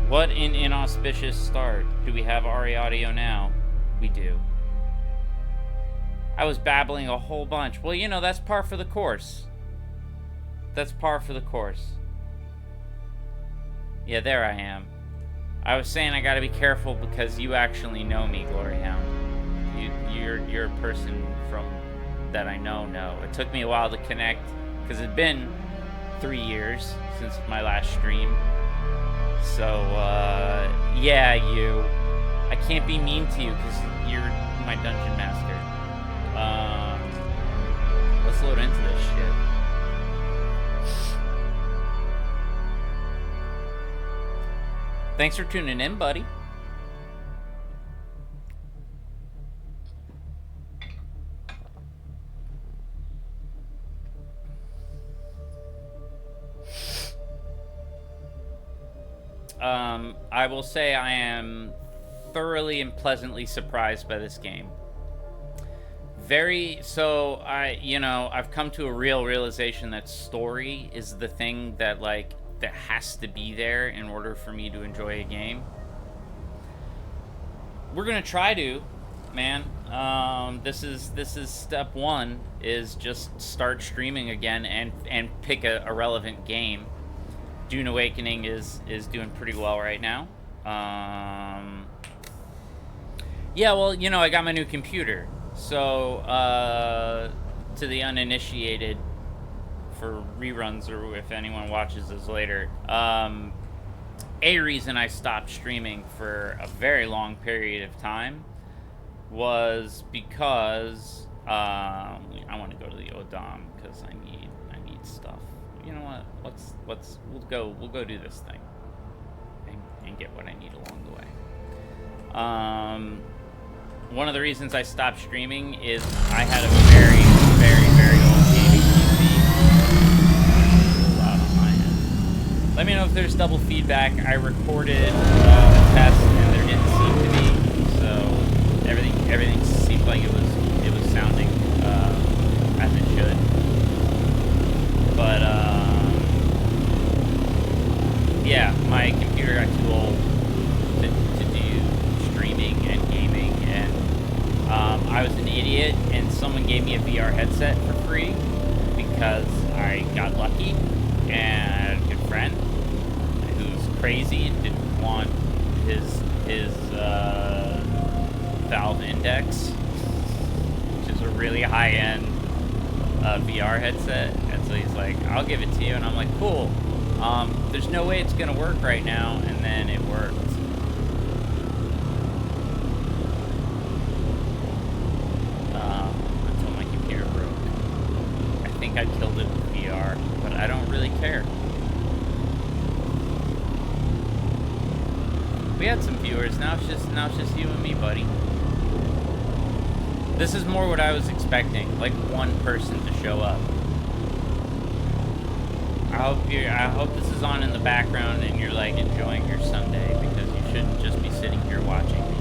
What an inauspicious start. Do we have RE audio now? We do. I was babbling a whole bunch. Well, you know, that's par for the course. That's par for the course. Yeah, there I am. I was saying I gotta be careful because you actually know me, Gloryhound. You're a person from that I know. It took me a while to connect because it'd been 3 years since my last stream. So, yeah, you. I can't be mean to you because you're my dungeon master. Let's load into this shit. Thanks for tuning in, buddy. I will say I am thoroughly and pleasantly surprised by this game. I've come to a realization that story is the thing that, like, that has to be there in order for me to enjoy a game. We're gonna try to, man. This is step one, is just start streaming again and pick a relevant game. Dune Awakening is doing pretty well right now. Yeah, well, you know, I got my new computer. So, to the uninitiated, for reruns or if anyone watches this later, a reason I stopped streaming for a very long period of time was because I want to go to the Odam because I need stuff. You know what? We'll go do this thing and get what I need along the way. One of the reasons I stopped streaming is I had a very, very, very old gaming PC. A lot on my end. Let me know if there's double feedback. I recorded a test and there didn't seem to be, so everything seemed like it was sounding as it should. But yeah, my computer got too old to do streaming and gaming, and I was an idiot, and someone gave me a VR headset for free because I got lucky, and a good friend who's crazy and didn't want his Valve Index, which is a really high-end VR headset, and so he's like, I'll give it to you, and I'm like, cool. There's no way it's gonna work right now, and then it worked. Until my computer broke. I think I killed it with VR, but I don't really care. We had some viewers, now it's just you and me, buddy. This is more what I was expecting, like one person to show up. I hope this is on in the background and you're like enjoying your Sunday, because you shouldn't just be sitting here watching me.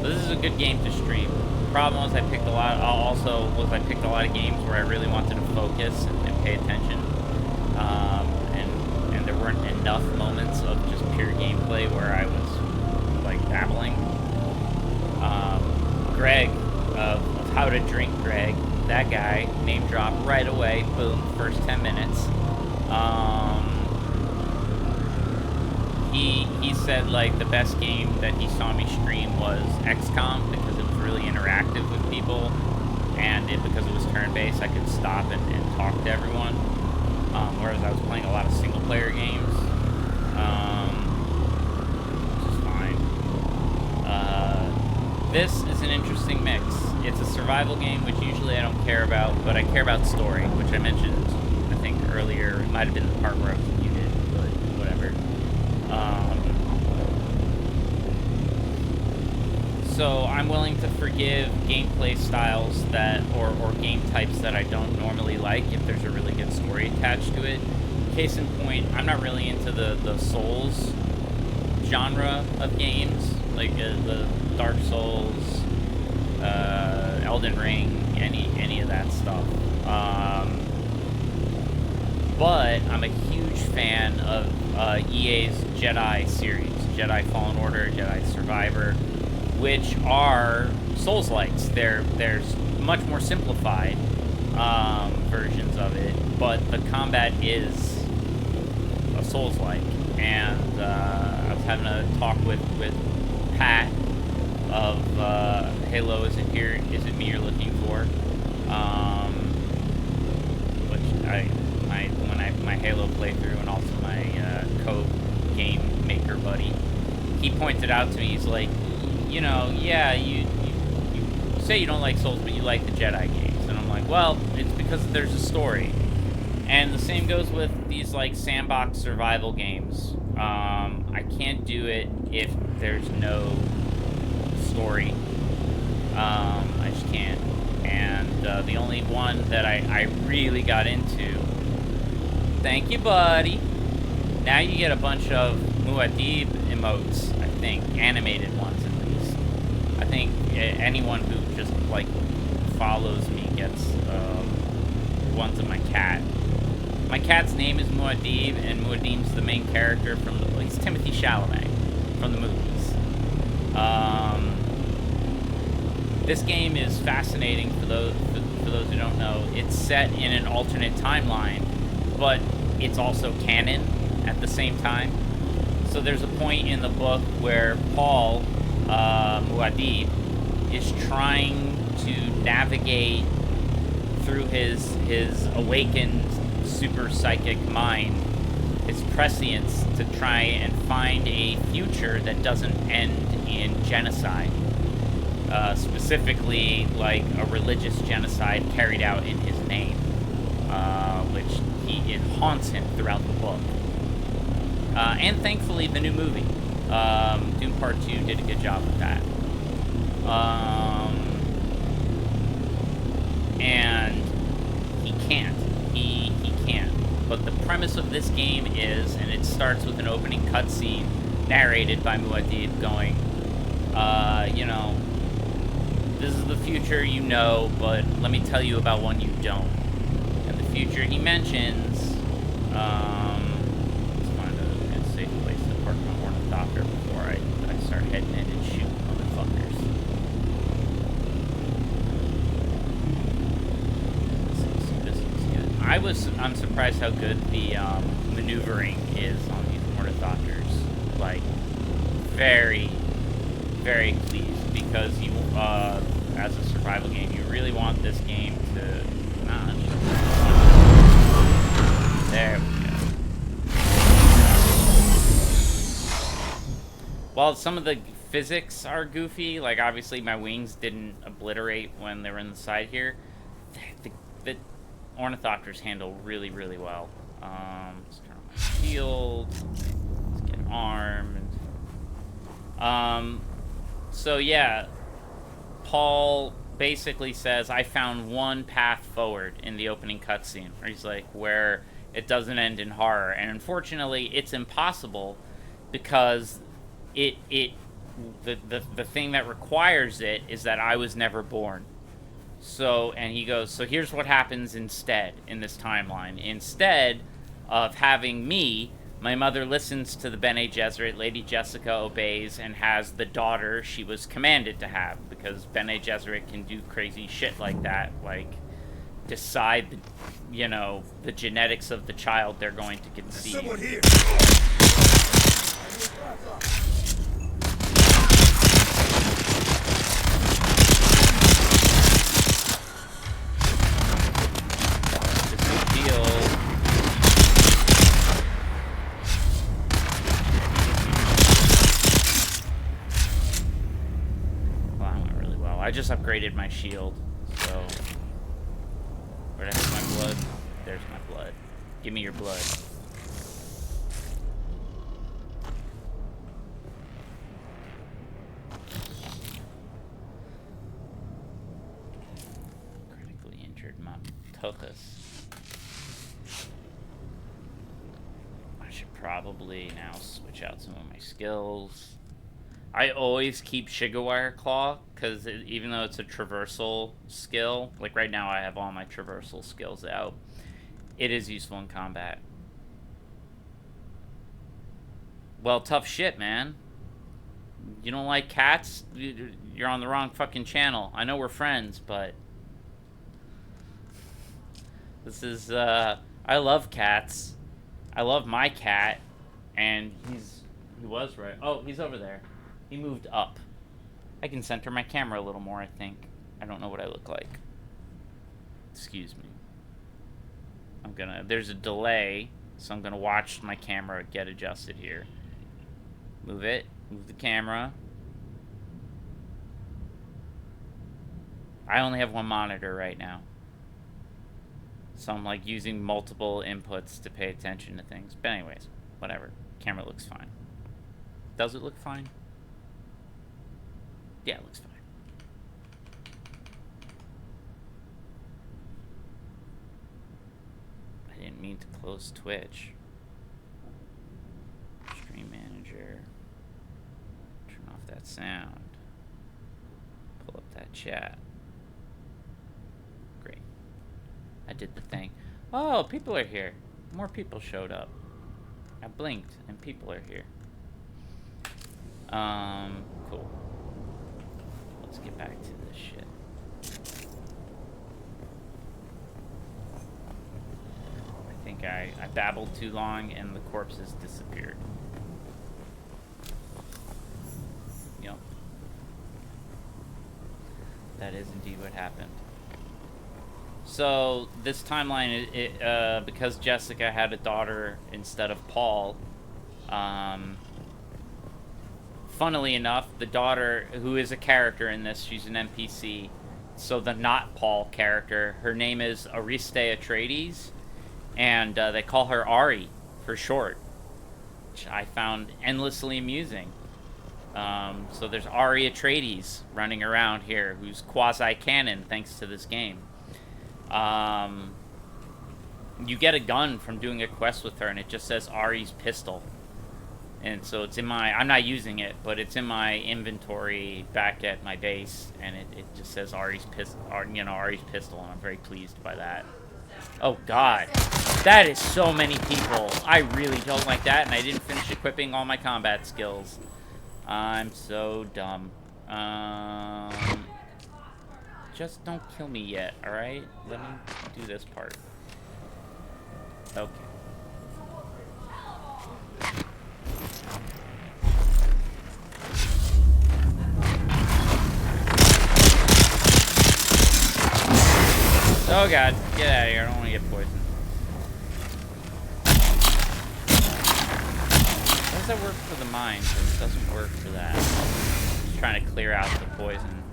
But this is a good game to stream. The problem was I picked a lot of games where I really wanted to focus and pay attention. And there weren't enough moments of just pure gameplay where I was like dabbling. Greg of How to Drink Greg, that guy, name drop right away, boom, first 10 minutes. He said like the best game that he saw me stream was XCOM because it was really interactive with people, and because it was turn-based, I could stop and talk to everyone. Whereas I was playing a lot of single-player games, which is fine. This is an interesting mix. It's a survival game, which usually I don't care about, but I care about story, which I mentioned, I think, earlier. It might have been the part where I was muted, but whatever. So I'm willing to forgive gameplay styles or game types that I don't normally like if there's a really good story attached to it. Case in point, I'm not really into the Souls genre of games, like the Dark Souls, Elden Ring, any of that stuff. But but I'm a huge fan of EA's Jedi series, Jedi Fallen Order, Jedi Survivor, which are Souls-likes. There's much more simplified versions of it, but the combat is a Souls-like. And I was having a talk with Pat of Halo. Is it here? Is it me you're looking for? Which my Halo playthrough, and also my co-game maker buddy, he pointed out to me, he's like, you know, yeah, you say you don't like Souls, but you like the Jedi games. And I'm like, well, it's because there's a story. And the same goes with these, like, sandbox survival games. I can't do it if there's no story. I just can't. And the only one that I really got into... Thank you, buddy. Now you get a bunch of Muad'Dib emotes, I think. Animated ones, at least. I think anyone who just, like, follows me gets ones of my cat. My cat's name is Muad'Dib, and Muad'Dib's the main character from the... He's Timothy Chalamet from the movies. This game is fascinating for those who don't know. It's set in an alternate timeline, but it's also canon at the same time. So there's a point in the book where Paul, Muad'Dib, is trying to navigate through his awakened super psychic mind, his prescience, to try and find a future that doesn't end in genocide. Specifically, like a religious genocide carried out in his name, which it haunts him throughout the book. And thankfully, the new movie, Doom Part 2, did a good job with that. And he can't. He can't. But the premise of this game is, and it starts with an opening cutscene narrated by Muad'Dib going, you know, this is the future you know, but let me tell you about one you don't. And the future he mentions, let's find a safe place to park my ornithopter before I start heading in and shooting motherfuckers. This looks good. I'm surprised how good the maneuvering is on these ornithopters. Like, very, very pleased, because you, as a survival game, you really want this game to... There we go. While some of the physics are goofy, like obviously my wings didn't obliterate when they were in the side here, the ornithopters handle really, really well. Let's turn on my shield. Let's get armed. So yeah, Paul basically says, I found one path forward in the opening cutscene, where he's like, where it doesn't end in horror. And unfortunately, it's impossible, because the thing that requires it is that I was never born. So, and he goes, so here's what happens instead in this timeline. Instead of having me, my mother listens to the Bene Gesserit, Lady Jessica obeys, and has the daughter she was commanded to have, because Bene Gesserit can do crazy shit like that, like decide, you know, the genetics of the child they're going to conceive. Someone here. I just upgraded my shield, so... Where the heck's my blood? There's my blood. Give me your blood. Critically injured my tuchus. I should probably now switch out some of my skills. I always keep Shigawire Claw, because even though it's a traversal skill, like right now I have all my traversal skills out, it is useful in combat. Well, tough shit, man. You don't like cats? You're on the wrong fucking channel. I know we're friends, but... This is, I love cats. I love my cat. And he was right. Oh, he's over there. He moved up. I can center my camera a little more, I think. I don't know what I look like. Excuse me. There's a delay, so I'm gonna watch my camera get adjusted here. Move it. Move the camera. I only have one monitor right now. So I'm like using multiple inputs to pay attention to things. But anyways, whatever. Camera looks fine. Does it look fine? Yeah, it looks fine. I didn't mean to close Twitch. Stream manager. Turn off that sound. Pull up that chat. Great. I did the thing. Oh, people are here. More people showed up. I blinked and people are here. Cool. Let's get back to this shit. I think I babbled too long and the corpses disappeared. Yep. That is indeed what happened. So this timeline, because Jessica had a daughter instead of Paul, funnily enough, the daughter, who is a character in this, she's an NPC, so the not Paul character, her name is Ariste Atreides, and they call her Ari for short, which I found endlessly amusing. So there's Ari Atreides running around here, who's quasi-canon thanks to this game. You get a gun from doing a quest with her, and it just says Ari's pistol. And so it's in my... I'm not using it, but it's in my inventory back at my base, and it just says Ari's pistol, Ari's pistol, and I'm very pleased by that. Oh, God. That is so many people. I really don't like that, and I didn't finish equipping all my combat skills. I'm so dumb. Just don't kill me yet, alright? Let me do this part. Okay. Oh god, get out of here, I don't want to get poisoned. How does that work for the mines? It doesn't work for that. Just trying to clear out the poison.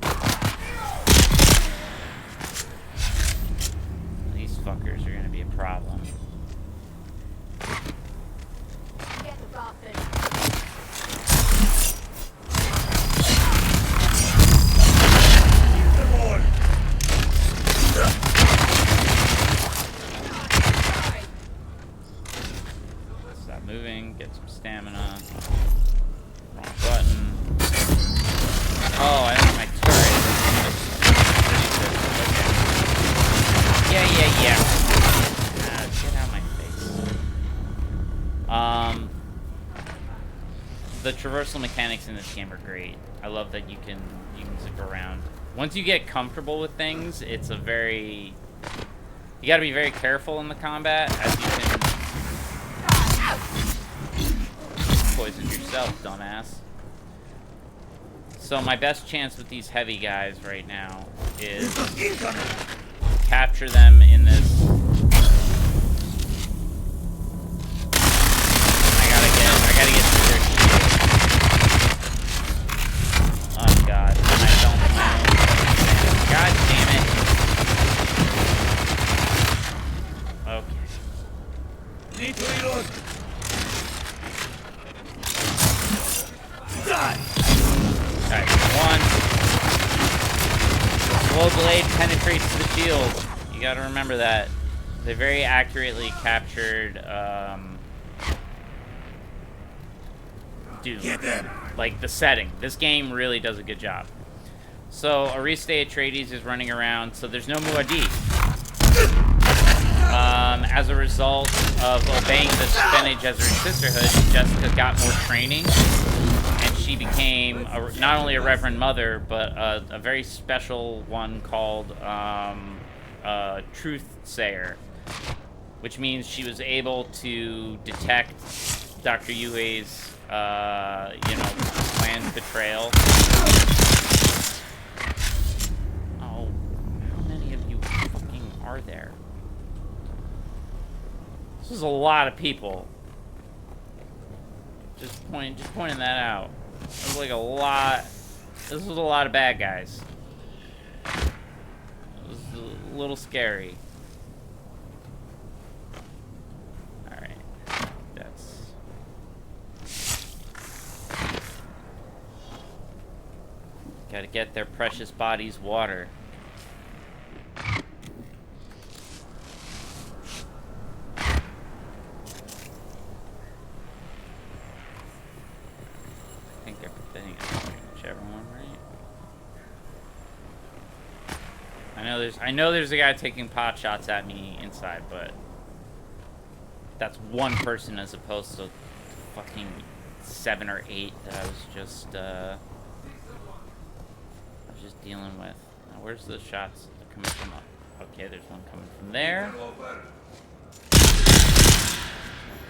These fuckers are gonna be a problem. Get the bastard. Stop moving, get some stamina. Wrong button. Oh, I don't have my turret. Okay. Yeah. Get out of my face. The traversal mechanics in this game are great. I love that you can zip around. Once you get comfortable with things, it's a very... You gotta be very careful in the combat, as you can... Poison yourself, dumbass. So my best chance with these heavy guys right now is capture them in this. I gotta get through their shield. Oh god, I don't. God damn it. Okay. Need to reload. Alright, one. Slow blade penetrates the shield. You gotta remember that. They very accurately captured, dude, like the setting. This game really does a good job. So, Ariste Atreides is running around, so there's no Muad'Dib. as a result of obeying the Bene Gesserit Sisterhood, Jessica got more training, and she became not only a Reverend Mother, but a very special one called Truth Sayer, which means she was able to detect Dr. Yue's, planned betrayal. Oh, how many of you fucking are there? This is a lot of people. Just pointing that out. There's like a lot. This was a lot of bad guys. It was a little scary. Alright. That's... Gotta get their precious bodies water. I know there's a guy taking pot shots at me inside, but that's one person as opposed to fucking 7 or 8 that I was just dealing with. Now, where's the shots coming from? Okay, there's one coming from there. Coming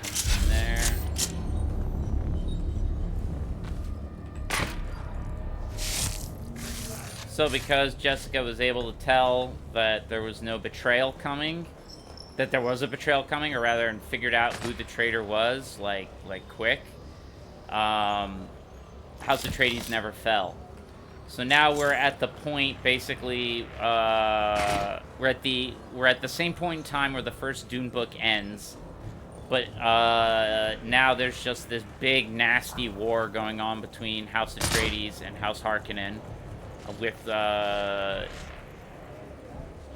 from there. So because Jessica was able to tell that there was no betrayal coming, that there was a betrayal coming, or rather, and figured out who the traitor was, like quick, House Atreides never fell. So now we're at the point, basically, we're at the same point in time where the first Dune book ends, but now there's just this big, nasty war going on between House Atreides and House Harkonnen, with a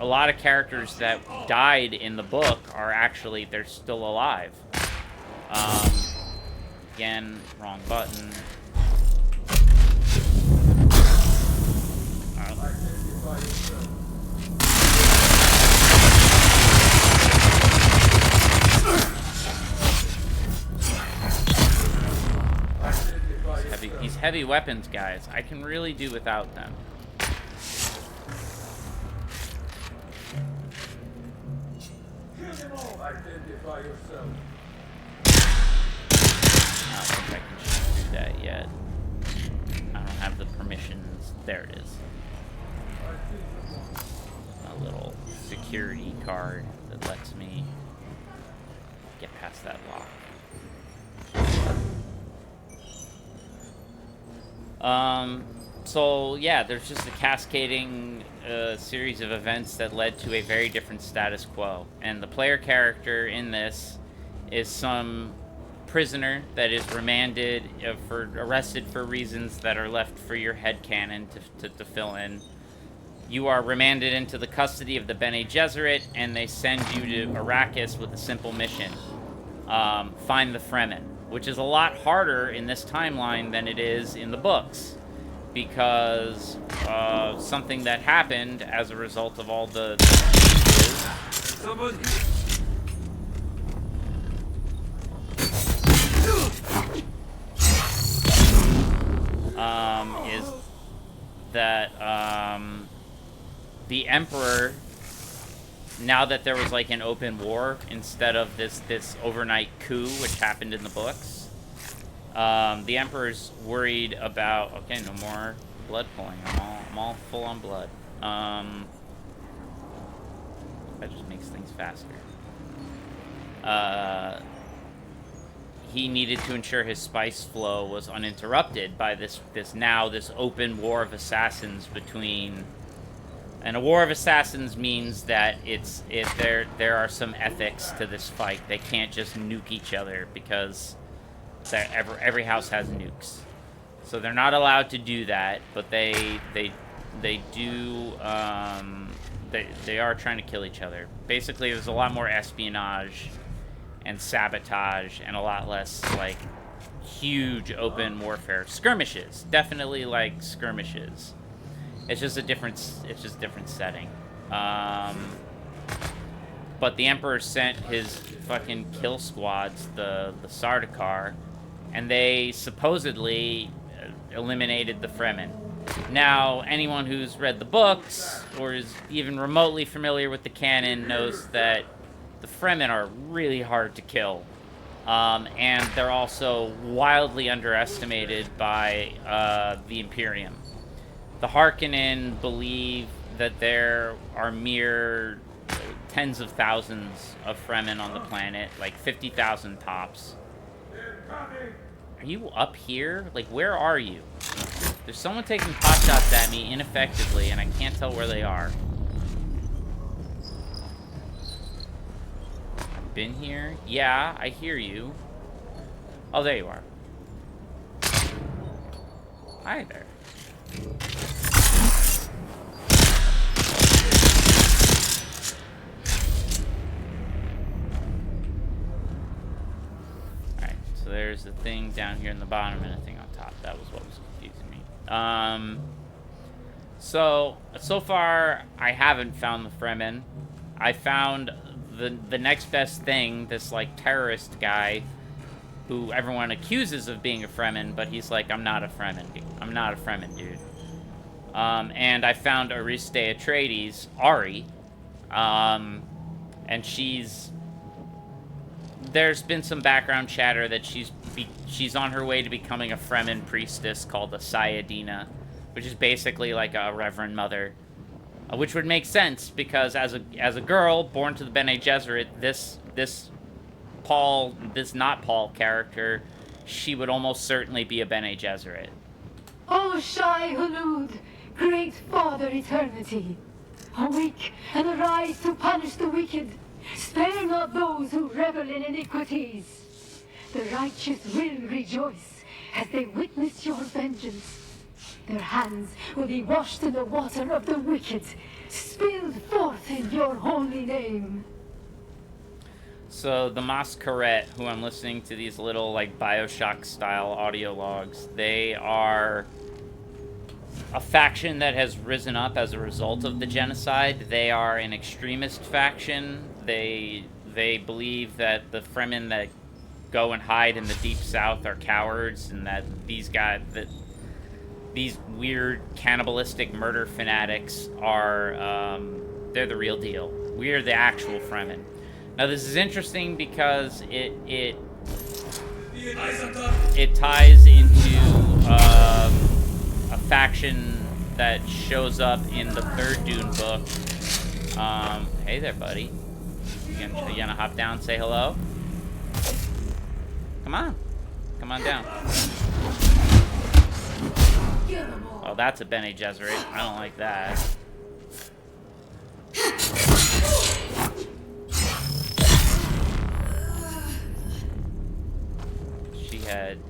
lot of characters that died in the book are actually, they're still alive. Again, wrong button. These heavy weapons, guys, I can really do without them. Identify yourself. I don't think I can shoot through that yet. I don't have the permissions. There it is. A little security card that lets me get past that lock. So yeah, there's just a cascading series of events that led to a very different status quo. And the player character in this is some prisoner that is remanded, arrested for reasons that are left for your headcanon to fill in. You are remanded into the custody of the Bene Gesserit, and they send you to Arrakis with a simple mission. Find the Fremen, which is a lot harder in this timeline than it is in the books, because something that happened as a result of all the is that the Emperor, now that there was like an open war instead of this overnight coup which happened in the books, the Emperor's worried about, okay, no more blood pulling. I'm all full on blood. That just makes things faster. He needed to ensure his spice flow was uninterrupted by this open war of assassins between. And a war of assassins means that there are some ethics to this fight. They can't just nuke each other because every house has nukes. So they're not allowed to do that, but they do they are trying to kill each other. Basically, there's a lot more espionage and sabotage and a lot less like huge open warfare. Skirmishes, definitely like skirmishes. It's just different setting. But but the Emperor sent his fucking kill squads, the Sardaukar, and they supposedly eliminated the Fremen. Now, anyone who's read the books or is even remotely familiar with the canon knows that the Fremen are really hard to kill. And they're also wildly underestimated by the Imperium. The Harkonnen believe that there are mere tens of thousands of Fremen on the planet, like 50,000 tops. Are you up here? Like, where are you? There's someone taking potshots at me ineffectively, and I can't tell where they are. Been here? Yeah, I hear you. Oh, there you are. Hi there. Alright, so there's the thing down here in the bottom and a thing on top. That was what was confusing me. So far, I haven't found the Fremen. I found the next best thing, this, like, terrorist guy who everyone accuses of being a Fremen, but he's like, I'm not a Fremen. I'm not a Fremen, dude. And I found Ariste Atreides, Ari, and there's been some background chatter that she's on her way to becoming a Fremen priestess called a Sayadina, which is basically like a Reverend Mother. Which would make sense, because as a girl born to the Bene Gesserit, this not Paul character, she would almost certainly be a Bene Gesserit. O Shai Hulud, great Father Eternity, awake and arise to punish the wicked. Spare not those who revel in iniquities. The righteous will rejoice as they witness your vengeance. Their hands will be washed in the water of the wicked, spilled forth in your holy name. So the Masquerette, who I'm listening to these little, like, Bioshock-style audio logs, they are a faction that has risen up as a result of the genocide. They are an extremist faction. They believe that the Fremen that go and hide in the Deep South are cowards, and that these weird cannibalistic murder fanatics are, they're the real deal. We're the actual Fremen. Now, this is interesting because it ties into a faction that shows up in the third Dune book. Hey there, buddy. You gonna hop down and say hello? Come on. Come on down. Oh, that's a Bene Gesserit. I don't like that.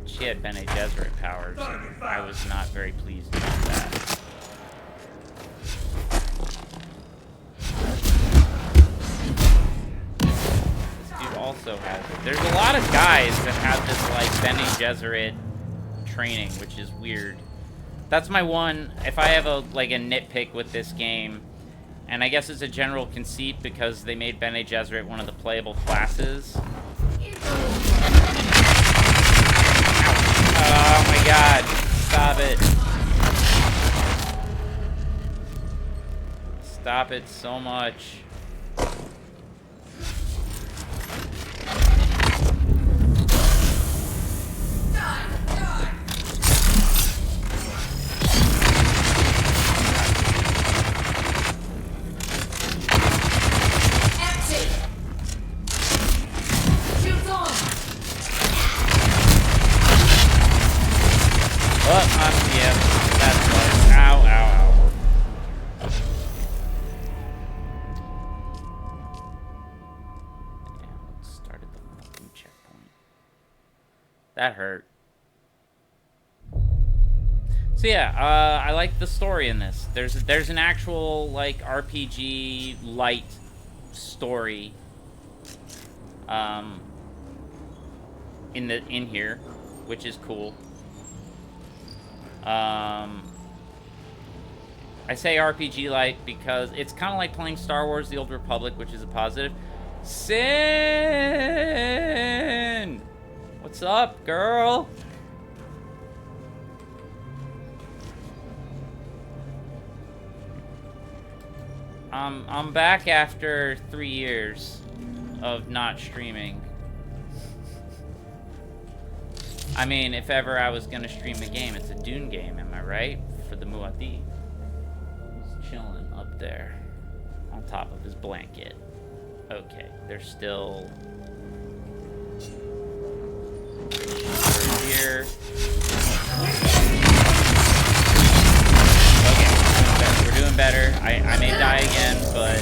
She had Bene Gesserit powers. I was not very pleased about that. This dude also has it. There's a lot of guys that have this, like, Bene Gesserit training, which is weird. That's my one, if I have a nitpick with this game, and I guess it's a general conceit because they made Bene Gesserit one of the playable classes. Oh my god, stop it. Stop it so much. That hurt. So yeah, I like the story in this. There's an actual, like, RPG light story in here, which is cool. I say RPG light because it's kind of like playing Star Wars: The Old Republic, which is a positive. Sin! What's up, girl? I'm back after 3 years of not streaming. I mean, if ever I was gonna stream a game, it's a Dune game, am I right? For the Muad'Dib. He's chilling up there on top of his blanket. Okay, there's still here. Okay, we're doing better. I may die again, but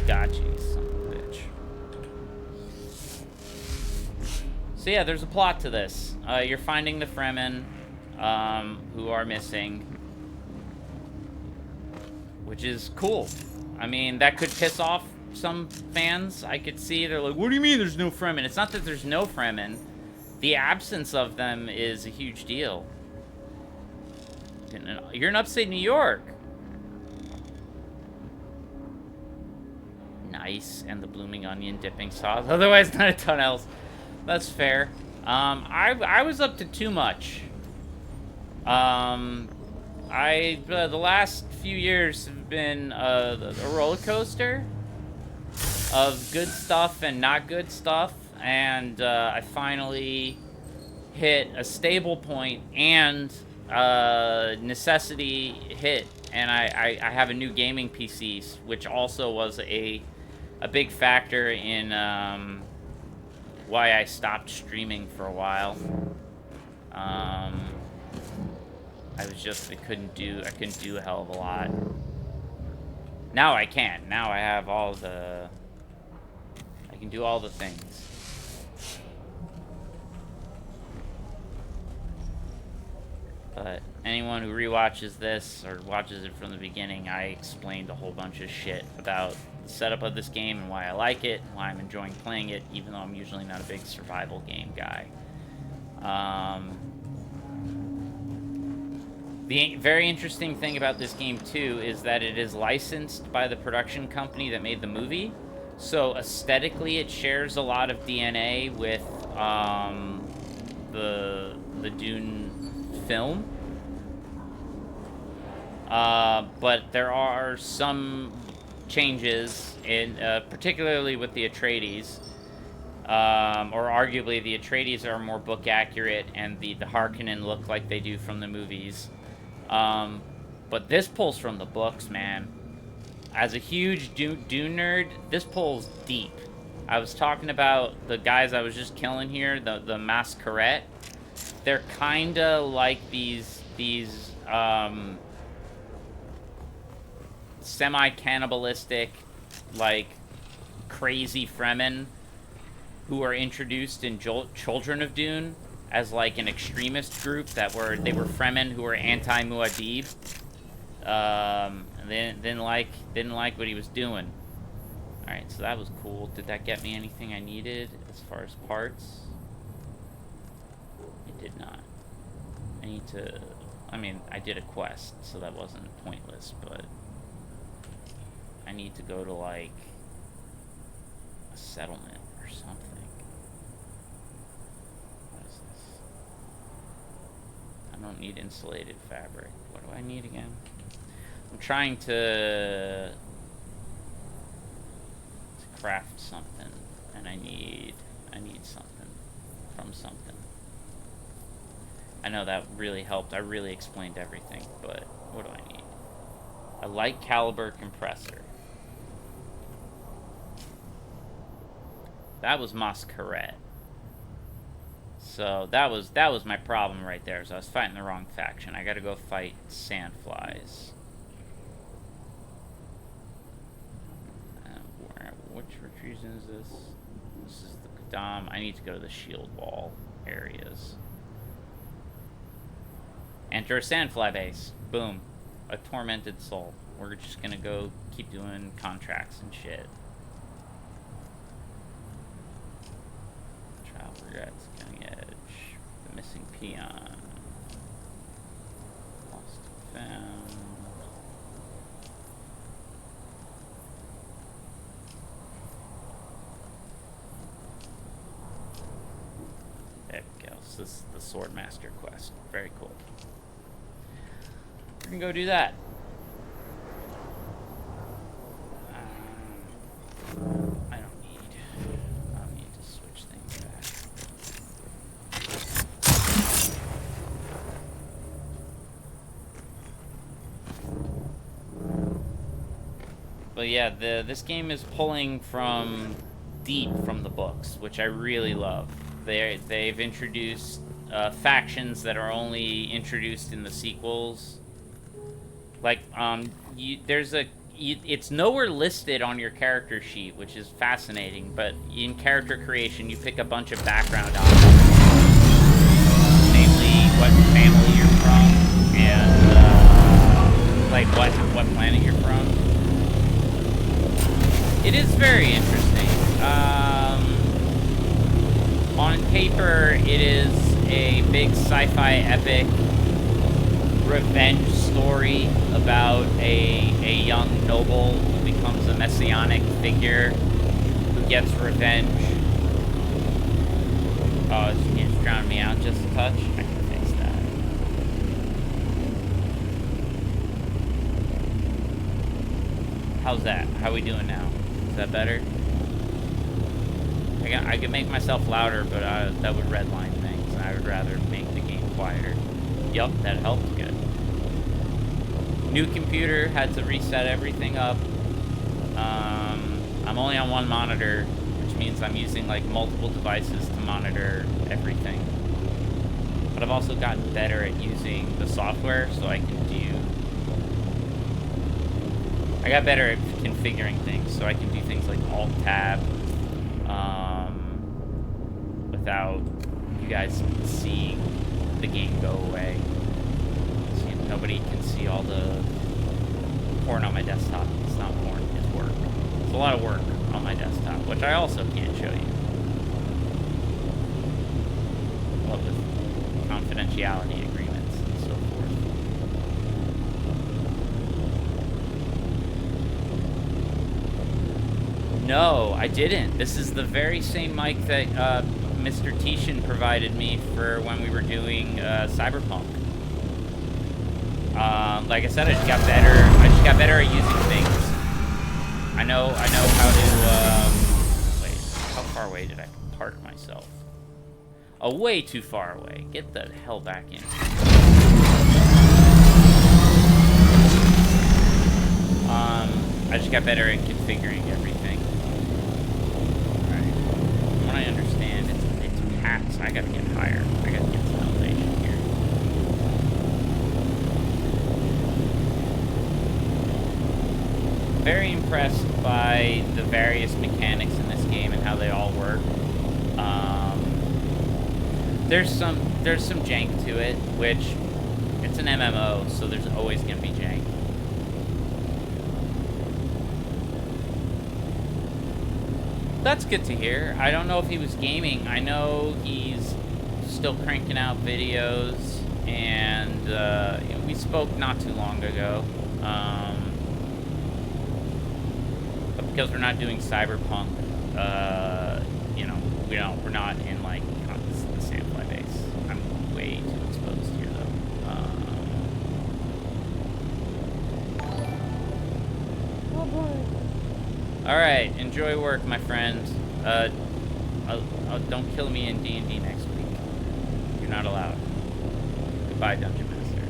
got you, son of a bitch. So yeah, there's a plot to this. You're finding the Fremen who are missing, which is cool. I mean, that could piss off some fans. I could see they're like, what do you mean there's no Fremen? It's not that there's no Fremen. The absence of them is a huge deal. You're in upstate New York. Nice. And the blooming onion dipping sauce. Otherwise, not a ton else. That's fair. I was up to too much. The last few years have been a roller coaster of good stuff and not good stuff, and I finally hit a stable point, and necessity hit, and I have a new gaming PC, which also was a big factor in why I stopped streaming for a while. I couldn't do a hell of a lot. Now I can. Now I have I can do all the things. But anyone who rewatches this or watches it from the beginning, I explained a whole bunch of shit about the setup of this game and why I like it, and why I'm enjoying playing it, even though I'm usually not a big survival game guy. The very interesting thing about this game, too, is that it is licensed by the production company that made the movie. So aesthetically, it shares a lot of DNA with the Dune film. But there are some changes, particularly with the Atreides. Or arguably, the Atreides are more book accurate, and the Harkonnen look like they do from the movies. But this pulls from the books, man. As a huge Dune nerd, this pulls deep. I was talking about the guys I was just killing here, the Masquerade. They're kinda like these semi-cannibalistic, like, crazy Fremen who are introduced in Children of Dune as like an extremist group they were Fremen who were anti-Muad'Dib. And they didn't like what he was doing. Alright, so that was cool. Did that get me anything I needed as far as parts? It did not. I did a quest, so that wasn't pointless, but I need to go to like a settlement or something. I don't need insulated fabric. What do I need again? I'm trying to craft something, and I need something from something. I know that really helped. I really explained everything, but what do I need? A light caliber compressor. That was Masquerade. So that was my problem right there. So I was fighting the wrong faction. I gotta go fight sandflies. Which retreason is this? This is the Dom. I need to go to the shield wall areas. Enter a sandfly base. Boom. A tormented soul. We're just gonna go keep doing contracts and shit. Regrets, Cutting Edge, The Missing Peon, Lost and Found. There we go. So this is the Swordmaster quest. Very cool. We're gonna go do that. I don't need to switch things back. But yeah, this game is pulling from deep from the books, which I really love. They've introduced factions that are only introduced in the sequels. Like, it's nowhere listed on your character sheet, which is fascinating, but in character creation, you pick a bunch of background options, namely what family you're from, and, like, what planet you're from. It is very interesting. On paper, it is a big sci-fi epic revenge story about a young noble who becomes a messianic figure who gets revenge. Oh, it's drowning me out just a touch. I can fix that. How's that? How we doing now? Is that better? I could make myself louder, but that would redline things. I would rather make the game quieter. Yup, that helped. Good. New computer, had to reset everything up. I'm only on one monitor, which means I'm using like multiple devices to monitor everything. But I've also gotten better at using the software, so I can I got better at configuring things, so I can do things like Alt-Tab without you guys seeing the game go away. So nobody can see all the porn on my desktop. It's not porn, it's work. It's a lot of work on my desktop, which I also can't show you. What with confidentiality agreements and so forth. No, I didn't. This is the very same mic that Mr. Tishan provided me for when we were doing Cyberpunk. Like I said, I just got better. I just got better at using things. I know how to. Wait, how far away did I park myself? Oh, way too far away. Get the hell back in. I just got better at configuring everything. Alright. From what I understand, it's past. I gotta get higher. I gotta get some elevation here. Very impressed by the various mechanics in this game and how they all work. There's some jank to it, which it's an MMO, so there's always gonna be jank. That's good to hear. I don't know if he was gaming. I know he's still cranking out videos, and you know, we spoke not too long ago. But because we're not doing Cyberpunk, you know, we're not in like the Sandfly base. I'm way too exposed here, though. Oh boy. All right, enjoy work, my friend. Don't kill me in D&D next week. You're not allowed. Goodbye, Dungeon Master.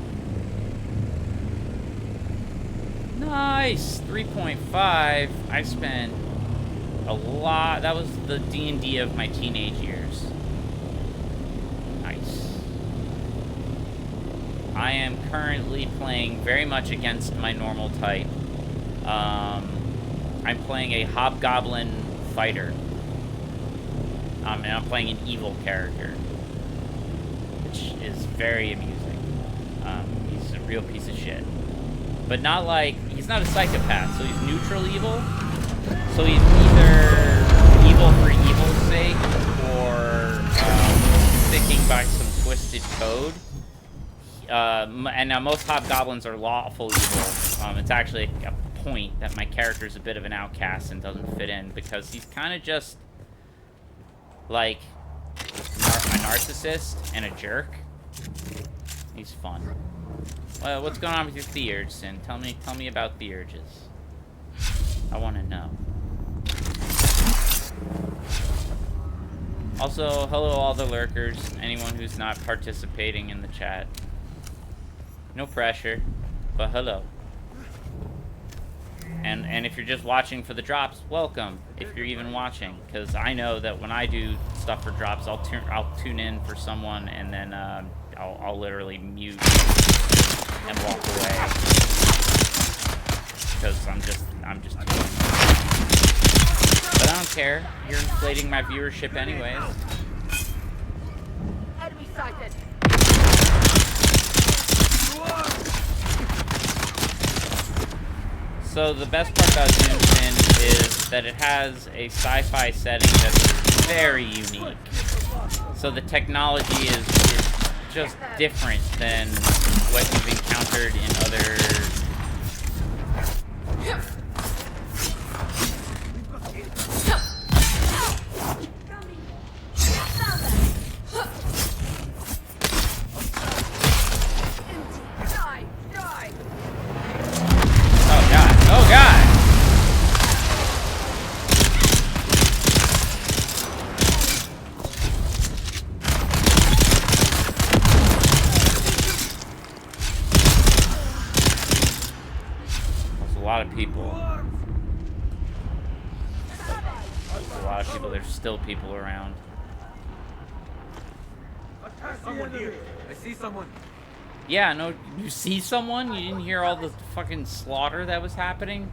Nice, 3.5. I spent a lot. That was the D&D of my teenage years. Nice. I am currently playing very much against my normal type. I'm playing a hobgoblin fighter. And I'm playing an evil character, which is very amusing. He's a real piece of shit. But not like, he's not a psychopath, so he's neutral evil. So he's either evil for evil's sake, or code. And now most hobgoblins are lawful evil. It's actually a point that my character is a bit of an outcast and doesn't fit in because he's kind of just like a narcissist and a jerk. He's fun. Well, what's going on with your theurge, Sin? Tell me about theurges. I want to know. Also, hello all the lurkers, anyone who's not participating in the chat. No pressure, but hello. And if you're just watching for the drops, welcome. If you're even watching, because I know that when I do stuff for drops, I'll tune in for someone, and then I'll literally mute and walk away because I'm just tuning. But I don't care. You're inflating my viewership anyways. Enemy sighted. So the best part about Doomsday is that it has a sci-fi setting that's very unique. So the technology is just different than what you've encountered in other... Oh god! There's a lot of people. There's a lot of people. There's still people around. Someone here. I see someone. Yeah, no, you see someone? You didn't hear all the fucking slaughter that was happening?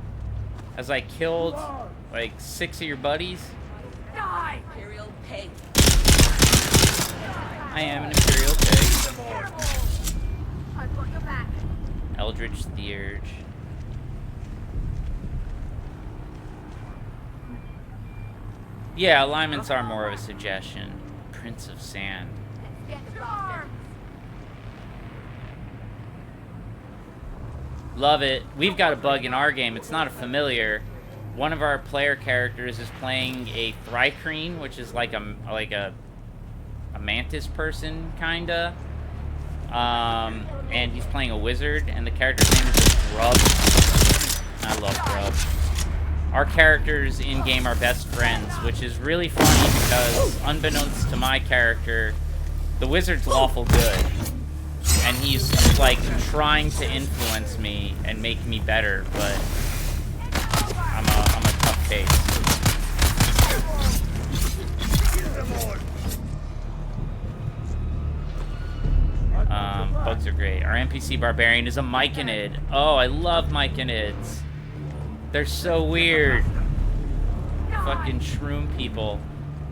As I killed, like, 6 of your buddies? Die! Imperial pig. I am an Imperial pig. I've got your back. Eldritch Theurge. Yeah, alignments are more of a suggestion. Prince of Sand. Get the bastard. Love it. We've got a bug in our game. It's not a familiar. One of our player characters is playing a Thrycreen, which is like a mantis person, kinda. And he's playing a wizard, and the character's name is Grub. I love Grub. Our characters in game are best friends, which is really funny because, unbeknownst to my character, the wizard's lawful good. And he's, like, trying to influence me and make me better, but I'm a tough case. Bugs are great. Our NPC Barbarian is a Myconid. Oh, I love Myconids. They're so weird. Fucking shroom people.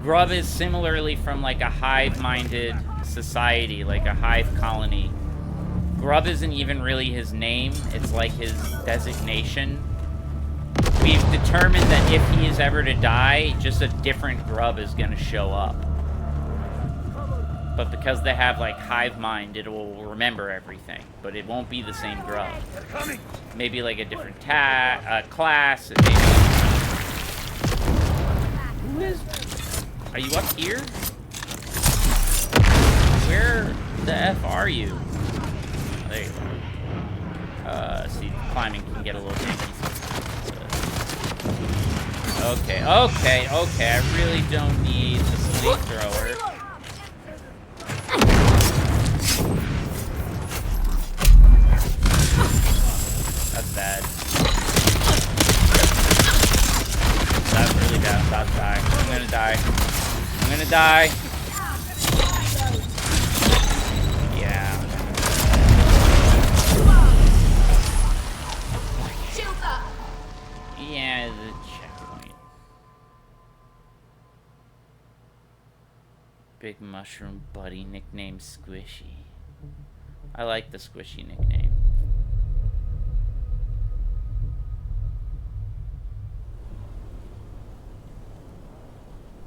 Grub is similarly from, like, a hive-minded society, like a hive colony. Grub isn't even really his name, it's like his designation. We've determined that if he is ever to die, just a different Grub is gonna show up. But because they have, like, hive mind, it will remember everything, but it won't be the same Grub. Maybe like a different class, maybe... Who is... Are you up here? Where the F are you? There you are. See, climbing can get a little tricky. Okay. I really don't need the flamethrower. That's bad. That's really bad. I'm about to die. I'm gonna die. I'm gonna die. Yeah. Yeah, the checkpoint. Big Mushroom Buddy, nicknamed Squishy. I like the Squishy nickname.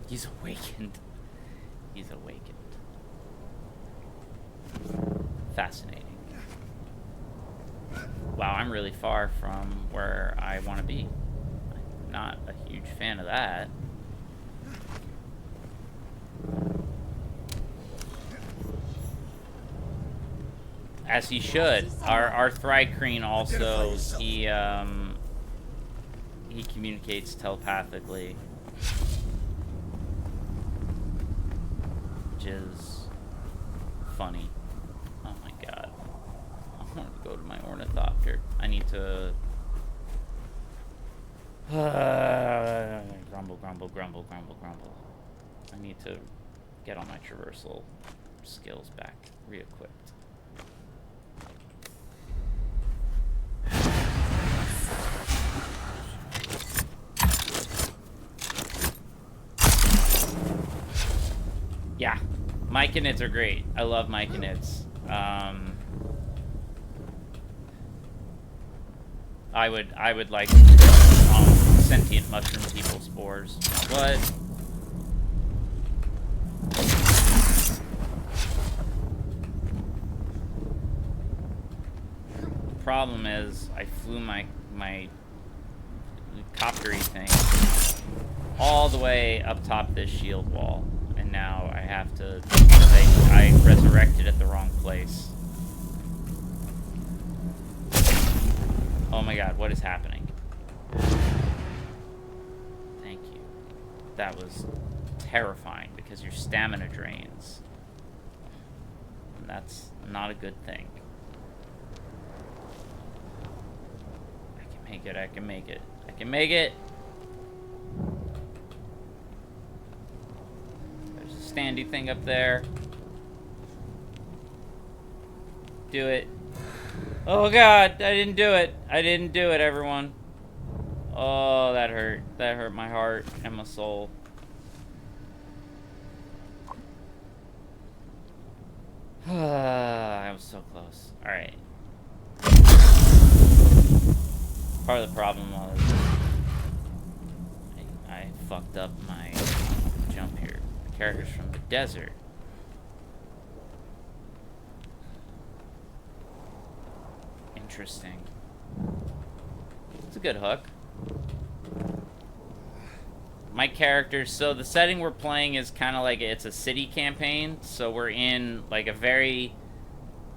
He's awakened. He's awakened. Fascinating. Wow, I'm really far from where I want to be. I'm not a huge fan of that. As he should. Our Thrycreen also, he communicates telepathically. Which is funny. Oh my god. I want to go to my ornithopter. I need to... grumble, grumble, grumble, grumble, grumble. I need to get all my traversal skills back re-equipped. Yeah, Myconids are great. I love Myconids. I would like sentient mushroom people spores. What? The problem is I flew my coptery thing all the way up top this shield wall. And now I have to... I resurrected at the wrong place. Oh my god, what is happening? Thank you. That was terrifying because your stamina drains. And that's not a good thing. I can make it, I can make it. I can make it! Standy thing up there. Do it. Oh god, I didn't do it. I didn't do it, everyone. Oh, that hurt. That hurt my heart and my soul. I was so close. Alright. Part of the problem was I fucked up my jump here. Characters from the desert. Interesting. It's a good hook. My characters, so the setting we're playing is kind of like, it's a city campaign, so we're in like a very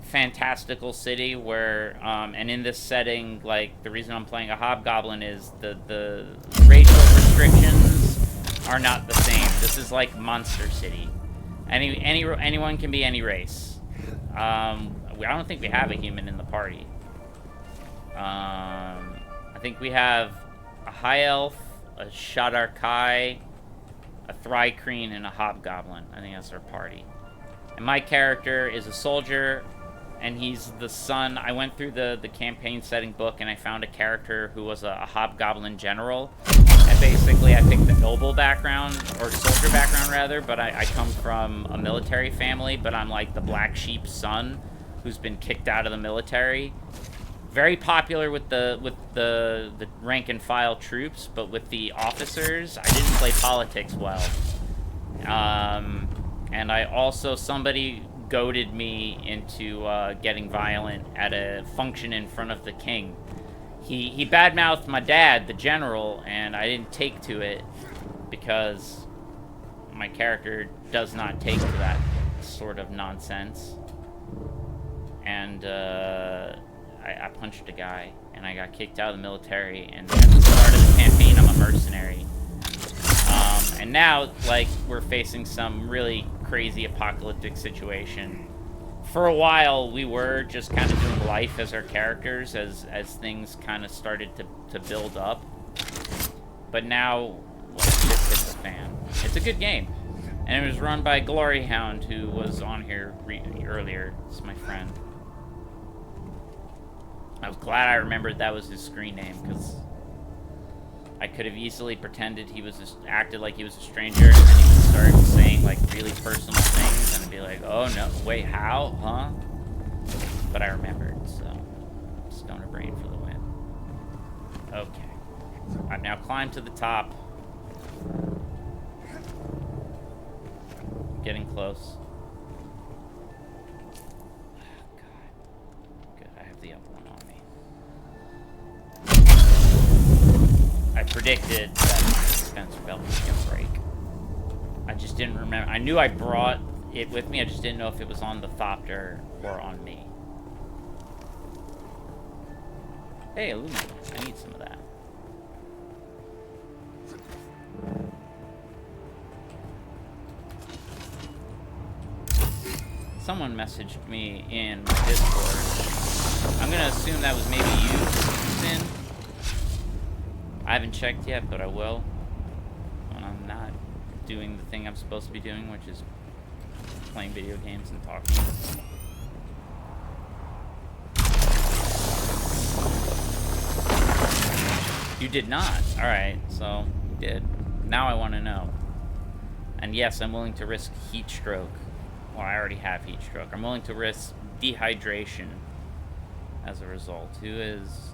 fantastical city where, and in this setting, like, the reason I'm playing a hobgoblin is the racial restrictions are not the same. This is like Monster City. Anyone can be any race. I don't think we have a human in the party. I think we have a high elf, a Shadar Kai, a Thrycreen, and a hobgoblin. I think that's our party. And my character is a soldier, and he's the son. I went through the campaign setting book, and I found a character who was a hobgoblin general. And basically, I picked the noble background, or soldier background rather, but I come from a military family, but I'm like the black sheep son who's been kicked out of the military. Very popular with the rank and file troops, but with the officers, I didn't play politics well. And I also, somebody goaded me into getting violent at a function in front of the king. He badmouthed my dad, the general, and I didn't take to it because my character does not take to that sort of nonsense. And I punched a guy, and I got kicked out of the military, and at the start of the campaign, I'm a mercenary. And now, like, we're facing some really crazy apocalyptic situation. For a while, we were just kind of doing life as our characters as things kind of started to build up. But now, shit hits the fan. It's a good game. And it was run by Gloryhound, who was on here earlier. It's my friend. I was glad I remembered that was his screen name, because I could have easily pretended he was acted like he was a stranger, and then he would start saying like really personal things, and I'd be like, oh no, wait, how? Huh? But I remembered, so stoner brain for the win. Okay. I've now climbed to the top. Getting close. predicted that the dispenser belt was gonna break. I just didn't remember. I knew I brought it with me. I just didn't know if it was on the Thopter or on me. Hey, aluminum. I need some of that. Someone messaged me in my Discord. I'm gonna assume that was maybe you, Sin. I haven't checked yet, but I will. When I'm not doing the thing I'm supposed to be doing, which is playing video games and talking. You did not. Alright, so you did. Now I want to know. And yes, I'm willing to risk heat stroke. Well, I already have heat stroke. I'm willing to risk dehydration as a result. Who is...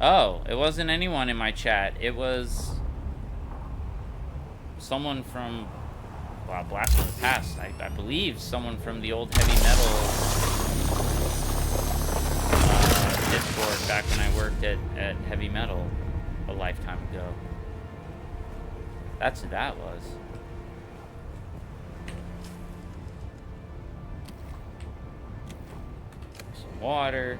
Oh, it wasn't anyone in my chat. It was someone from... Wow, Blast from the Past. I believe someone from the old heavy metal Discord back when I worked at Heavy Metal a lifetime ago. That's who that was. Some water.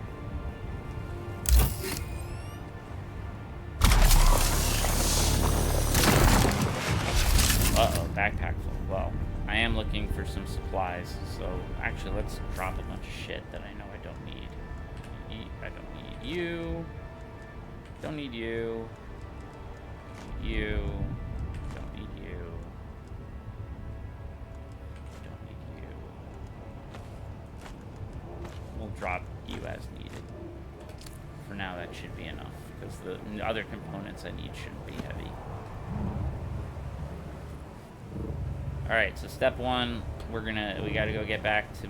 Uh-oh, backpack full. Well, I am looking for some supplies, so actually let's drop a bunch of shit that I know I don't need. I don't need you. Don't need you. You. Don't need you. Don't need you. We'll drop you as needed. For now, that should be enough, because the other components I need shouldn't be heavy. Alright, so step one, we gotta go get back to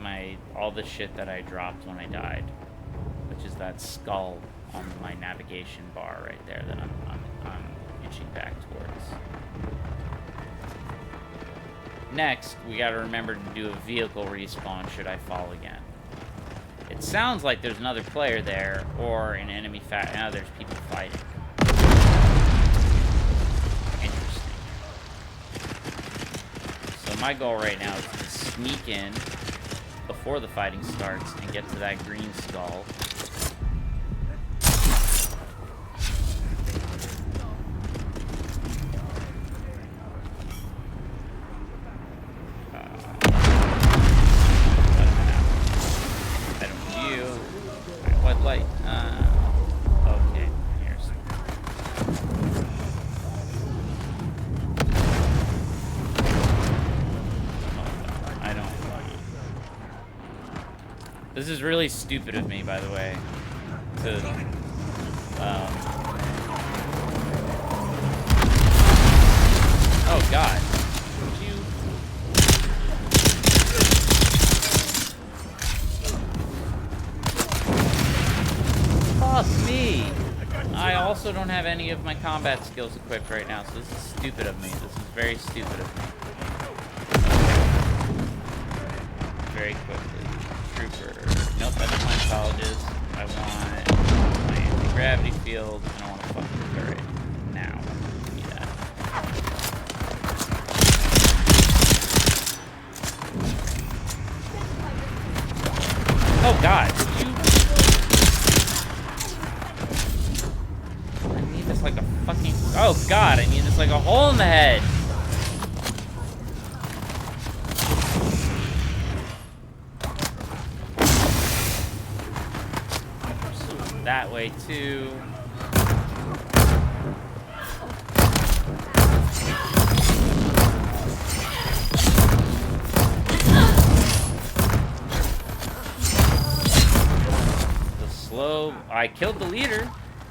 all the shit that I dropped when I died. Which is that skull on my navigation bar right there that I'm inching back towards. Next, we gotta remember to do a vehicle respawn should I fall again. It sounds like there's another player there, or an enemy now there's people fighting. Interesting. So my goal right now is to sneak in before the fighting starts and get to that green skull. Okay, here's... I don't... This is really stupid of me, by the way, to... Oh, God. Would you... Fuck me! I also don't have any of my combat skills equipped right now, so this is stupid of me. This is very stupid of me. Very quickly. Trooper. Nope, I don't want colleges. I want my anti-gravity field, and I want a fucking turret. Now. Give me that. Oh God! Did you... I need this like a fucking... Oh God, I need this like a hole in the head! So that way too. I killed the leader.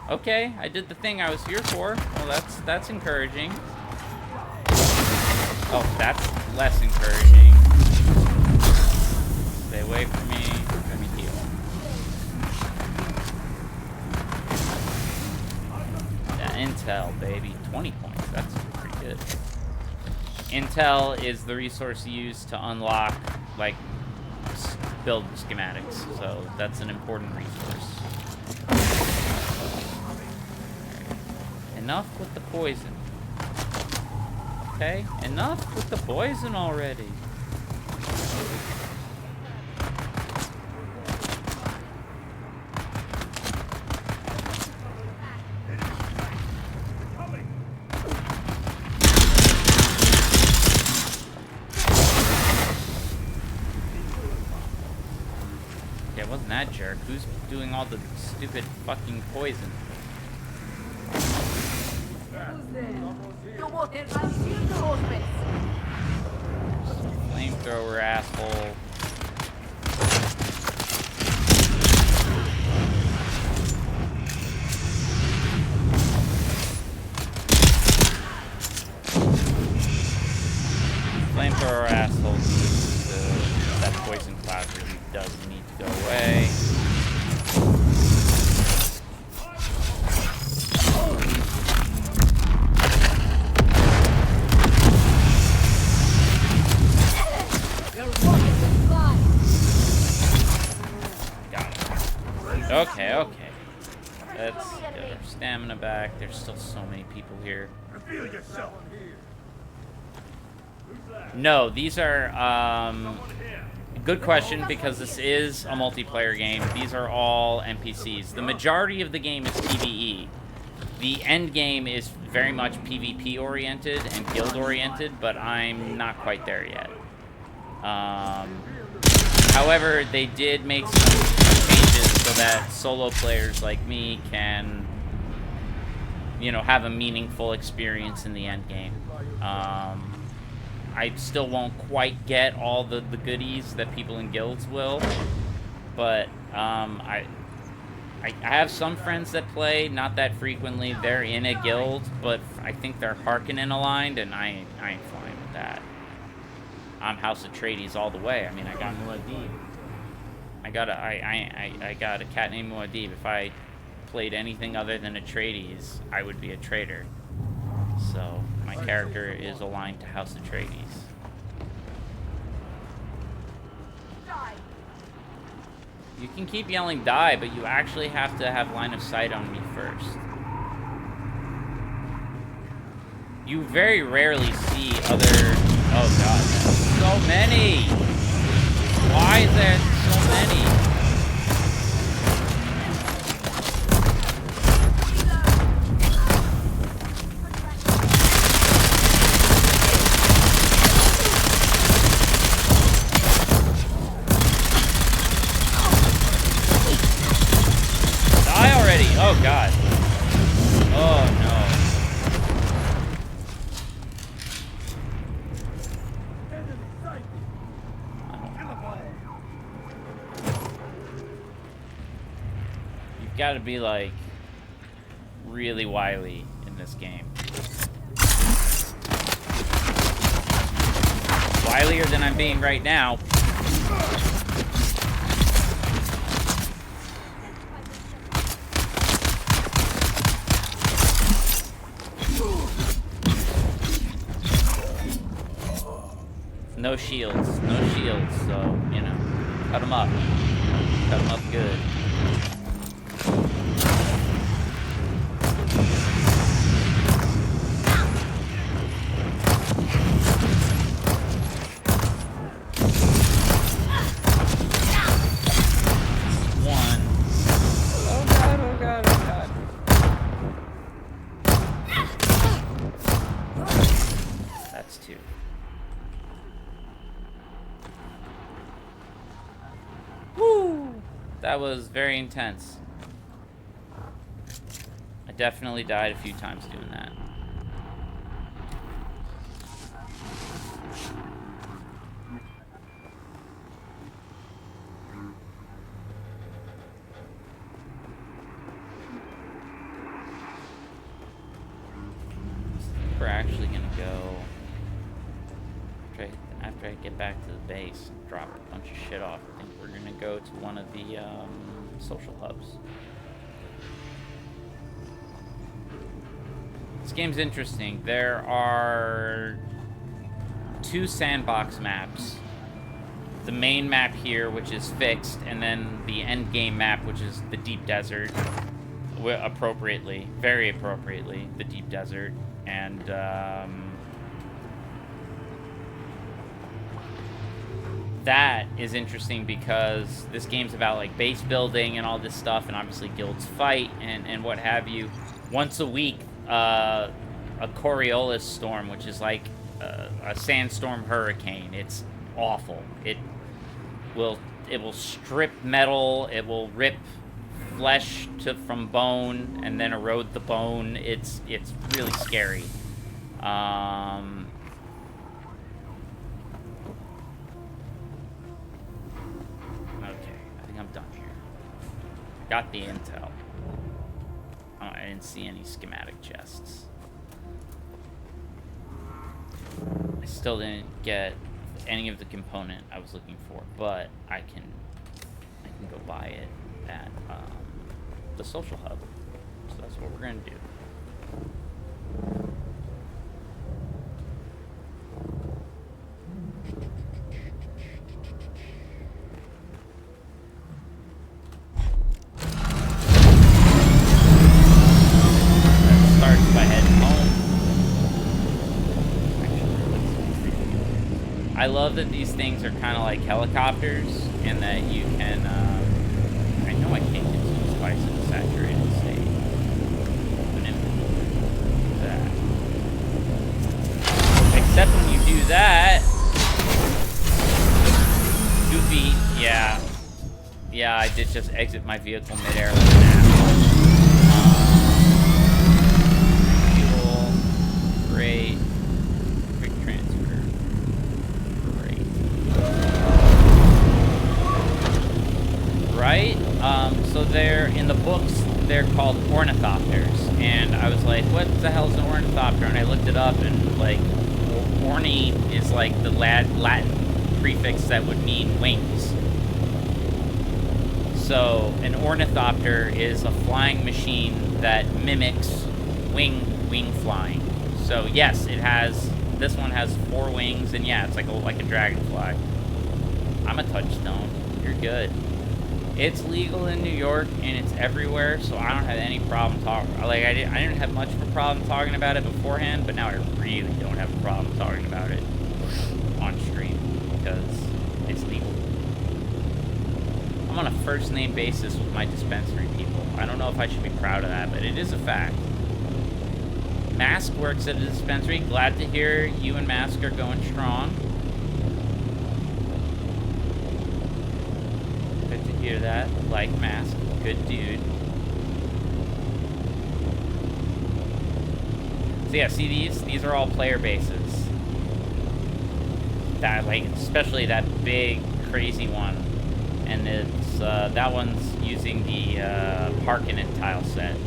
Okay, I did the thing I was here for. Well, that's encouraging. Oh, that's less encouraging. Stay away from me. Let me heal. Yeah, intel, baby. 20 points. That's pretty good. Intel is the resource used to unlock, like, build schematics. So that's an important resource. Enough with the poison. Okay, enough with the poison already. Yeah, it wasn't that jerk. Who's doing all the stupid fucking poison? Flamethrower asshole. Flamethrower asshole needs to, that poison cloud really does need to go away. Okay, okay. Let's get our stamina back. There's still so many people here. No, these are, good question, because this is a multiplayer game. These are all NPCs. The majority of the game is PvE. The end game is very much PvP oriented and guild oriented, but I'm not quite there yet. However, they did make some changes so that solo players like me can, you know, have a meaningful experience in the end game. I still won't quite get all the goodies that people in guilds will, but I have some friends that play, not that frequently. They're in a guild, but I think they're Harkonnen aligned, and I ain't fine with that. I'm House Atreides all the way. I mean, I got Muad'Dib. I got a cat named Muad'Dib. If I played anything other than Atreides, I would be a traitor. So my character is aligned to House Atreides. You can keep yelling die, but you actually have to have line of sight on me first. You very rarely see other... Oh god, so many! Why is there so many? Die already! Oh god. Oh no. You've got to be like really wily in this game. Wilier than I'm being right now. No shields, so, you know, cut them up. Cut them up good. One. Oh god, oh god, oh god. That's two. Woo! That was very intense. I definitely died a few times doing that. We're actually gonna go after I get back to the base and drop a bunch of shit off. I think we're gonna go to one of the social hubs. This game's interesting. There are 2 sandbox maps. The main map here, which is fixed, and then the end game map, which is the deep desert. Appropriately, very appropriately, the deep desert, and that is interesting because this game's about like base building and all this stuff, and obviously guilds fight and what have you. Once a week, a Coriolis storm, which is like a sandstorm hurricane. It's awful. It will strip metal. It will rip flesh from bone and then erode the bone. It's really scary. Okay, I think I'm done here. Got the intel. Oh, I didn't see any schematic chests. I still didn't get any of the component I was looking for, but I can go buy it at the social hub. So that's what we're gonna do. That starts by heading home. I love that these things are kind of like helicopters, and that you can, I know I can't consume spice in a saturated state. That. Except when you do that, Goofy, yeah, I did just exit my vehicle midair like an asshole. Fuel, great. Right? So they're, in the books, they're called ornithopters. And I was like, what the hell's an ornithopter? And I looked it up, and, like, orni is, like, the Latin prefix that would mean wings. So, an ornithopter is a flying machine that mimics wing flying. So, yes, this one has 4 wings, and yeah, it's like a dragonfly. I'm a touchstone. You're good. It's legal in New York, and it's everywhere, so I don't have any problem talking. Like, I didn't have much of a problem talking about it beforehand, but now I really don't have a problem talking about it on stream, because it's legal. I'm on a first-name basis with my dispensary people. I don't know if I should be proud of that, but it is a fact. Mask works at a dispensary. Glad to hear you and Mask are going strong. Hear that? Like Mask. Good dude. So yeah, see these are all player bases. That, like, especially that big crazy one. And it's that one's using the Harkonnen tile set.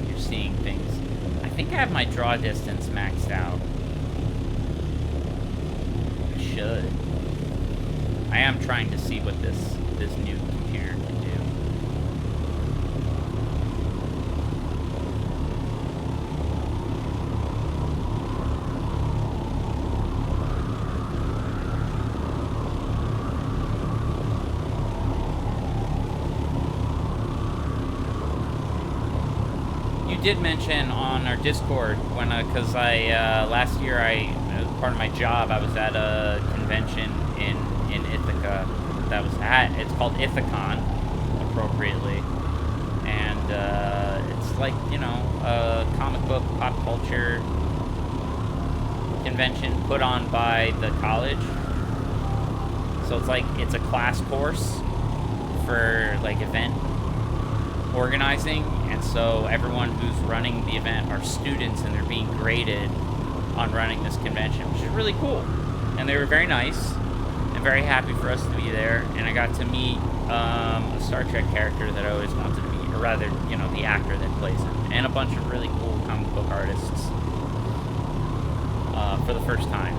You're seeing things. I think I have my draw distance maxed out. I should. I am trying to see what this new computer can do. You did mention on our Discord when, because last year as part of my job, I was at a convention in Ithaca that was it's called Ithacon, appropriately, and it's like, you know, a comic book pop culture convention put on by the college. So it's a class course for, like, event organizing, and so everyone who's running the event are students, and they're being graded on running this convention, which is really cool. And they were very nice. Very happy for us to be there, and I got to meet a Star Trek character that I always wanted to meet, or rather, you know, the actor that plays him, and a bunch of really cool comic book artists for the first time.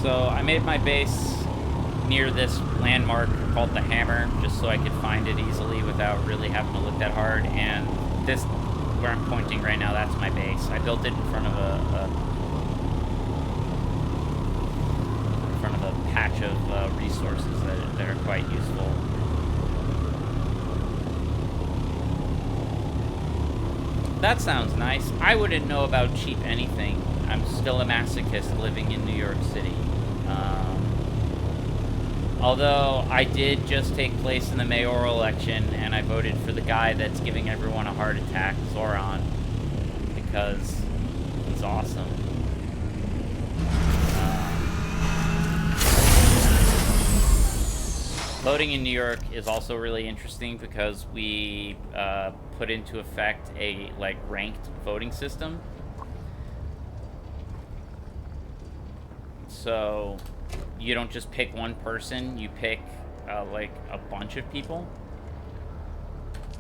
So I made my base near this landmark called the Hammer, just so I could find it easily without really having to look that hard. And this where I'm pointing right now, that's my base. I built it in front of a patch of resources that are quite useful. That sounds nice. I wouldn't know about cheap anything. I'm still a masochist living in New York City. Although I did just take place in the mayoral election, and I voted for the guy that's giving everyone a heart attack, Zoran, because he's awesome. Voting in New York is also really interesting because we put into effect a ranked voting system. So you don't just pick one person, you pick like a bunch of people.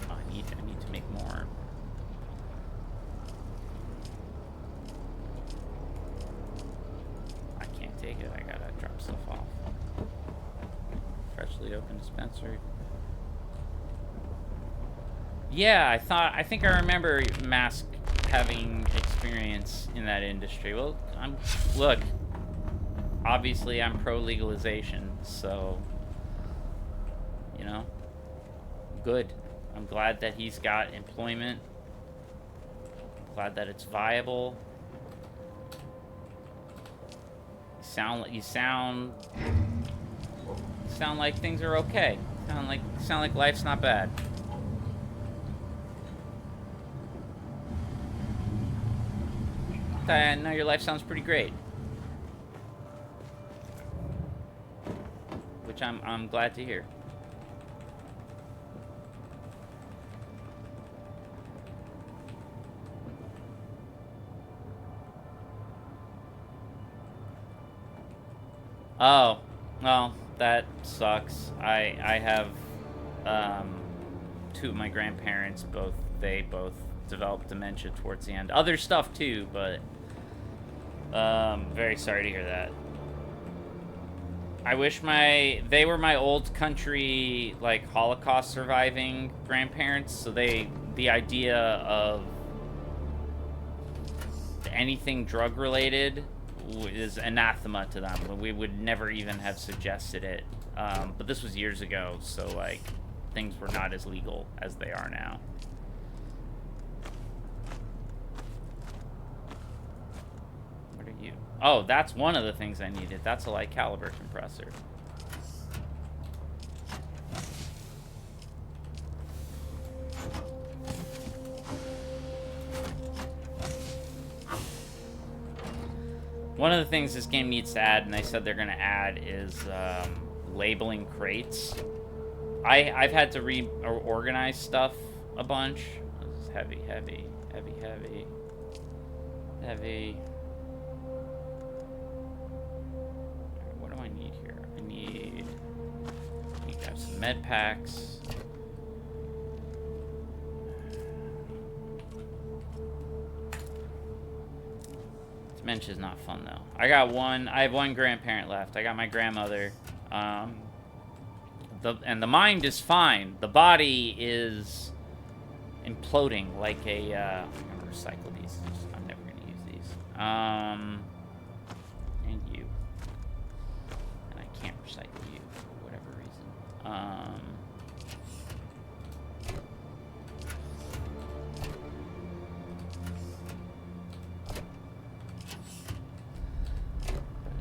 Oh, I need to make more. I can't take it. I gotta drop stuff off. Freshly opened dispensary. Yeah, I think I remember Mask having experience in that industry. Well, look. Obviously, I'm pro-legalization, so, you know, good. I'm glad that he's got employment. I'm glad that it's viable. You sound like things are okay. Sound like life's not bad. No, your life sounds pretty great. Which I'm glad to hear. Oh, well, that sucks. I have two of my grandparents, they both developed dementia towards the end. Other stuff too, but very sorry to hear that. I wish they were my old country, like, Holocaust surviving grandparents, so the idea of anything drug related is anathema to them. We would never even have suggested it. But this was years ago, so, like, things were not as legal as they are now. Oh, that's one of the things I needed. That's a light caliber compressor. One of the things this game needs to add, and they said they're going to add, is labeling crates. I've had to reorganize stuff a bunch. This is heavy, heavy, heavy, heavy, heavy. I need here. I need to have some med packs. Dementia's not fun though. I have one grandparent left. I got my grandmother. The mind is fine. The body is imploding like a I'm gonna recycle these. I'm never gonna use these. And you. Can't recycle you for whatever reason.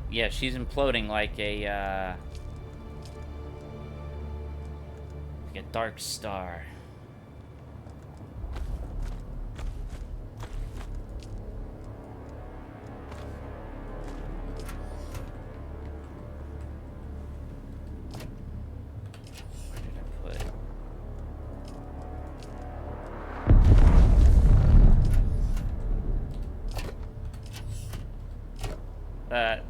Yeah, she's imploding like a dark star.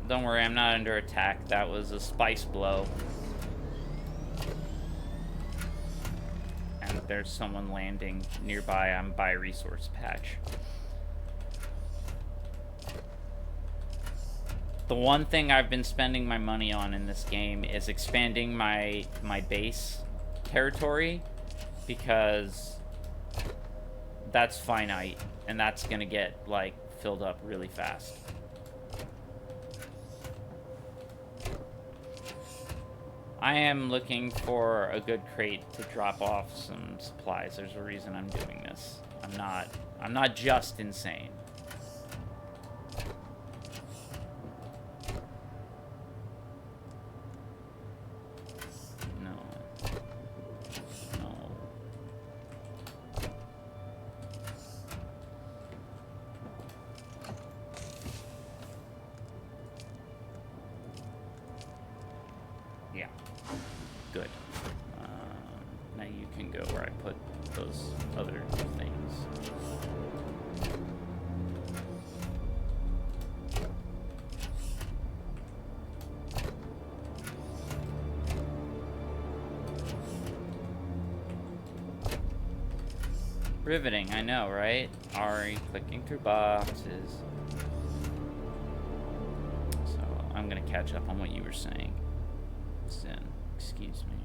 Don't worry, I'm not under attack. That was a spice blow. And there's someone landing nearby. I'm by resource patch. The one thing I've been spending my money on in this game is expanding my base territory, because that's finite, and that's gonna get, like, filled up really fast. I am looking for a good crate to drop off some supplies. There's a reason I'm doing this. I'm not just insane. No. No. Yeah. Good. Now you can go where I put those other things. Riveting, I know, right? Ari, clicking through boxes. So, I'm gonna catch up on what you were saying. Sin, excuse me.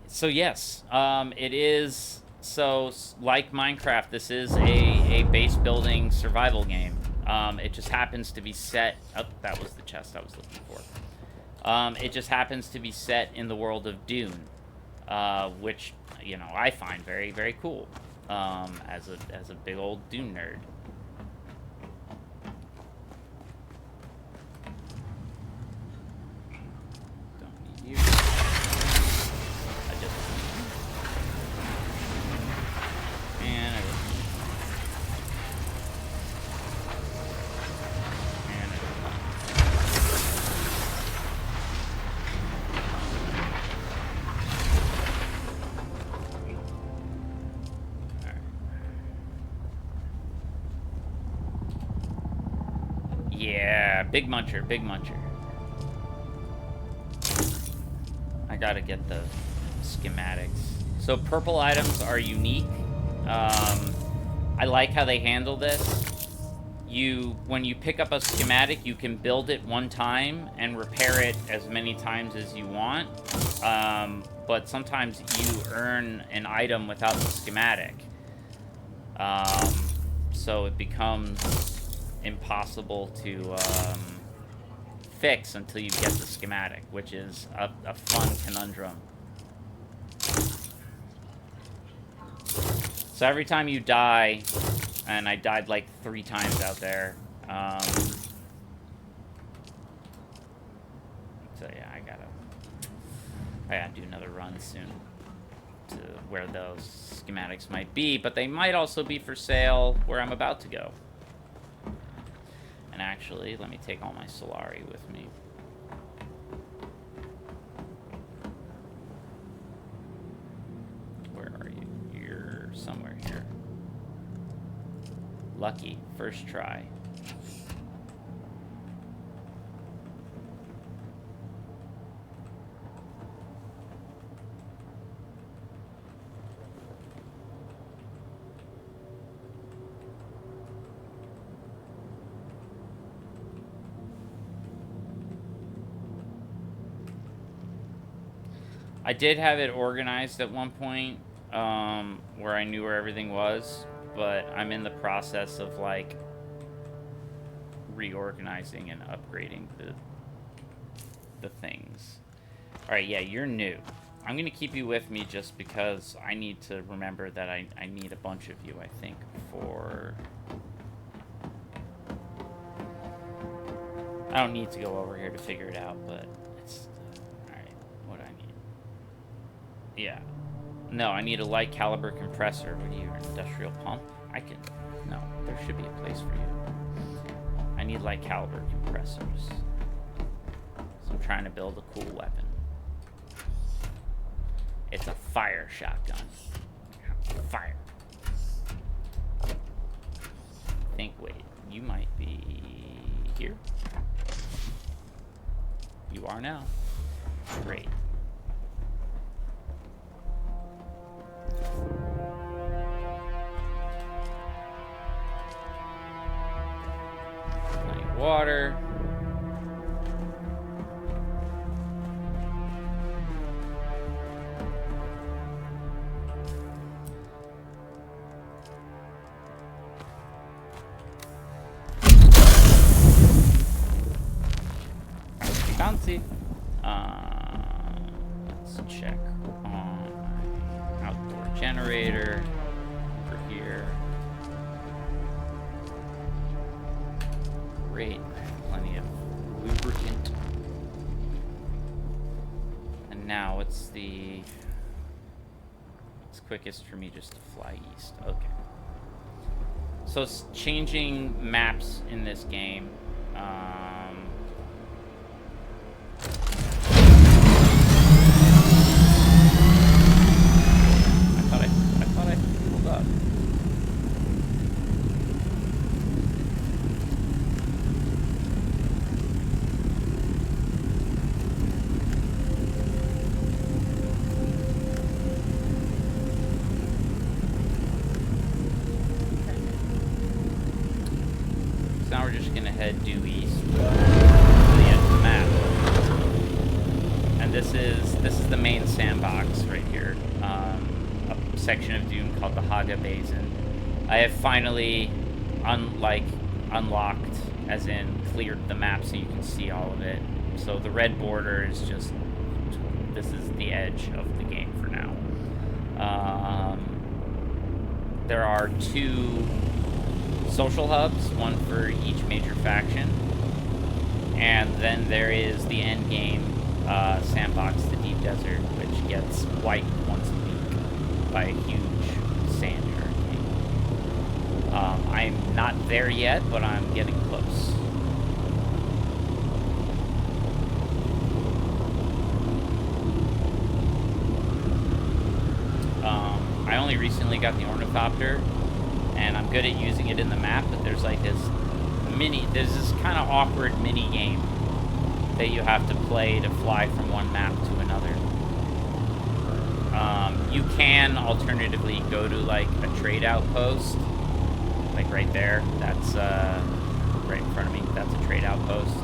So yes, it is. So like Minecraft, this is a base building survival game. It just happens to be set. Oh, that was the chest I was looking for. It just happens to be set in the world of Dune, which, you know, I find very, very cool. As a big old Dune nerd. Don't need you. And I just... And I Yeah, big muncher, big muncher. I gotta get the schematics. So purple items are unique. I like how they handle this. When you pick up a schematic, you can build it one time and repair it as many times as you want. But sometimes you earn an item without the schematic. So it becomes impossible to fix until you get the schematic, which is a fun conundrum. So every time you die, and I died like 3 times out there, so yeah, I gotta do another run soon to where those schematics might be, but they might also be for sale where I'm about to go. And actually, let me take all my Solari with me. Where are you? You're somewhere here. Lucky, first try. I did have it organized at one point, where I knew where everything was, but I'm in the process of, like, reorganizing and upgrading the things. Alright, yeah, you're new. I'm gonna keep you with me just because I need to remember that I need a bunch of you, I think, for... I don't need to go over here to figure it out, but it's... Alright, what do I need? Yeah. No, I need a light caliber compressor. What are you, an industrial pump? I can... No, there should be a place for you. I need light caliber compressors. So I'm trying to build a cool weapon. It's a fire shotgun. Fire. I think, wait, you might be here. You are now. Great. water. Bouncy. Let's check on my outdoor generator over here. Great, plenty of lubricant. And now it's quickest for me just to fly east. Okay. So it's changing maps in this game. I thought I pulled up. So now we're just gonna head due east to the end of the map. And this is the main sandbox right here. A section of Dune called the Haga Basin. I have finally unlocked, as in cleared the map so you can see all of it. So the red border is just, this is the edge of the game for now. There are 2 social hubs, one for each major faction, and then there is the end game sandbox, the Deep Desert, which gets wiped once a week by a huge sand hurricane. I'm not there yet, but I'm getting close. I only recently got the ornithopter, and I'm good at using it in the map, but there's like this kind of awkward mini game that you have to play to fly from one map to another. You can alternatively go to like a trade outpost, like right there. That's right in front of me. That's a trade outpost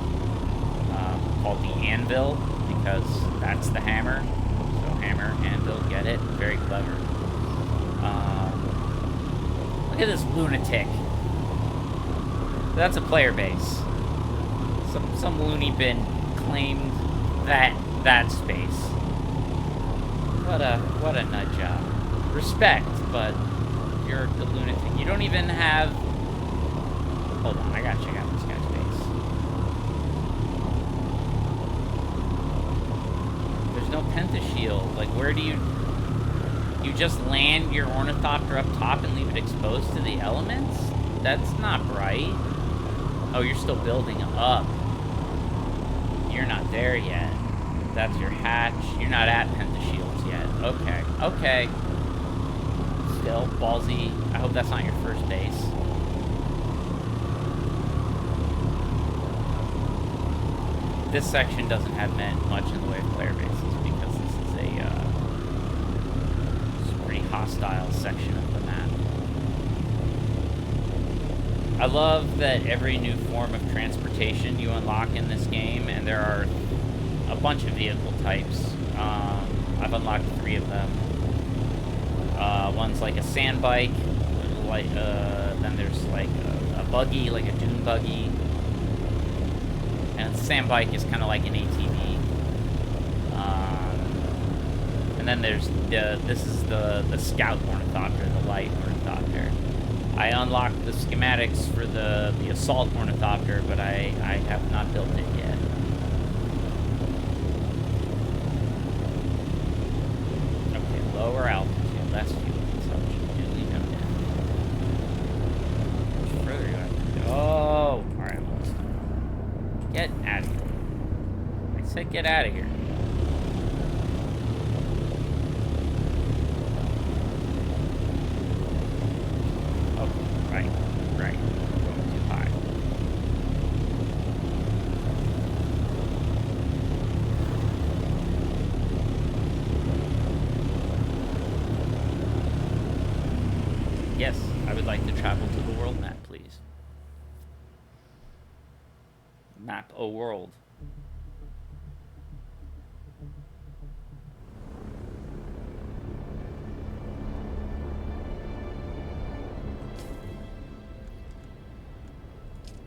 called the Anvil, because that's the hammer. So hammer, anvil, get it? Very clever. Look at this lunatic. That's a player base. Some loony bin claimed that space. What a nut job. Respect, but you're a lunatic. You don't even have. Hold on, I gotta check out this guy's base. There's no pentashield. Like, where do you just land your ornithopter up top and leave it exposed to the elements? That's not right. Oh, you're still building up. You're not there yet. That's your hatch. You're not at pentashields yet. Okay. Okay. Still, ballsy. I hope that's not your first base. This section doesn't have much in the way of player bases because this is a pretty hostile section of the map. I love that every new form of transportation you unlock in this game, and there are a bunch of vehicle types. I've unlocked 3 of them. One's like a sand bike, then there's like a buggy, like a dune buggy, and the sand bike is kind of like an ATV. And then there's this is the scout ornithopter, the light ornithopter. I unlocked the schematics for the assault ornithopter, but I have not built it yet. Okay, lower altitude, less fuel consumption, duly noted. How much further do I have to go? Oh, alright, almost done. Get out of here. I said get out of here. Right. Going too high. Yes, I would like to travel to the world map, please. Map a world.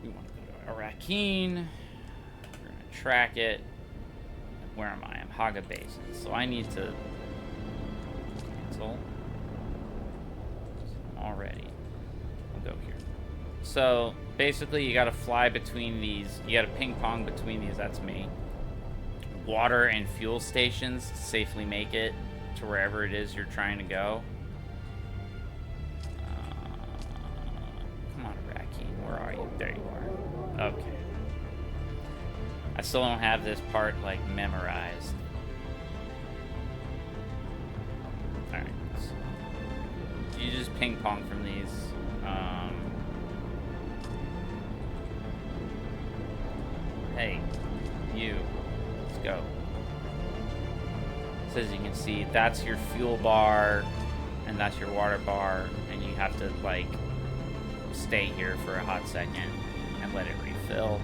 We want to go to Arrakeen. We're going to track it. Where am I? I'm Haga Basin. So I need to cancel. Already. I'll go here. So basically you gotta fly between these, you gotta ping pong between these, that's me. Water and fuel stations to safely make it to wherever it is you're trying to go. Come on, Rakeen, where are you? There you are. Okay. I still don't have this part, like, memorized. Alright. So you just ping pong from these. Hey, you. Let's go. So as you can see, that's your fuel bar, and that's your water bar, and you have to, like, stay here for a hot second and let it refill.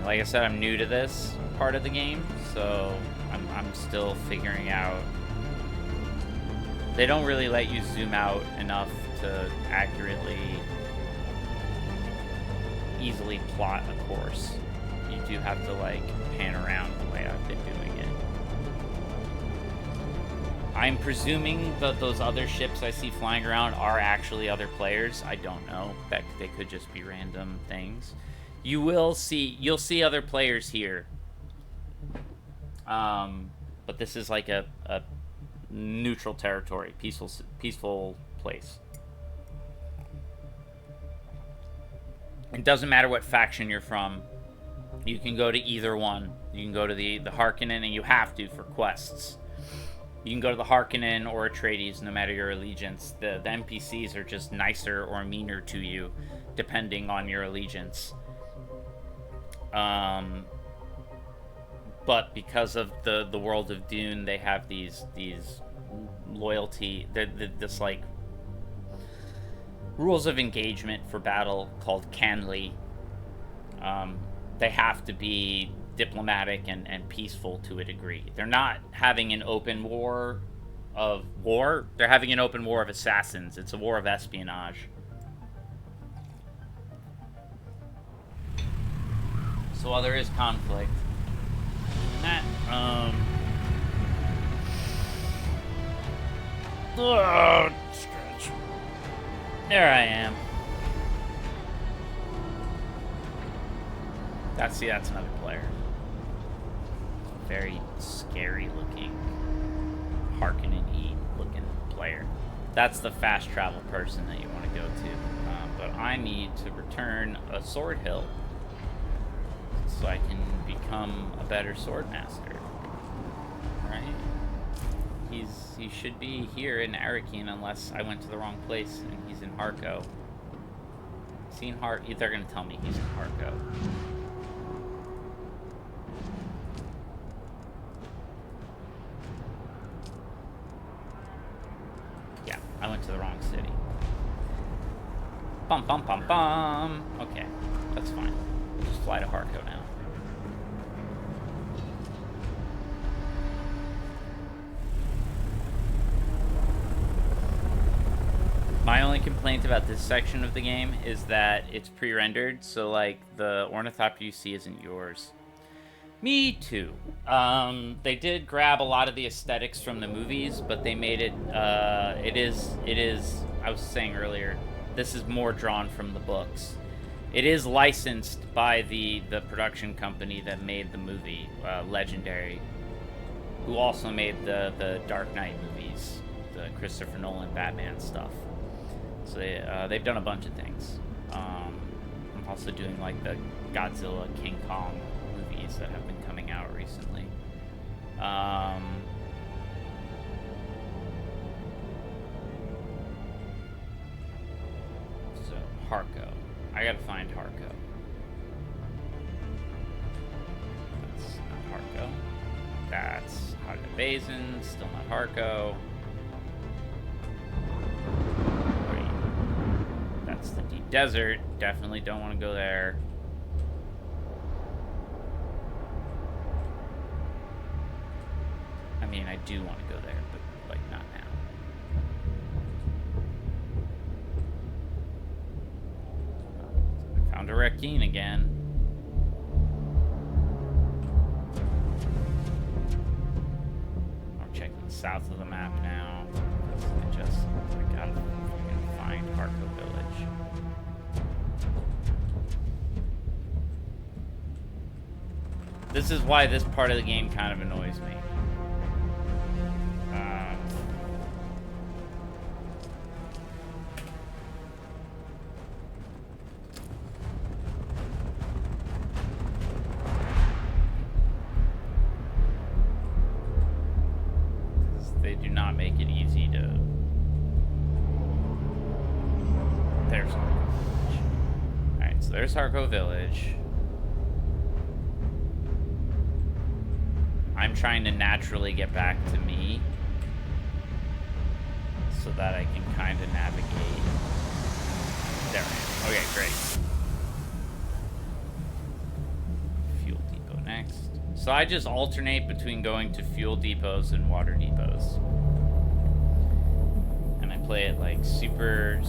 Like I said, I'm new to this part of the game, so I'm still figuring out. They don't really let you zoom out enough to accurately, easily plot a course. You do have to, like, pan around the way I've been doing it. I'm presuming that those other ships I see flying around are actually other players. I don't know. That they could just be random things. You'll see other players here. But this is like a neutral territory, peaceful place. It doesn't matter what faction you're from. You can go to either one. You can go to the Harkonnen, and you have to for quests. You can go to the Harkonnen or Atreides, no matter your allegiance. The NPCs are just nicer or meaner to you, depending on your allegiance. But because of the world of Dune, they have these loyalty, this, like, rules of engagement for battle called Canly. They have to be diplomatic and peaceful to a degree. They're not having an open war of war. They're having an open war of assassins. It's a war of espionage. So while there is conflict, that, stretch. There I am. That's another player. Very scary looking, Harkonnen-y looking player. That's the fast travel person that you want to go to. But I need to return a sword hill, so I can become a better sword master. Right? He should be here in Arrakeen, unless I went to the wrong place and he's in Harko. They're gonna tell me he's in Harko. Yeah, I went to the wrong city. Bum bum bum bum. Okay, that's fine. Just fly to Harko now. My only complaint about this section of the game is that it's pre-rendered, so, like, the ornithopter you see isn't yours. Me too. They did grab a lot of the aesthetics from the movies, but they made it, it is, I was saying earlier, this is more drawn from the books. It is licensed by the production company that made the movie, Legendary, who also made the Dark Knight movies, the Christopher Nolan Batman stuff. So they've done a bunch of things. I'm also doing, like, the Godzilla, King Kong movies that have been coming out recently. Harco. I gotta find Harco. That's not Harco. That's Hogda Basin, still not Harco. That's the deep desert. Definitely don't want to go there. I mean, I do want to go there, but, like, not now. Found a Rakeen again. I'm checking south of the map now. I gotta fucking find Harco Village. This is why this part of the game kind of annoys me. They do not make it easy to... There's Harco Village. Alright, so there's Harco Village. I'm trying to naturally get back to me so that I can kind of navigate. There I am. Okay, great. Fuel depot next. So I just alternate between going to fuel depots and water depots. And I play it like super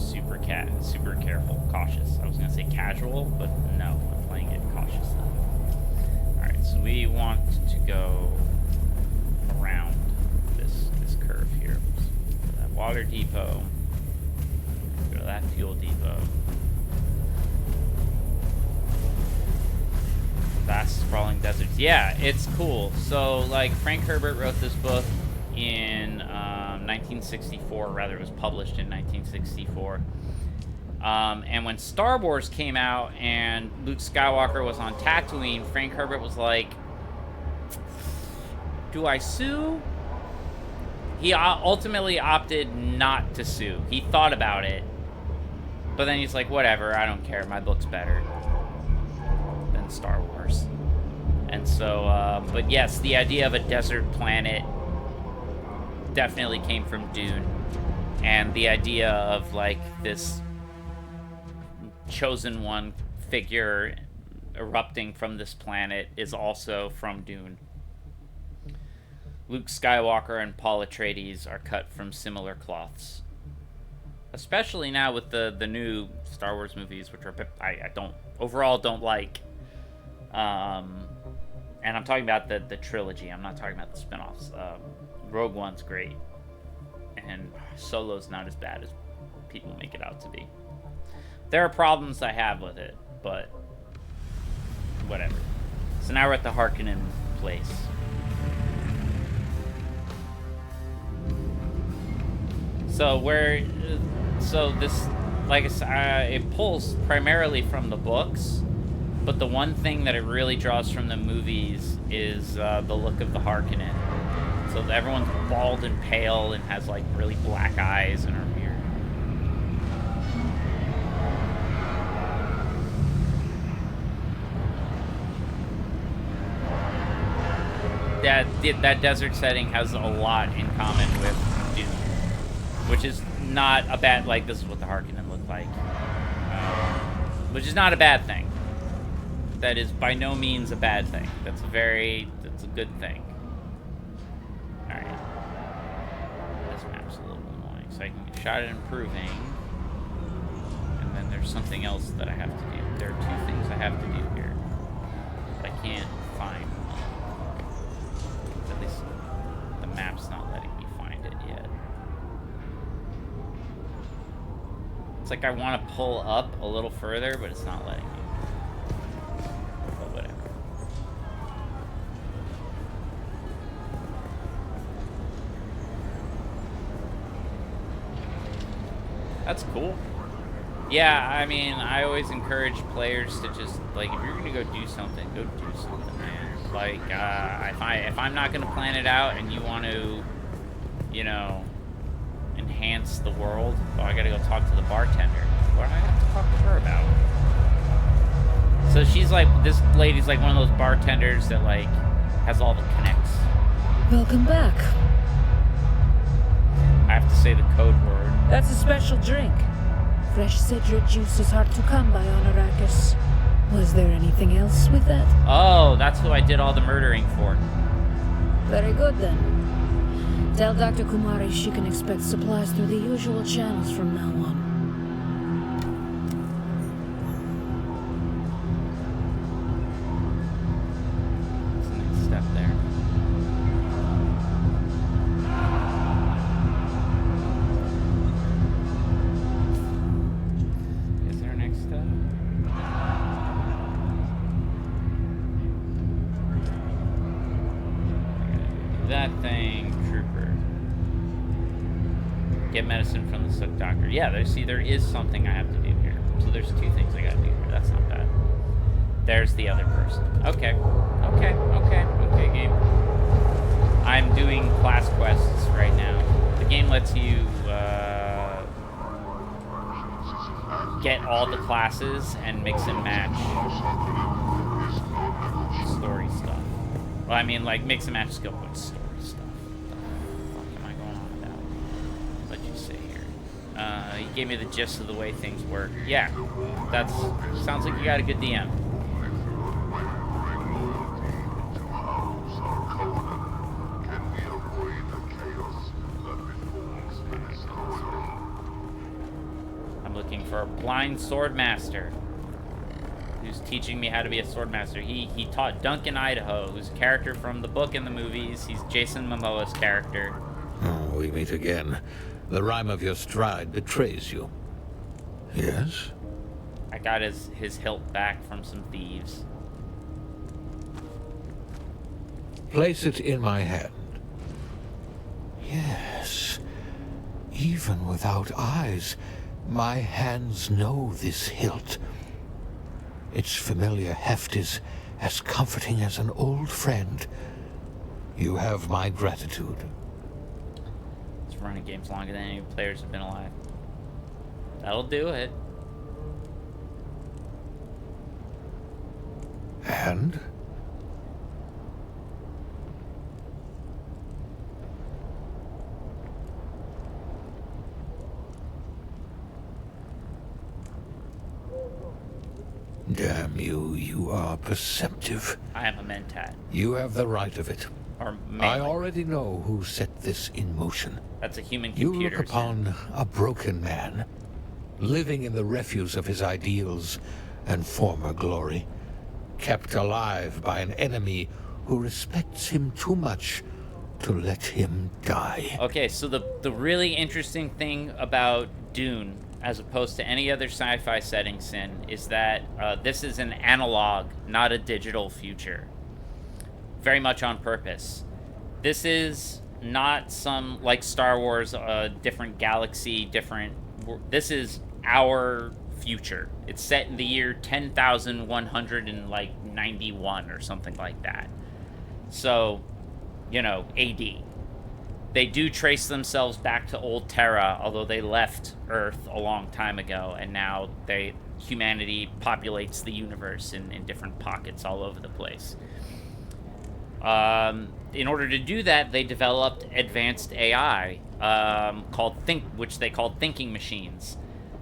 careful, cautious. I was gonna say casual, but no, I'm playing it cautiously. Alright, so we want to go around this curve here. So that water depot. Go to that fuel depot. Vast sprawling deserts. Yeah, it's cool. So, like, Frank Herbert wrote this book in 1964. Rather, it was published in 1964. And when Star Wars came out and Luke Skywalker was on Tatooine, Frank Herbert was like, do I sue? He ultimately opted not to sue. He thought about it. But then he's like, whatever, I don't care. My book's better than Star Wars. And so, but yes, the idea of a desert planet definitely came from Dune. And the idea of, like, this chosen one figure erupting from this planet is also from Dune. Luke Skywalker and Paul Atreides are cut from similar cloths. Especially now with the new Star Wars movies, which are I don't like. And I'm talking about the trilogy. I'm not talking about the spin-offs. Rogue One's great. And Solo's not as bad as people make it out to be. There are problems I have with it, but whatever. So now we're at the Harkonnen place. So this, like I said, it pulls primarily from the books, but the one thing that it really draws from the movies is the look of the Harkonnen. So everyone's bald and pale and has, like, really black eyes and are weird. That desert setting has a lot in common with Dune, which is not a bad, like, this is what the Harkonnen look like, which is not a bad thing. That is by no means a bad thing. That's a good thing. Alright. This map's a little annoying, so I can get shot at improving. And then there's something else that I have to do. There are two things I have to do here. I can't find. At least the map's not letting me find it yet. It's like I want to pull up a little further, but it's not letting me. But whatever. That's cool. Yeah, I mean, I always encourage players to just, like, if you're gonna go do something, go do something, man. Like, if I'm not gonna plan it out and you want to, you know, enhance the world, well, I gotta go talk to the bartender. Why do I have to talk to her? she's like, this lady's like one of those bartenders that like has all the connects. Welcome back. I have to say the code word. That's a special drink. Fresh cedric juice is hard to come by on Arrakis. Was there anything else with that? Oh, that's who I did all the murdering for. Very good then. Tell Dr. Kumari she can expect supplies through the usual channels from now on. That's the next step there. Is there a next step? That thing, trooper. Get medicine from the sick doctor. Yeah, there is something I have to do here. So there's two things I gotta do here. That's not bad. There's the other person. Okay. Okay, game. I'm doing class quests right now. The game lets you get all the classes and mix and match story stuff. Well, I mean, like, mix and match skill points, story stuff. What the fuck am I going on about? Let you say here. You gave me the gist of the way things work. Yeah, sounds like you got a good DM. I'm looking for a blind sword master who's teaching me how to be a sword master. He taught Duncan Idaho, who's a character from the book and the movies. He's Jason Momoa's character. Oh, we meet again. The rhyme of your stride betrays you. Yes? I got his hilt back from some thieves. Place it in my hand. Yes. Even without eyes, my hands know this hilt. Its familiar heft is as comforting as an old friend. You have my gratitude. It's running games longer than any players have been alive. That'll do it. And? Damn you, you are perceptive. I am a mentat. You have the right of it. Or I melee. already know who set this in motion. That's a human You computer. look upon a broken man, living in the refuse of his ideals and former glory, kept alive by an enemy who respects him too much to let him die. Okay, so the really interesting thing about Dune, as opposed to any other sci-fi setting, Sin, is that this is an analog, not a digital future. Very much on purpose. This is not some, like Star Wars, different galaxy, different... This is our future. It's set in the year 10,191 or something like that. So, you know, AD. They do trace themselves back to old Terra, although they left Earth a long time ago, and now humanity populates the universe in different pockets all over the place. In order to do that, they developed advanced AI, which they called thinking machines.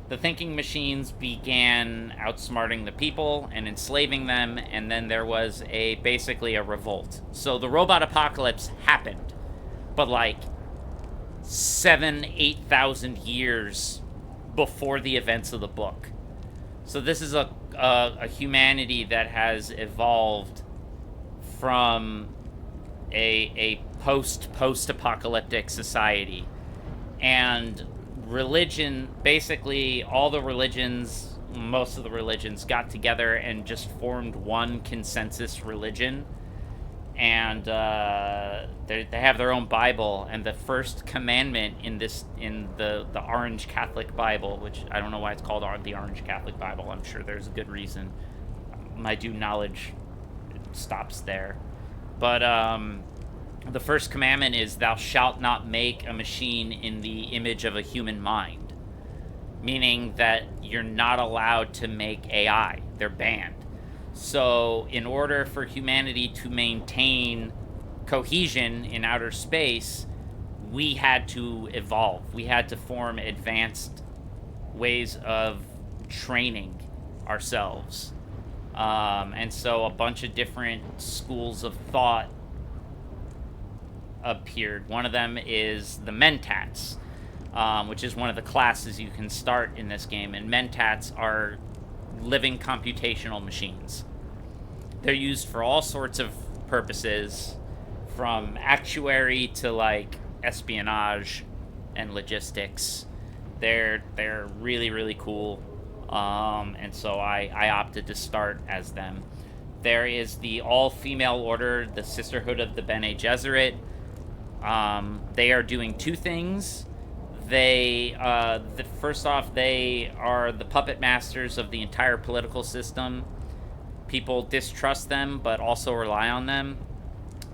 The thinking machines began outsmarting the people and enslaving them, and then there was basically a revolt. So the robot apocalypse happened, but like 8,000 years before the events of the book. So this is a humanity that has evolved from a post-apocalyptic society. And religion, basically all the religions, most of the religions got together and just formed one consensus religion. And they have their own Bible, and the first commandment in the Orange Catholic Bible, which I don't know why it's called the Orange Catholic Bible. I'm sure there's a good reason. My due knowledge stops there. But the first commandment is, "Thou shalt not make a machine in the image of a human mind," meaning that you're not allowed to make AI. They're banned. So in order for humanity to maintain cohesion in outer space, we had to evolve. We had to form advanced ways of training ourselves. And so a bunch of different schools of thought appeared. One of them is the Mentats, which is one of the classes you can start in this game. And Mentats are living computational machines. They're used for all sorts of purposes, from actuary to like espionage and logistics. They're really, really cool. And so I opted to start as them. There is the all-female order, the Sisterhood of the Bene Gesserit. They are doing two things. First off, they are the puppet masters of the entire political system. People distrust them, but also rely on them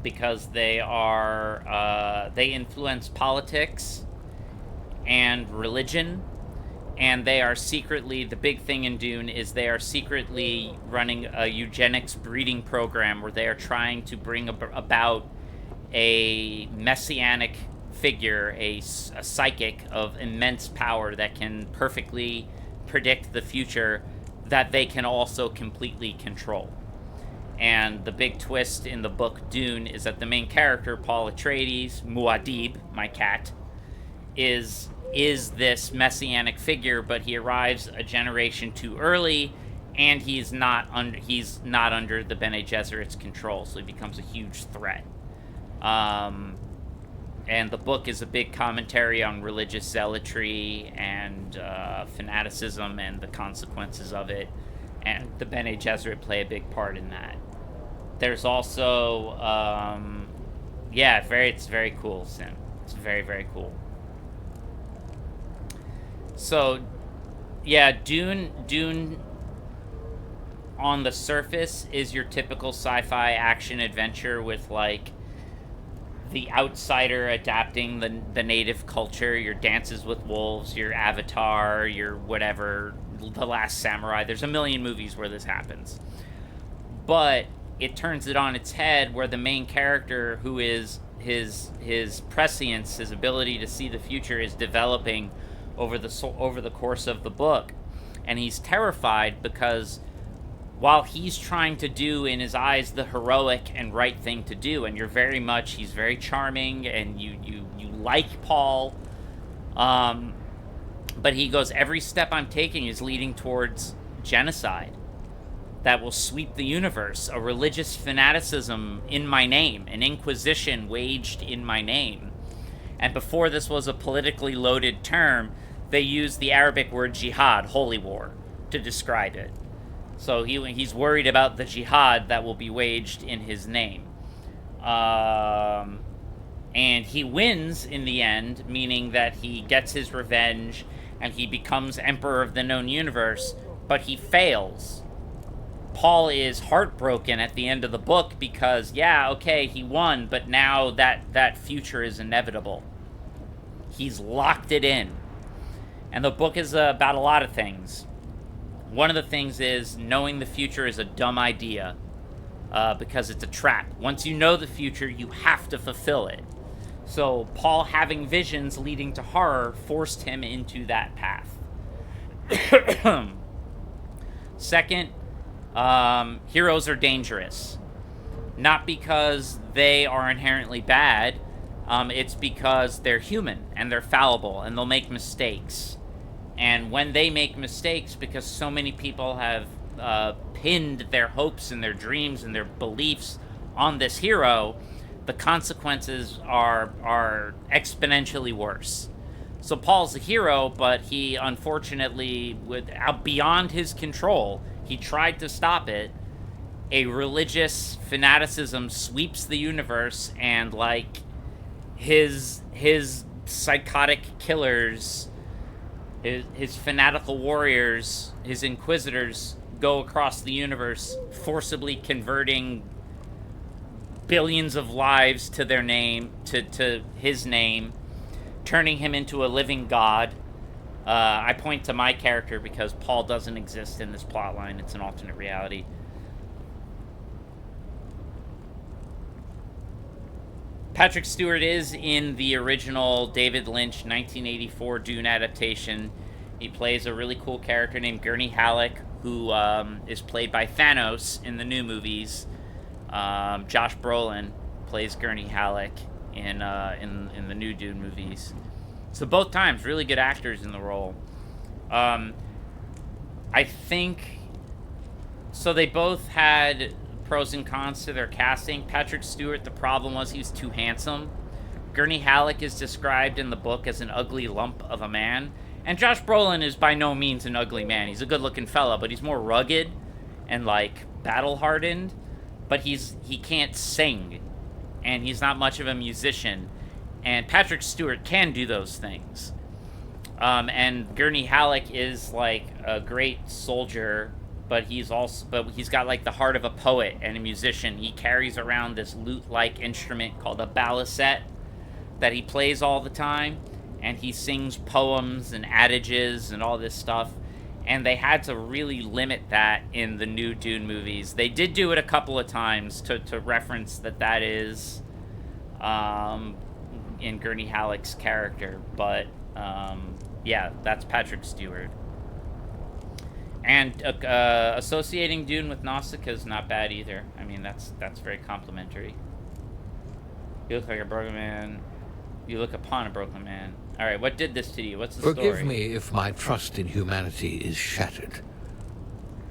because they influence politics and religion. And they are secretly, the big thing in Dune is they are secretly running a eugenics breeding program where they are trying to bring about a messianic figure, a psychic of immense power that can perfectly predict the future that they can also completely control. And the big twist in the book Dune is that the main character, Paul Atreides, Muad'Dib, my cat, is this messianic figure, but he arrives a generation too early, and he's not under the Bene Gesserit's control, so he becomes a huge threat. And the book is a big commentary on religious zealotry and fanaticism and the consequences of it, and the Bene Gesserit play a big part in that. There's also, it's very cool, Sim. It's very, very cool. So, yeah, Dune on the surface is your typical sci-fi action adventure with, like, the outsider adapting the native culture, your Dances with Wolves, your Avatar, your whatever, The Last Samurai. There's a million movies where this happens. But it turns it on its head where the main character, who is his prescience, his ability to see the future, is developing over the course of the book. And he's terrified because while he's trying to do, in his eyes, the heroic and right thing to do, and he's very charming, and you like Paul, but he goes, every step I'm taking is leading towards genocide that will sweep the universe, a religious fanaticism in my name, an inquisition waged in my name. And before this was a politically loaded term, they used the Arabic word jihad, holy war, to describe it. So he's worried about the jihad that will be waged in his name. And he wins in the end, meaning that he gets his revenge and he becomes emperor of the known universe, but he fails. Paul is heartbroken at the end of the book because, he won, but now that future is inevitable. He's locked it in. And the book is about a lot of things. One of the things is knowing the future is a dumb idea because it's a trap. Once you know the future, you have to fulfill it. So Paul having visions leading to horror forced him into that path. Second, heroes are dangerous. Not because they are inherently bad. It's because they're human and they're fallible and they'll make mistakes. And when they make mistakes, because so many people have pinned their hopes and their dreams and their beliefs on this hero, the consequences are exponentially worse. So Paul's a hero, but he unfortunately, beyond his control, he tried to stop it. A religious fanaticism sweeps the universe, and like his psychotic killers, his fanatical warriors, his inquisitors go across the universe, forcibly converting billions of lives to their name, to his name, turning him into a living god. I point to my character because Paul doesn't exist in this plotline. It's an alternate reality. Patrick Stewart is in the original David Lynch 1984 Dune adaptation. He plays a really cool character named Gurney Halleck, who is played by Thanos in the new movies. Josh Brolin plays Gurney Halleck in the new Dune movies. So both times, really good actors in the role. I think... So they both had pros and cons to their casting. Patrick Stewart, the problem was he was too handsome. Gurney Halleck is described in the book as an ugly lump of a man. And Josh Brolin is by no means an ugly man. He's a good-looking fella, but he's more rugged and, like, battle-hardened. But he can't sing, and he's not much of a musician. And Patrick Stewart can do those things. And Gurney Halleck is, like, a great soldier, but he's got, like, the heart of a poet and a musician. He carries around this lute-like instrument called a balisette that he plays all the time. And he sings poems and adages and all this stuff. And they had to really limit that in the new Dune movies. They did do it a couple of times to reference that is in Gurney Halleck's character. But, yeah, that's Patrick Stewart. And associating Dune with Nausicaa is not bad either. I mean, that's very complimentary. You look like a broken man. You look upon a broken man. All right, what did this to you? What's the story? Forgive me if my trust in humanity is shattered.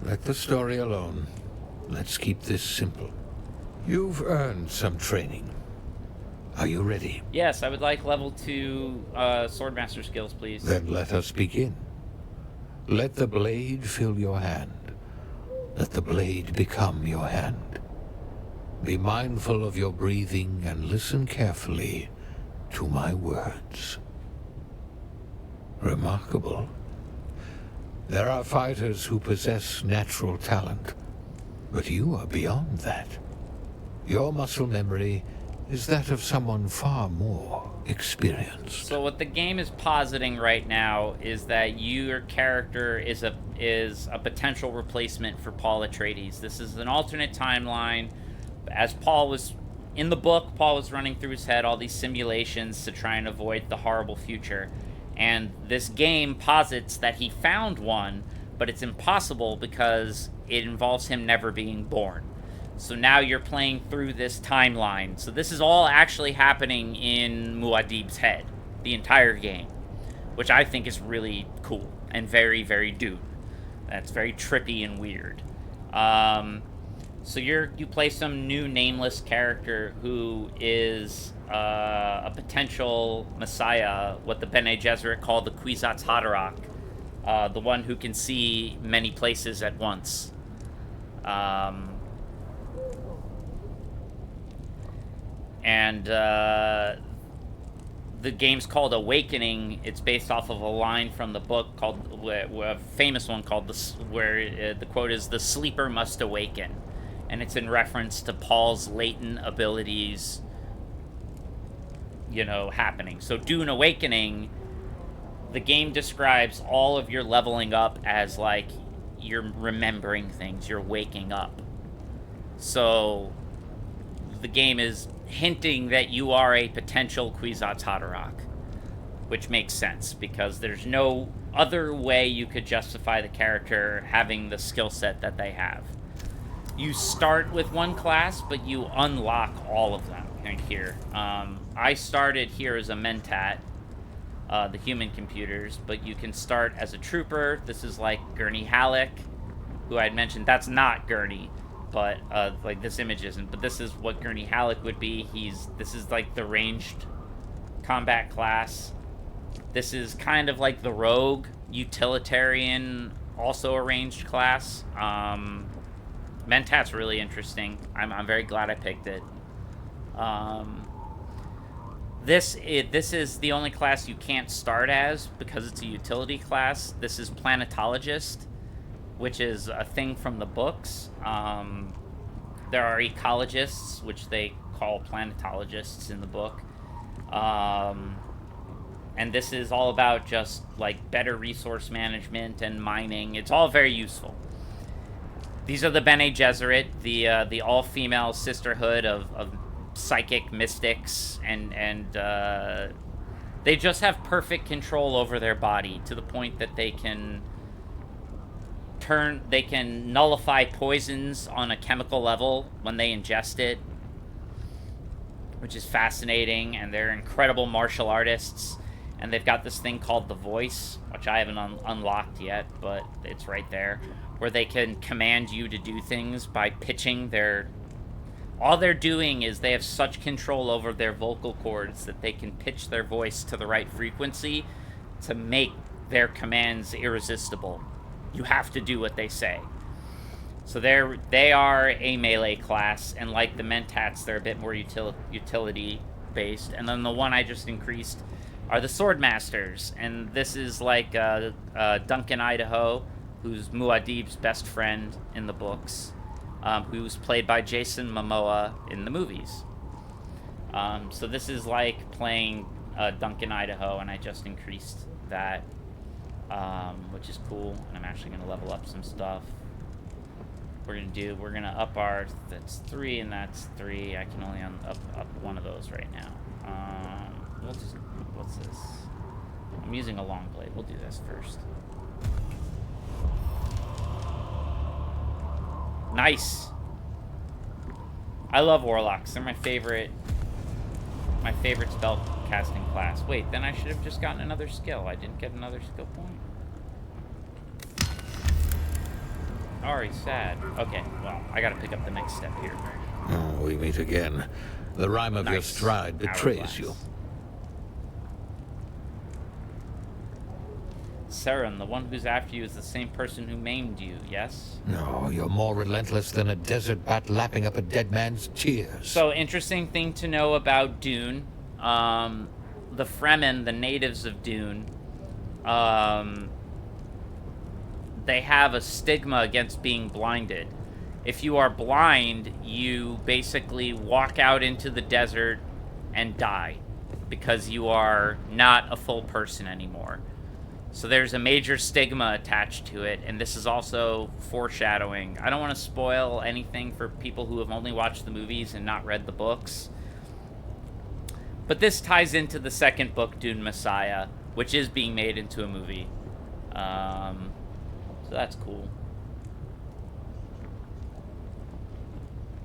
Let the story alone. Let's keep this simple. You've earned some training. Are you ready? Yes, I would like level 2 Swordmaster skills, please. Then let us begin. Let the blade fill your hand. Let the blade become your hand. Be mindful of your breathing and listen carefully to my words. Remarkable. There are fighters who possess natural talent, but you are beyond that. Your muscle memory is that of someone far more experienced. So what the game is positing right now is that your character is a potential replacement for Paul Atreides. This is an alternate timeline. As Paul was in the book, Paul was running through his head all these simulations to try and avoid the horrible future. And this game posits that he found one, but it's impossible because it involves him never being born. So now you're playing through this timeline. So this is all actually happening in Muad'Dib's head, the entire game, which I think is really cool and very, very Dune. That's very trippy and weird. So you play some new nameless character who is a potential messiah, what the Bene Gesserit call the Kwisatz Haderach, the one who can see many places at once. And the game's called Awakening. It's based off of a line from the book called, a famous one called, the quote is, "The sleeper must awaken." And it's in reference to Paul's latent abilities, happening. So Dune Awakening, the game describes all of your leveling up as, like, you're remembering things, you're waking up. So the game is hinting that you are a potential Kwisatz Haderach, which makes sense, because there's no other way you could justify the character having the skill set that they have. You start with one class, but you unlock all of them right here. I started here as a Mentat, the human computers, but you can start as a trooper. This is like Gurney Halleck, who I'd mentioned. That's not Gurney, but like this image isn't. But this is what Gurney Halleck would be. This is like the ranged combat class. This is kind of like the rogue utilitarian, also a ranged class. Mentat's really interesting. I'm very glad I picked it. This is the only class you can't start as because it's a utility class. This is Planetologist, which is a thing from the books. There are ecologists, which they call planetologists in the book. And this is all about just, like, better resource management and mining. It's all very useful. These are the Bene Gesserit, the all-female sisterhood of psychic mystics, and they just have perfect control over their body to the point that they can nullify poisons on a chemical level when they ingest it, which is fascinating. And they're incredible martial artists, and they've got this thing called the Voice, which I haven't unlocked yet, but it's right there, where they can command you to do things by pitching all they're doing is they have such control over their vocal cords that they can pitch their voice to the right frequency to make their commands irresistible. You have to do what they say. So they are a melee class, and like the Mentats, they're a bit more utility based. And then the one I just increased are the Sword Masters, and this is like Duncan Idaho, who's Muad'Dib's best friend in the books, who's played by Jason Momoa in the movies. So this is like playing Duncan Idaho, and I just increased that, which is cool. And I'm actually going to level up some stuff. We're going to up our, that's 3 and that's 3. I can only up one of those right now. We'll just, what's this? I'm using a long blade. We'll do this first. Nice. I love Warlocks. They're my favorite spell casting class. Wait, then I should have just gotten another skill. I didn't get another skill point. Already sad. Okay, well, I gotta pick up the next step here. Oh, we meet again. The rhyme of your stride betrays you. Saren, the one who's after you is the same person who maimed you, yes? No, you're more relentless than a desert bat lapping up a dead man's tears. So, interesting thing to know about Dune. The Fremen, the natives of Dune, they have a stigma against being blinded. If you are blind, you basically walk out into the desert and die because you are not a full person anymore. So there's a major stigma attached to it, and this is also foreshadowing. I don't want to spoil anything for people who have only watched the movies and not read the books. But this ties into the second book, Dune Messiah, which is being made into a movie. So that's cool.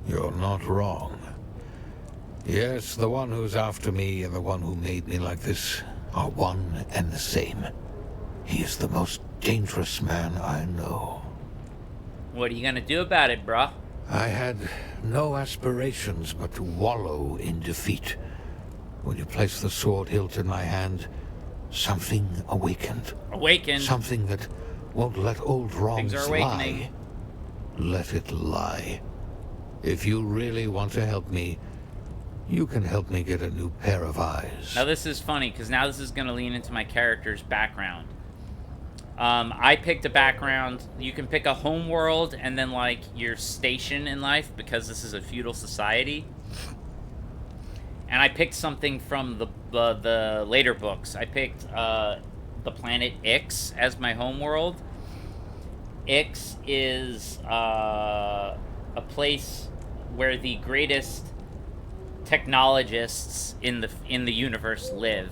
You're not wrong. Yes, the one who's after me and the one who made me like this are one and the same. He is the most dangerous man I know. What are you gonna do about it, bruh? I had no aspirations but to wallow in defeat. When you placed the sword hilt in my hand, something awakened. Awakened? Something that won't let old wrongs Things are awakening. lie. Let it lie. If you really want to help me, you can help me get a new pair of eyes. Now this is funny, because now this is going to lean into my character's background. I picked a background. You can pick a home world and then, like, your station in life, because this is a feudal society. And I picked something from the later books. I picked the planet Ix as my home world. Ix is a place where the greatest technologists in the universe live.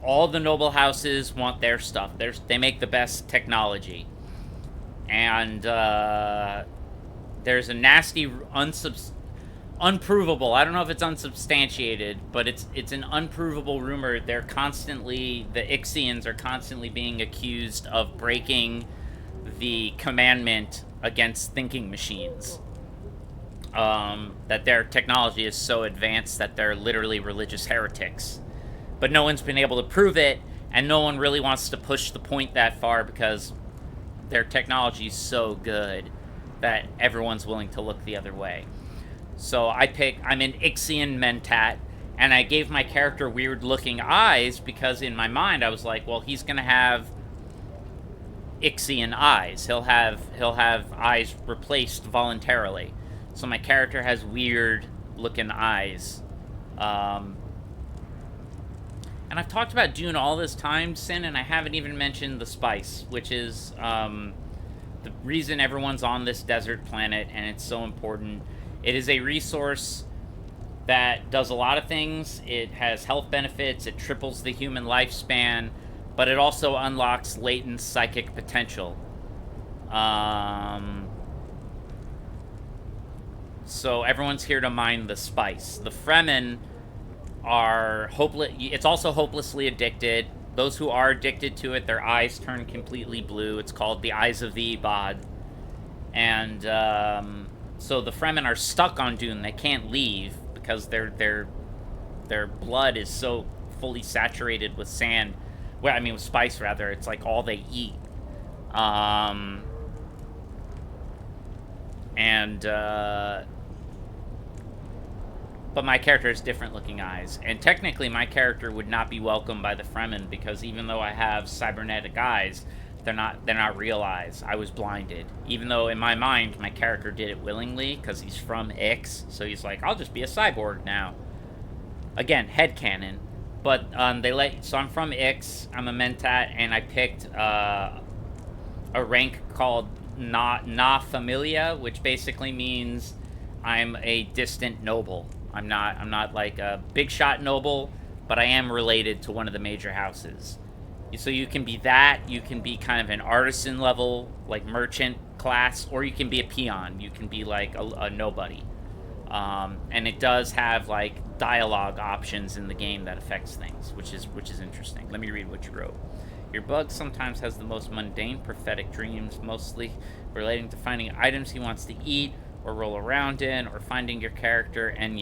All the noble houses want their stuff. They make the best technology. And there's a nasty, unprovable, I don't know if it's unsubstantiated, but it's an unprovable rumor. The Ixians are constantly being accused of breaking the commandment against thinking machines. That their technology is so advanced that they're literally religious heretics. But no one's been able to prove it, and no one really wants to push the point that far because their technology is so good that everyone's willing to look the other way. So I'm an Ixian Mentat, and I gave my character weird-looking eyes because in my mind I was like, well, he's gonna have Ixian eyes. He'll have eyes replaced voluntarily. So my character has weird-looking eyes. And I've talked about Dune all this time, Sin, and I haven't even mentioned the spice, which is the reason everyone's on this desert planet, and it's so important. It is a resource that does a lot of things. It has health benefits, it triples the human lifespan, but it also unlocks latent psychic potential. So everyone's here to mine the spice. The Fremen are hopeless. It's also hopelessly addicted. Those who are addicted to it, their eyes turn completely blue. It's called the Eyes of the Ibad. And so the Fremen are stuck on Dune. They can't leave because their blood is so fully saturated with sand. Well, I mean, with spice, rather. It's like all they eat. But my character has different looking eyes. And technically, my character would not be welcomed by the Fremen because even though I have cybernetic eyes, they're not real eyes. I was blinded. Even though in my mind, my character did it willingly because he's from Ix. So he's like, I'll just be a cyborg now. Again, headcanon. But so I'm from Ix. I'm a Mentat, and I picked a rank called Na Familia, which basically means I'm a distant noble. I'm not like a big shot noble, but I am related to one of the major houses. So you can be that, you can be kind of an artisan level, like merchant class, or you can be a peon. You can be like a nobody. And it does have like dialogue options in the game that affects things, which is interesting. Let me read what you wrote. Your bug sometimes has the most mundane prophetic dreams, mostly relating to finding items he wants to eat or roll around in, or finding your character, and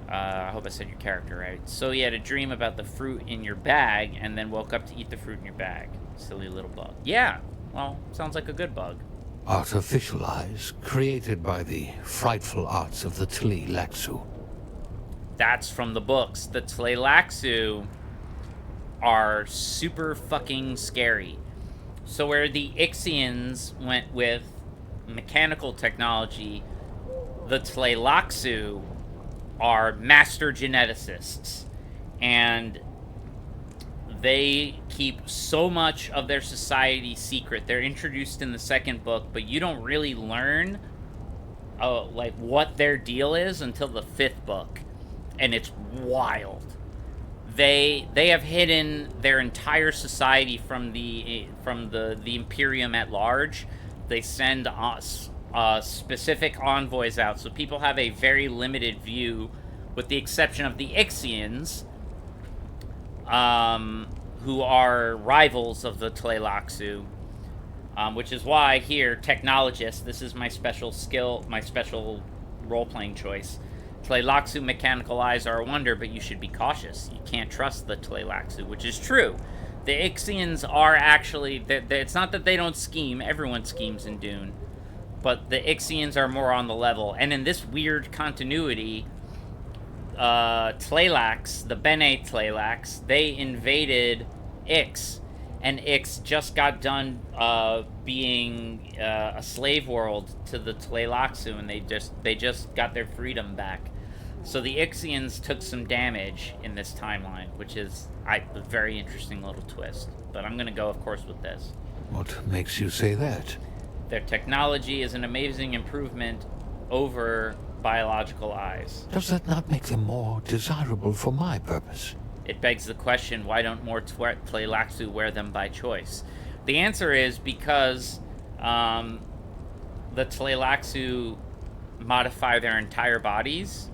I hope I said your character right. So he had a dream about the fruit in your bag, and then woke up to eat the fruit in your bag. Silly little bug. Yeah, well, sounds like a good bug. Artificial eyes, created by the frightful arts of the Tleilaxu. That's from the books. The Tleilaxu are super fucking scary. So where the Ixians went with mechanical technology, the Tleilaxu are master geneticists, and they keep so much of their society secret. They're introduced in the second book, but you don't really learn like what their deal is until the fifth book, and it's wild. They have hidden their entire society from the Imperium at large. They send specific envoys out, so people have a very limited view, with the exception of the Ixians, who are rivals of the Tleilaxu, which is why here, technologist, this is my special skill, my special role-playing choice. Tleilaxu mechanical eyes are a wonder, but you should be cautious. You can't trust the Tleilaxu, which is true. The Ixians are actually, it's not that they don't scheme, everyone schemes in Dune, but the Ixians are more on the level. And in this weird continuity, Tleilax, the Bene Tleilax, they invaded Ix, and Ix just got done being a slave world to the Tleilaxu, and they just got their freedom back. So the Ixians took some damage in this timeline, which is a very interesting little twist. But I'm going to go, of course, with this. What makes you say that? Their technology is an amazing improvement over biological eyes. Does that not make them more desirable for my purpose? It begs the question, why don't more Tleilaxu wear them by choice? The answer is because the Tleilaxu modify their entire bodies,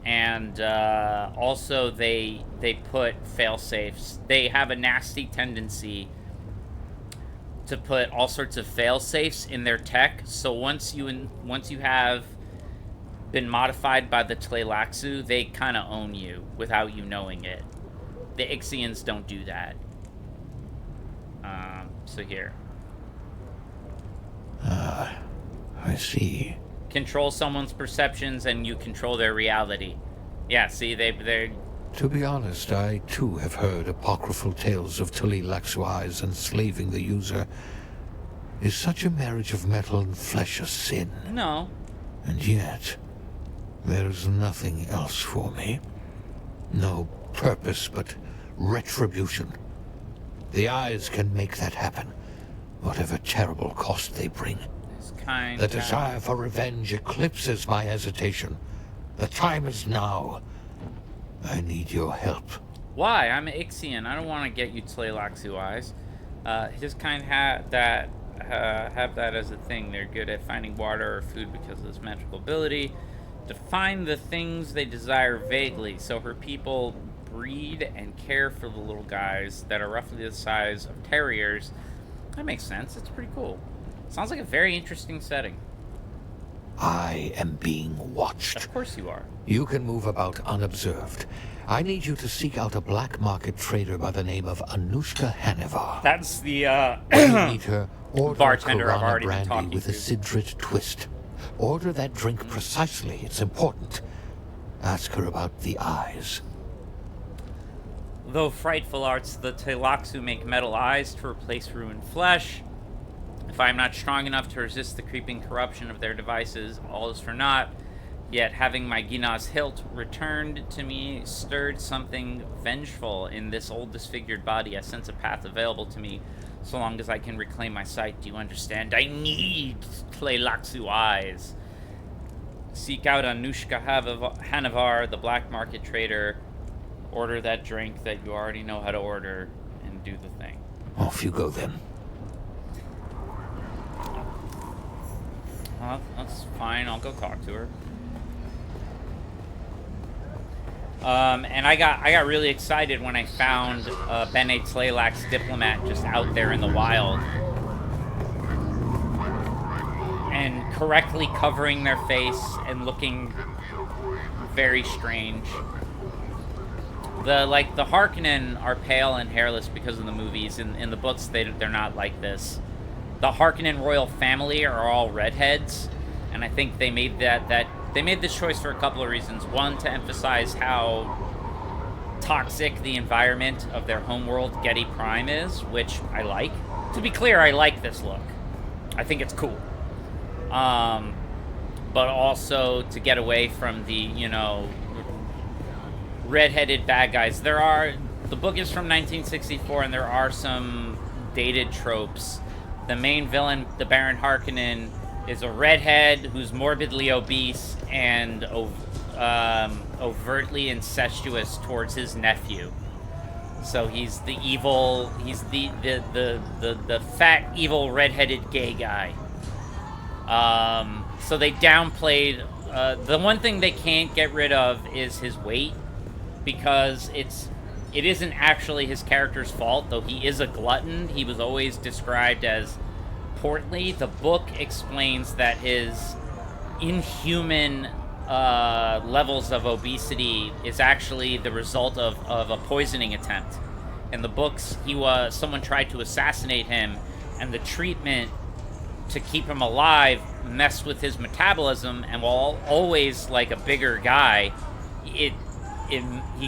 and also they put fail-safes. They have a nasty tendency to put all sorts of fail-safes in their tech, so once you have been modified by the Tleilaxu, they kind of own you without you knowing it. The Ixians don't do that. So here. I see. Control someone's perceptions and you control their reality. Yeah, see, they're... To be honest, I too have heard apocryphal tales of Tleilaxu eyes enslaving the user. Is such a marriage of metal and flesh a sin? No. And yet, there is nothing else for me. No purpose but retribution. The eyes can make that happen, whatever terrible cost they bring. This kind The have? desire for revenge eclipses my hesitation. The time is now. I need your help. Why? I'm Ixion. I don't want to get you Tleilaxu eyes. His kind have that as a thing. They're good at finding water or food because of this magical ability to find the things they desire vaguely. So her people breed and care for the little guys that are roughly the size of terriers. That makes sense. It's pretty cool. Sounds like a very interesting setting. I am being watched. Of course you are. You can move about unobserved. I need you to seek out a black market trader by the name of Anushka Hanivar. That's the When you meet her, order bartender I've Corona already been brandy talking with to. a Sidrit twist. Order that drink precisely. It's important. Ask her about the eyes. Though frightful arts, the Tleilaxu make metal eyes to replace ruined flesh. If I am not strong enough to resist the creeping corruption of their devices, all is for naught. Yet having my Gina's hilt returned to me stirred something vengeful in this old disfigured body. I sense a path available to me so long as I can reclaim my sight. Do you understand? I need Tleilaxu eyes. Seek out Anushka Hanivar, the black market trader. Order that drink that you already know how to order and do the thing. Off you go then. That's fine. I'll go talk to her. And I got really excited when I found Bene Tleilax's diplomat just out there in the wild, and correctly covering their face and looking very strange. The Harkonnen are pale and hairless because of the movies. In the books, they're not like this. The Harkonnen royal family are all redheads, and I think they made they made this choice for a couple of reasons. One, to emphasize how toxic the environment of their homeworld, Geti Prime, is, which I like. To be clear, I like this look. I think it's cool. But also to get away from the, redheaded bad guys. The book is from 1964, and there are some dated tropes. The main villain, the Baron Harkonnen, is a redhead who's morbidly obese and overtly incestuous towards his nephew. So he's the evil, he's the fat, evil, redheaded gay guy. So they downplayed, the one thing they can't get rid of is his weight, because it isn't actually his character's fault, though he is a glutton. He was always described as portly. The book explains that his inhuman levels of obesity is actually the result of a poisoning attempt. In the books, someone tried to assassinate him, and the treatment to keep him alive messed with his metabolism, and while always like a bigger guy, he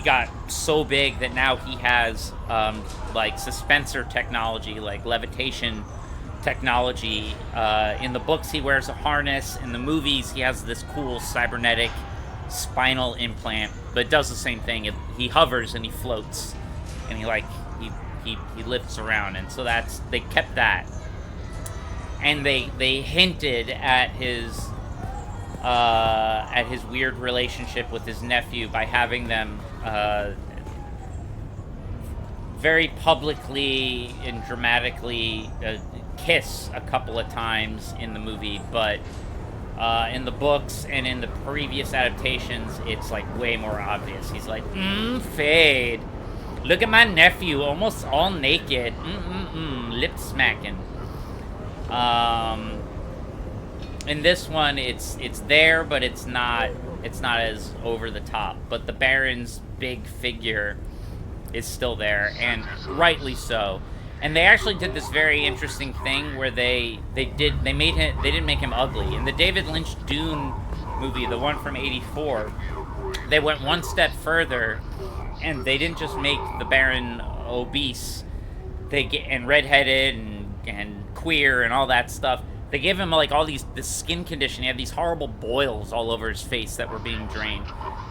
got so big that now he has like suspensor technology, like levitation technology. In the books, he wears a harness. In the movies, he has this cool cybernetic spinal implant, but it does the same thing. He hovers and he floats, and he lifts around, and so they kept that, and they hinted at his weird relationship with his nephew by having them very publicly and dramatically kiss a couple of times in the movie, but in the books and in the previous adaptations, it's like way more obvious. He's like, Fade, look at my nephew, almost all naked, lip smacking. In this one, it's there, but it's not as over the top. But the Baron's big figure is still there, and rightly so. And they actually did this very interesting thing where they didn't make him ugly. In the David Lynch Dune movie, the one from '84, they went one step further, and they didn't just make the Baron obese, and redheaded and queer and all that stuff. They gave him like this skin condition. He had these horrible boils all over his face that were being drained.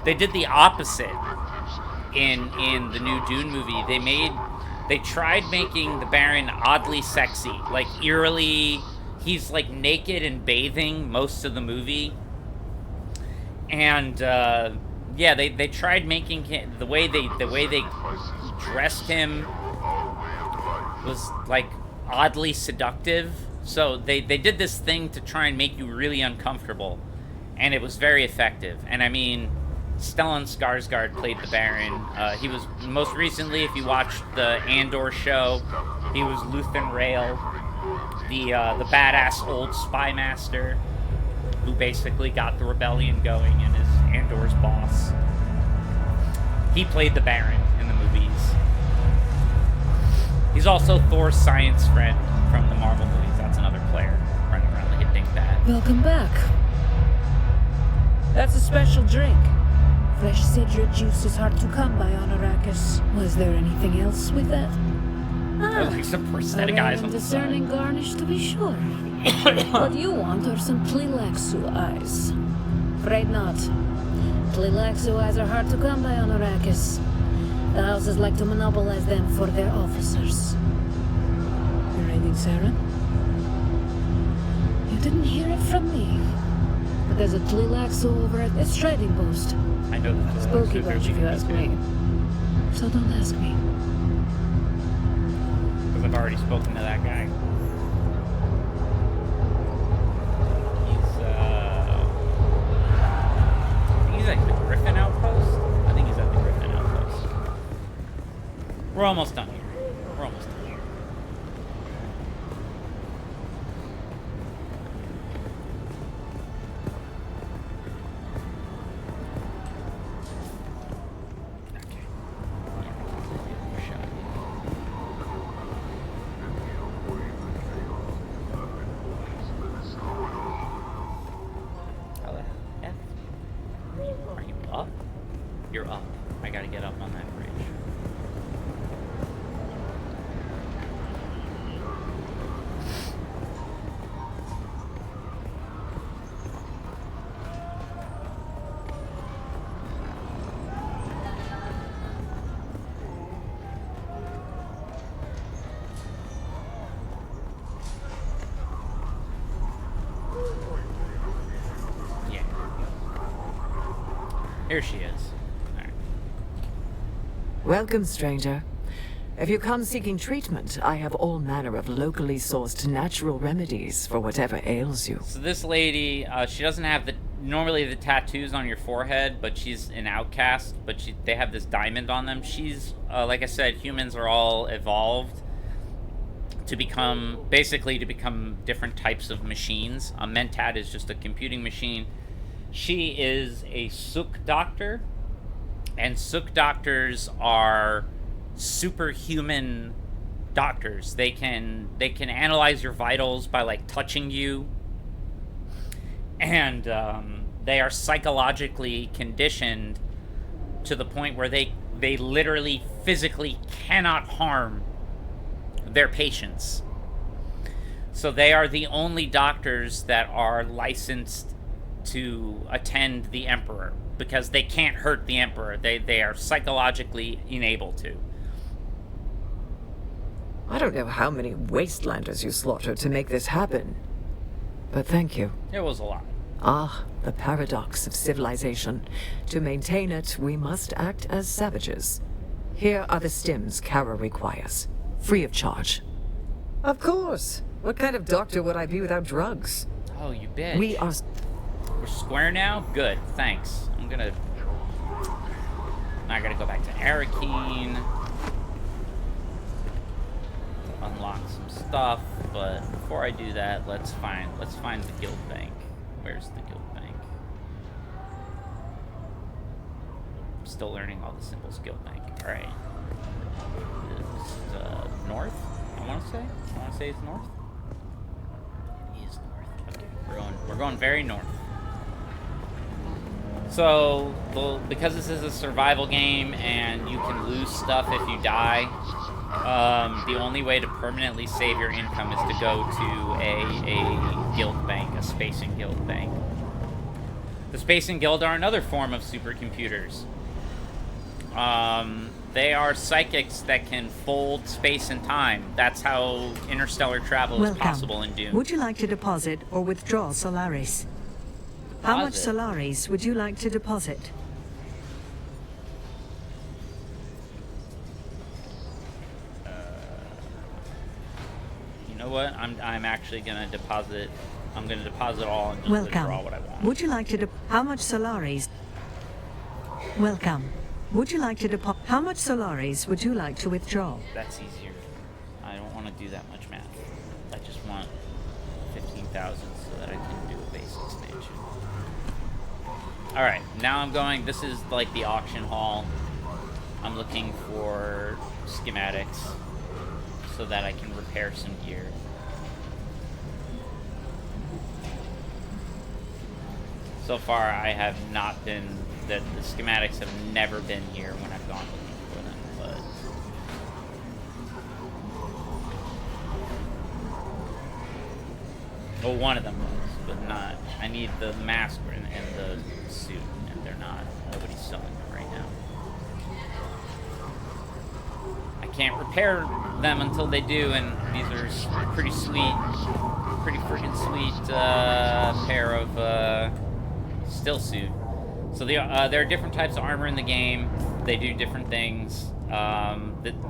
They did the opposite in the new Dune movie. They tried making the Baron oddly sexy, like eerily. he's like naked and bathing most of the movie. And yeah, they tried making him, the way they dressed him was like oddly seductive. So they did this thing to try and make you really uncomfortable, and it was very effective. And I mean, Stellan Skarsgård played the Baron. He was most recently, if you watched the Andor show, he was Luthen Rael, the badass old spy master who basically got the rebellion going and is Andor's boss. He played the Baron in the movies. He's also Thor's science friend from the Marvel movies. That's another player running around like a dingbat. Welcome back. That's a special drink. Fresh cedra juice is hard to come by on Arrakis. Was there anything else with that? Like some A prosthetic rare eyes and on the discerning side. garnish to be sure. What you want are some Tleilaxu eyes. Afraid not. Tleilaxu eyes are hard to come by on Arrakis. The houses like to monopolize them for their officers. You're raiding Saren? You didn't hear it from me. But there's a Tleilaxu over at this trading post. I know that. Spooky bunch if you ask me. So don't ask me. Because I've already spoken to that guy. He's at the Griffin Outpost? I think he's at the Griffin Outpost. We're almost done here. We're almost done here. Okay. How the F? Are you up? You're up. I gotta get up on that bridge. Yeah. Here she is. Alright. Welcome, stranger. If you come seeking treatment, I have all manner of locally sourced natural remedies for whatever ails you. So this lady, she doesn't have normally the tattoos on your forehead, but she's an outcast, but they have this diamond on them. She's, like I said, humans are all evolved to become different types of machines. A Mentat is just a computing machine. She is a Suk doctor, and Suk doctors are superhuman doctors. They can analyze your vitals by like touching you, and they are psychologically conditioned to the point where they literally physically cannot harm their patients. So they are the only doctors that are licensed to attend the Emperor, because they can't hurt the Emperor. They are psychologically unable to. I don't know how many wastelanders you slaughtered to make this happen, but thank you. It was a lot. Ah, the paradox of civilization. To maintain it, we must act as savages. Here are the stims Kara requires, free of charge. Of course. What kind of doctor would I be without drugs? Oh, you bitch. We're square now? Good, thanks. I gotta go back to Arakeen. Unlock some stuff, but before I do that, let's find the guild bank. Where's the guild bank? I'm still learning all the symbols. Guild bank. Alright. This is north, I wanna say it's north. It is north. Okay, we're going very north. So, because this is a survival game and you can lose stuff if you die, the only way to permanently save your income is to go to a guild bank, a spacing guild bank. The spacing guild are another form of supercomputers. They are psychics that can fold space and time. That's how interstellar travel is possible in Dune. Would you like to deposit or withdraw Solaris? How much Deposit? Solaris would you like to deposit? You know what? I'm actually gonna deposit. I'm gonna deposit all and just withdraw what I want. Would you like to how much Solaris? Welcome. Would you like to deposit? How much Solaris would you like to withdraw? That's easier. I don't want to do that much math. I just want 15,000 so that I can do a base expansion. All right, now I'm going. This is like the auction hall. I'm looking for schematics so that I can repair some gear. So far, I have not been. The schematics have never been here when I've gone looking for them, but well, one of them was, but not. I need the mask and the suit, and they're not. Nobody's selling them right now. I can't repair them until they do, and these are pretty sweet, pretty freaking sweet pair of still suit. So there are different types of armor in the game. They do different things.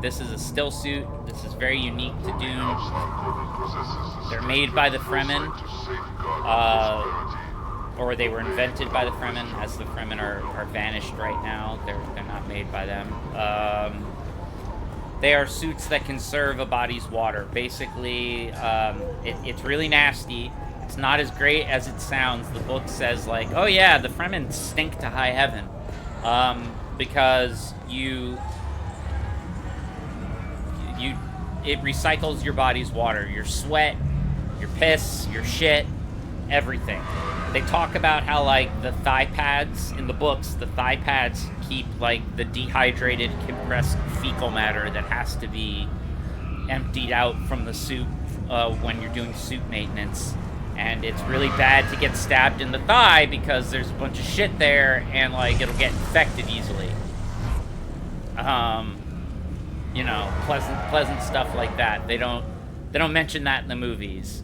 This is a still suit. This is very unique to Dune. They're made by the Fremen, or they were invented by the Fremen, as the Fremen are vanished right now. They're not made by them. They are suits that conserve a body's water. Basically, it's really nasty. It's not as great as it sounds. The book says, like, oh yeah, the Fremen stink to high heaven. Because it recycles your body's water. Your sweat, your piss, your shit, everything. They talk about how, like, the thigh pads, in the books, the thigh pads keep, like, the dehydrated, compressed fecal matter that has to be emptied out from the suit when you're doing suit maintenance. And it's really bad to get stabbed in the thigh because there's a bunch of shit there and, like, it'll get infected easily. You know, pleasant stuff like that. They don't mention that in the movies.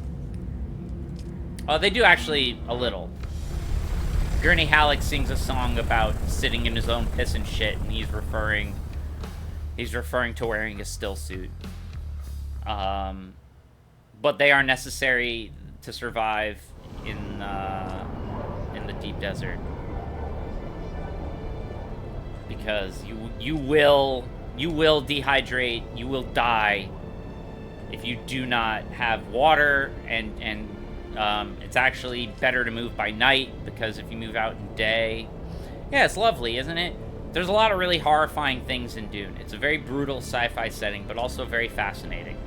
Oh, they do actually a little. Gurney Halleck sings a song about sitting in his own piss and shit, and he's referring to wearing a still suit. But they are necessary to survive in the deep desert, because you will dehydrate, you will die if you do not have water, and it's actually better to move by night, because if you move out in day, yeah, it's lovely, isn't it? There's a lot of really horrifying things in Dune. It's a very brutal sci-fi setting, but also very fascinating.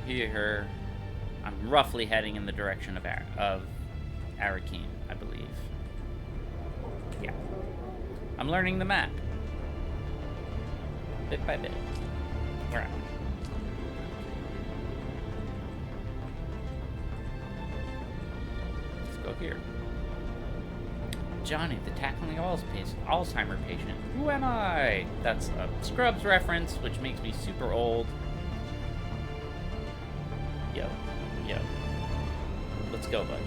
Here, I'm roughly heading in the direction of Arakeen, I believe. Yeah. I'm learning the map. Bit by bit. Where am I? Let's go here. Johnny, the tackling Alzheimer patient. Who am I? That's a Scrubs reference, which makes me super old. Yo. Let's go, bud.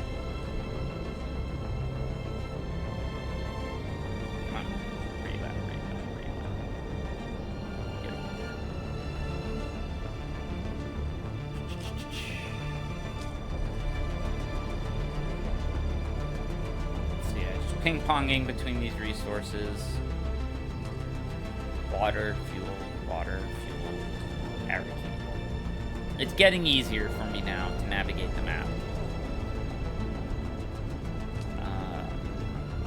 Come on. Where you at? Get over there. So yeah, just ping-ponging between these resources. Water, fuel, Arakeen. It's getting easier for me now to navigate the map.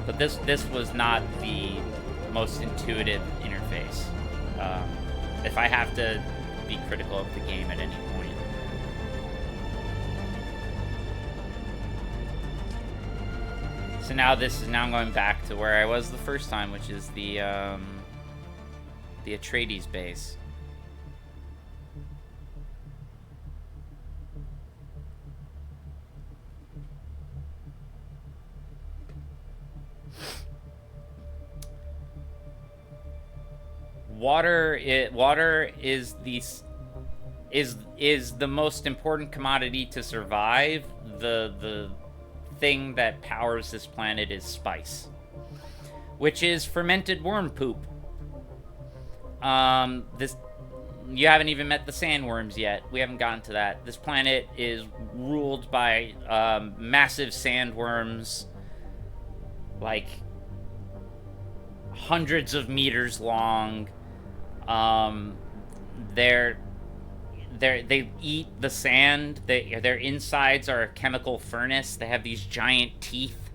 But this was not the most intuitive interface. If I have to be critical of the game at any point. So now I'm going back to where I was the first time, which is the Atreides base. water is the most important commodity to survive. The thing that powers this planet is spice, which is fermented worm poop. You haven't even met the sandworms yet. We haven't gotten to that. This planet is ruled by massive sandworms, like hundreds of meters long. They eat the sand. Their insides are a chemical furnace. They have these giant teeth,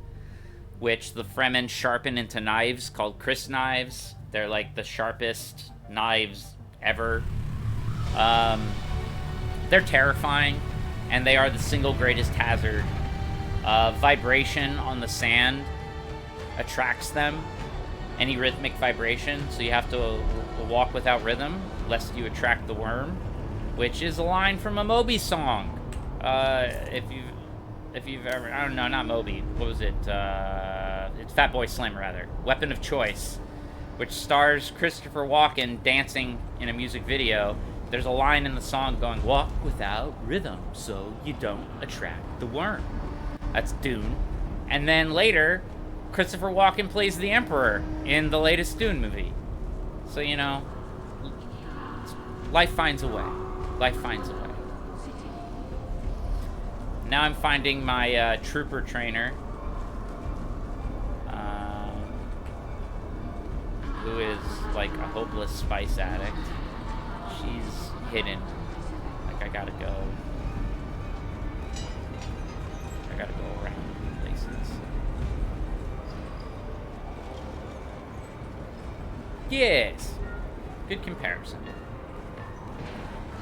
which the Fremen sharpen into knives called Chris knives. They're like the sharpest knives ever. They're terrifying, and they are the single greatest hazard. Vibration on the sand attracts them. Any rhythmic vibration, so you have to walk without rhythm, lest you attract the worm, which is a line from a Moby song. If you've ever, I don't know, not Moby. What was it? It's Fatboy Slim, rather. Weapon of Choice, which stars Christopher Walken dancing in a music video. There's a line in the song going, "Walk without rhythm, so you don't attract the worm." That's Dune. And then later, Christopher Walken plays the Emperor in the latest Dune movie. So, you know, life finds a way. Life finds a way. Now I'm finding my trooper trainer, who is like a hopeless spice addict. She's hidden. Like, I gotta go around places. Yes. Good comparison.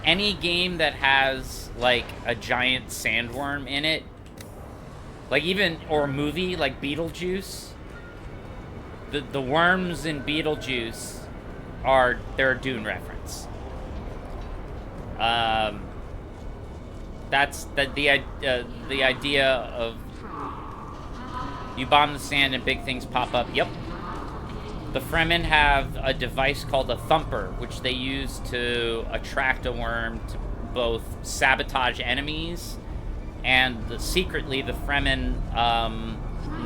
Any game that has, like, a giant sandworm in it, like even, or a movie like Beetlejuice, the worms in Beetlejuice they're a Dune reference. That's the idea of you bomb the sand and big things pop up. Yep. The Fremen have a device called a thumper, which they use to attract a worm to both sabotage enemies, and secretly the Fremen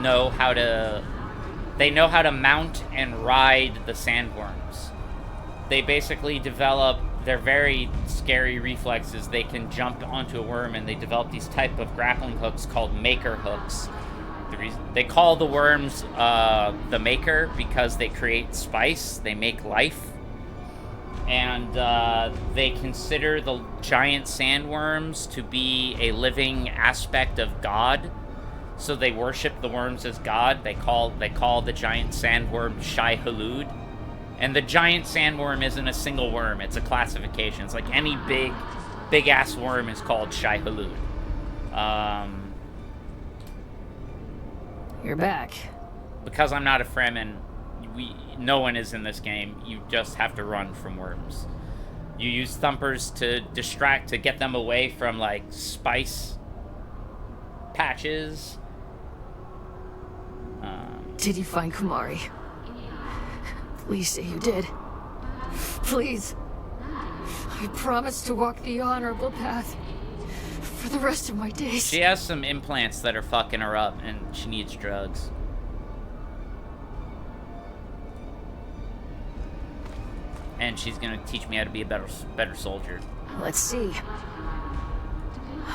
know how to mount and ride the sandworms. They basically develop their very scary reflexes. They can jump onto a worm, and they develop these type of grappling hooks called maker hooks. They call the worms the maker because they create spice, they make life, and they consider the giant sandworms to be a living aspect of God, so they worship the worms as God. They call the giant sandworm Shai Hulud, and the giant sandworm isn't a single worm, it's a classification. It's like any big ass worm is called Shai Hulud. You're back. Because I'm not a Fremen, no one is in this game. You just have to run from worms. You use thumpers to distract, to get them away from, like, spice patches. Did you find Kumari? Please say you did. Please. I promise to walk the honorable path for the rest of my days. She has some implants that are fucking her up, and she needs drugs. And she's gonna teach me how to be a better soldier. Let's see.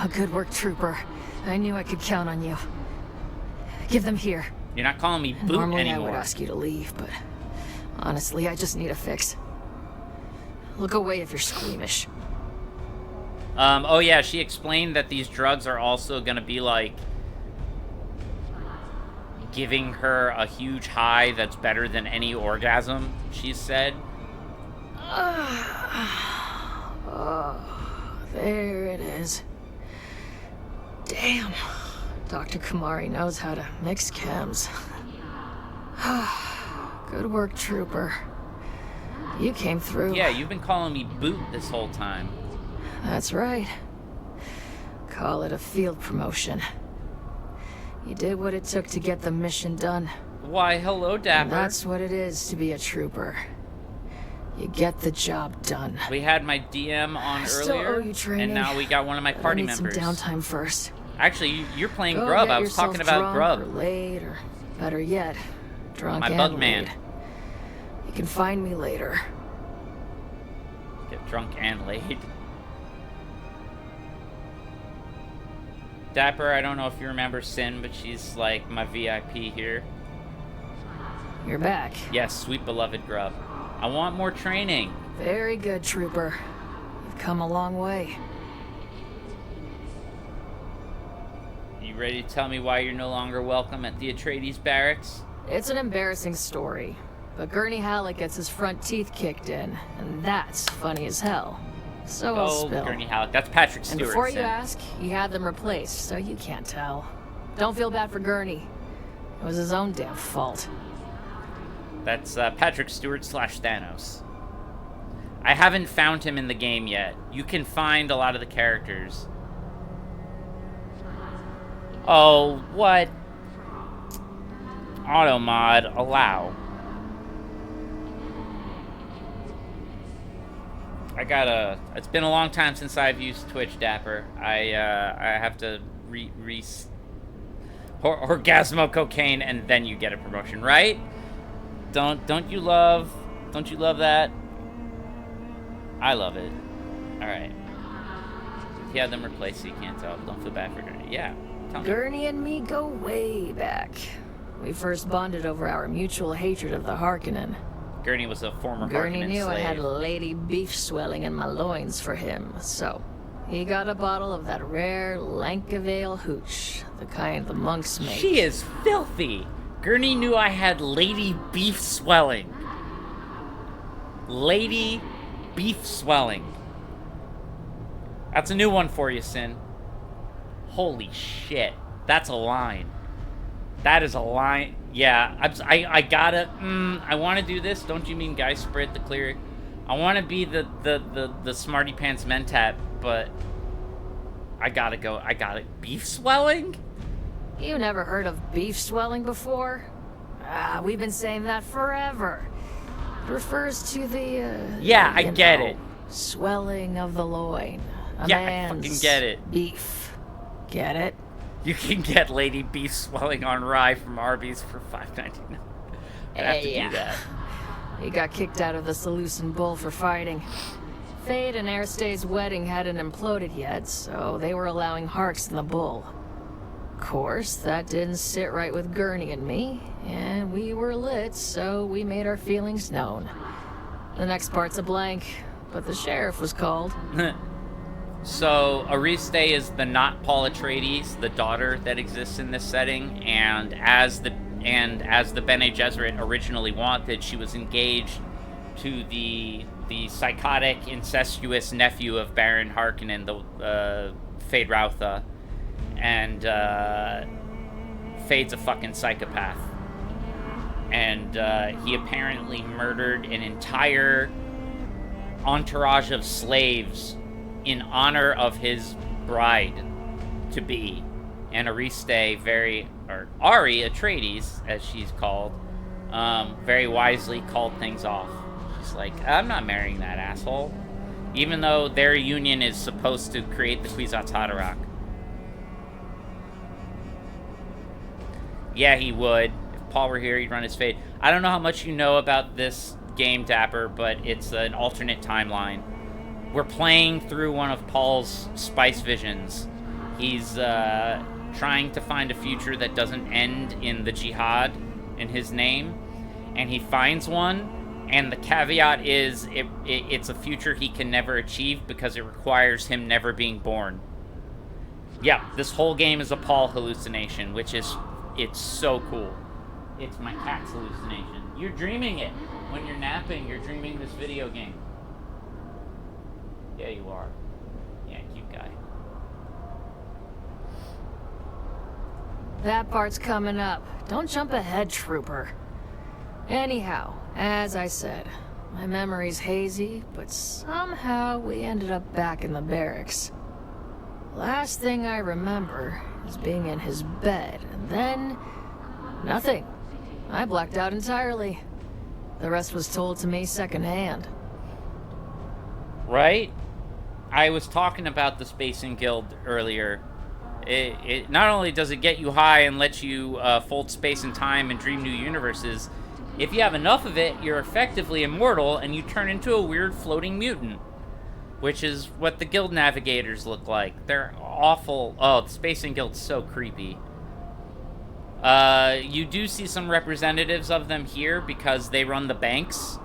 A good work, trooper. I knew I could count on you. Give them here. You're not calling me Boot Normally anymore. I would ask you to leave, but honestly, I just need a fix. Look away if you're squeamish. Oh yeah, she explained that these drugs are also gonna be like giving her a huge high that's better than any orgasm, she said. Oh, there it is. Damn. Dr. Kumari knows how to mix chems. Good work, trooper. You came through. Yeah, you've been calling me Boot this whole time. That's right. Call it a field promotion. You did what it took to get the mission done. Why, hello, Dapper. And that's what it is to be a trooper. You get the job done. We had my DM on I still earlier, owe you training, and now we got one of my but party I need members. some downtime first. Actually, you're playing Go Grub. get I was yourself talking about drunk Grub. Or late, or better yet, drunk My and bug man. late. You can find me later. Get drunk and laid. Dapper, I don't know if you remember Sin, but she's like my VIP here. You're back. Yes, sweet beloved Grub. I want more training. Very good, Trooper. You've come a long way. You ready to tell me why you're no longer welcome at the Atreides barracks? It's an embarrassing story, but Gurney Halleck gets his front teeth kicked in, and that's funny as hell. So I'll Oh, spill. Gurney Halleck. That's Patrick And Stewart. before you Sin. ask, he had them replaced, so you can't tell. Don't feel bad for Gurney. It was his own damn fault. That's Patrick Stewart / Thanos. I haven't found him in the game yet. You can find a lot of the characters. Oh, what? Auto mod, allow. It's been a long time since I've used Twitch, Dapper. I have to orgasmo cocaine and then you get a promotion, right? Don't you love that? I love it. Alright. He had them replaced so you can't tell, but don't feel bad for Gurney. Yeah. Tell me. Gurney and me go way back. We first bonded over our mutual hatred of the Harkonnen. Gurney was a former Gurney Harkonnen knew I slave. had lady beef swelling in my loins for him, so he got a bottle of that rare Lankavale hooch, the kind the monks make. She is filthy. Gurney knew I had lady beef swelling. Lady beef swelling. That's a new one for you, Sin. Holy shit. That's a line. That is a line. Yeah, I gotta. I want to do this. Don't you mean Guy Sprit the clear? I want to be the smarty pants mentat, but I gotta go. I got it. Beef swelling? You never heard of beef swelling before? Ah, we've been saying that forever. It refers to the, Yeah, I you get know, it. swelling of the loin. A Yeah, I man's fucking get it. Beef. Get it? You can get lady beef swelling on rye from Arby's for $5.99. I have to Yeah. do that. He got kicked out of the Seleucid Bull for fighting. Fade and Aristay's wedding hadn't imploded yet, so they were allowing Harks in the Bull. Of course, that didn't sit right with Gurney and me, and we were lit, so we made our feelings known. The next part's a blank, but the sheriff was called. So, Ariste is the not Paul Atreides, the daughter that exists in this setting, and as the Bene Gesserit originally wanted, she was engaged to the psychotic, incestuous nephew of Baron Harkonnen, the Fade Rautha, and Fade's a fucking psychopath, and he apparently murdered an entire entourage of slaves in honor of his bride-to-be. And Ariste Ari Atreides, as she's called, very wisely called things off. She's like, I'm not marrying that asshole. Even though their union is supposed to create the Kwisatz Haderach. Yeah, he would. If Paul were here, he'd run his fade. I don't know how much you know about this game, Dapper, but it's an alternate timeline. We're playing through one of Paul's spice visions. He's trying to find a future that doesn't end in the jihad in his name, and he finds one, and the caveat is it's a future he can never achieve because it requires him never being born. Yeah, this whole game is a Paul hallucination, it's so cool. It's my cat's hallucination. You're dreaming it. When you're napping, you're dreaming this video game. Yeah, you are. Yeah, cute guy. That part's coming up. Don't jump ahead, Trooper. Anyhow, as I said, my memory's hazy, but somehow we ended up back in the barracks. Last thing I remember is being in his bed, and then nothing. I blacked out entirely. The rest was told to me secondhand. Right? I was talking about the Spacing Guild earlier. It not only does it get you high and let you fold space and time and dream new universes, if you have enough of it, you're effectively immortal and you turn into a weird floating mutant. Which is what the guild navigators look like. They're awful. Oh, the Spacing Guild's so creepy. You do see some representatives of them here because they run the banks.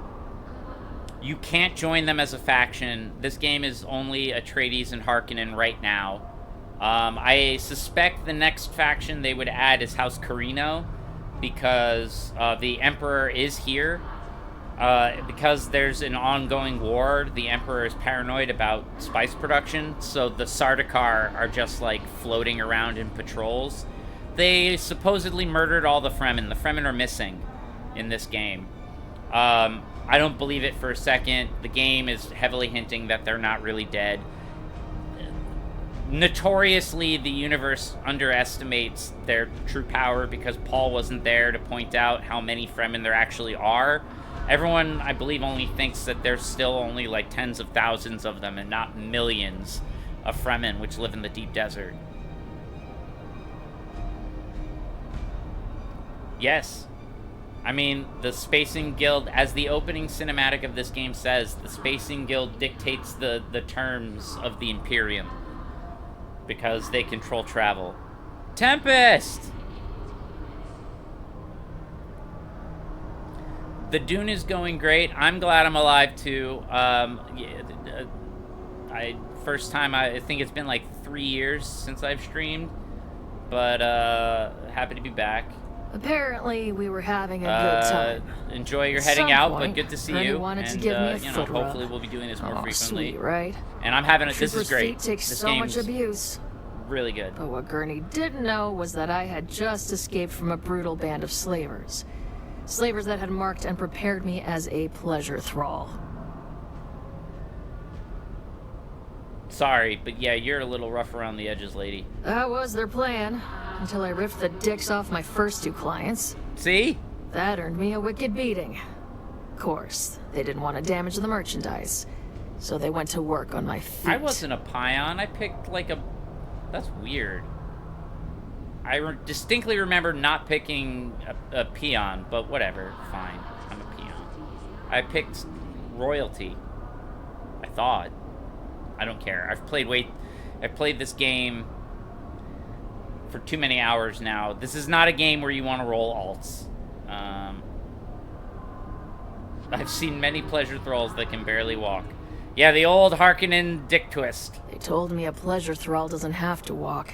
You can't join them as a faction. This game is only Atreides and Harkonnen right now. I suspect the next faction they would add is House Carino because the Emperor is here. Because there's an ongoing war, the Emperor is paranoid about spice production, so the Sardaukar are just, like, floating around in patrols. They supposedly murdered all the Fremen. The Fremen are missing in this game. I don't believe it for a second. The game is heavily hinting that they're not really dead. Notoriously, the universe underestimates their true power because Paul wasn't there to point out how many Fremen there actually are. Everyone, I believe, only thinks that there's still only like tens of thousands of them and not millions of Fremen which live in the deep desert. Yes. I mean, the Spacing Guild, as the opening cinematic of this game says, the Spacing Guild dictates the terms of the Imperium because they control travel. Tempest! The Dune is going great. I'm glad I'm alive too. First time, I think it's been like 3 years since I've streamed, but happy to be back. Apparently, we were having a good time. Enjoy your heading out, point, but good to see Ernie you. wanted And to give me a you know, foot rub. hopefully we'll be doing this more frequently. Sweet, right? And I'm having it. This Trooper's is great. feet takes This so much game's abuse. really good. But what Gurney didn't know was that I had just escaped from a brutal band of slavers. Slavers that had marked and prepared me as a pleasure thrall. Sorry, but yeah, you're a little rough around the edges, lady. That was their plan, until I ripped the dicks off my first 2 clients. See? That earned me a wicked beating. Of course, they didn't want to damage the merchandise, so they went to work on my feet. I wasn't a peon. I picked like a... That's weird. I distinctly remember not picking a peon, but whatever. Fine. I'm a peon. I picked royalty. I thought. I don't care. I've played this game for too many hours now. This is not a game where you want to roll alts. I've seen many pleasure thralls that can barely walk. Yeah, the old Harkonnen dick twist. They told me a pleasure thrall doesn't have to walk.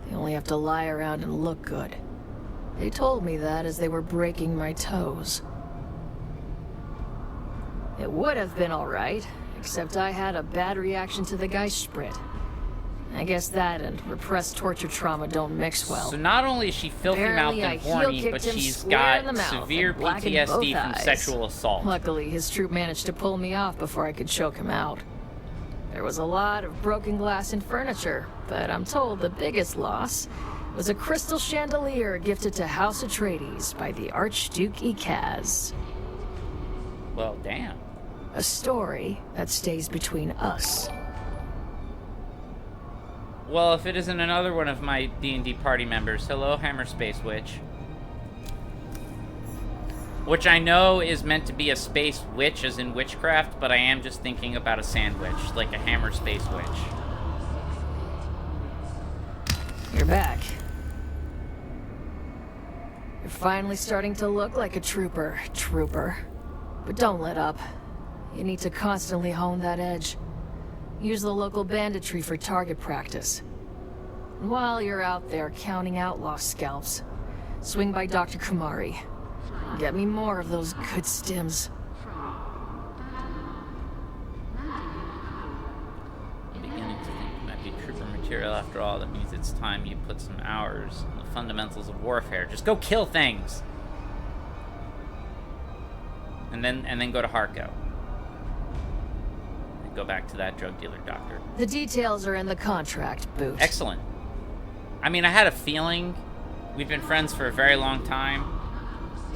They only have to lie around and look good. They told me that as they were breaking my toes. It would have been alright, except I had a bad reaction to the Geistsprit. I guess that and repressed torture trauma don't mix well. So not only is she filthy mouthed Apparently, I and horny, heel-kicked but him she's square in got the mouth severe and blackened PTSD both from eyes. sexual assault. Luckily, his troop managed to pull me off before I could choke him out. There was a lot of broken glass and furniture, but I'm told the biggest loss was a crystal chandelier gifted to House Atreides by the Archduke Ikaz. Well, damn. A story that stays between us. Well, if it isn't another one of my D&D party members, hello, Hammer Space Witch. Which I know is meant to be a space witch, as in witchcraft, but I am just thinking about a sandwich, like a Hammer Space Witch. You're back. You're finally starting to look like a trooper. But don't let up. You need to constantly hone that edge. Use the local banditry for target practice. And while you're out there counting outlaw scalps, swing by Dr. Kumari. Get me more of those good stims. I'm beginning to think you might be trooper material after all. That means it's time you put some hours in the fundamentals of warfare. Just go kill things! And then go to Harko. And go back to that drug dealer doctor. The details are in the contract, Boot. Excellent. I mean, I had a feeling. We've been friends for a very long time.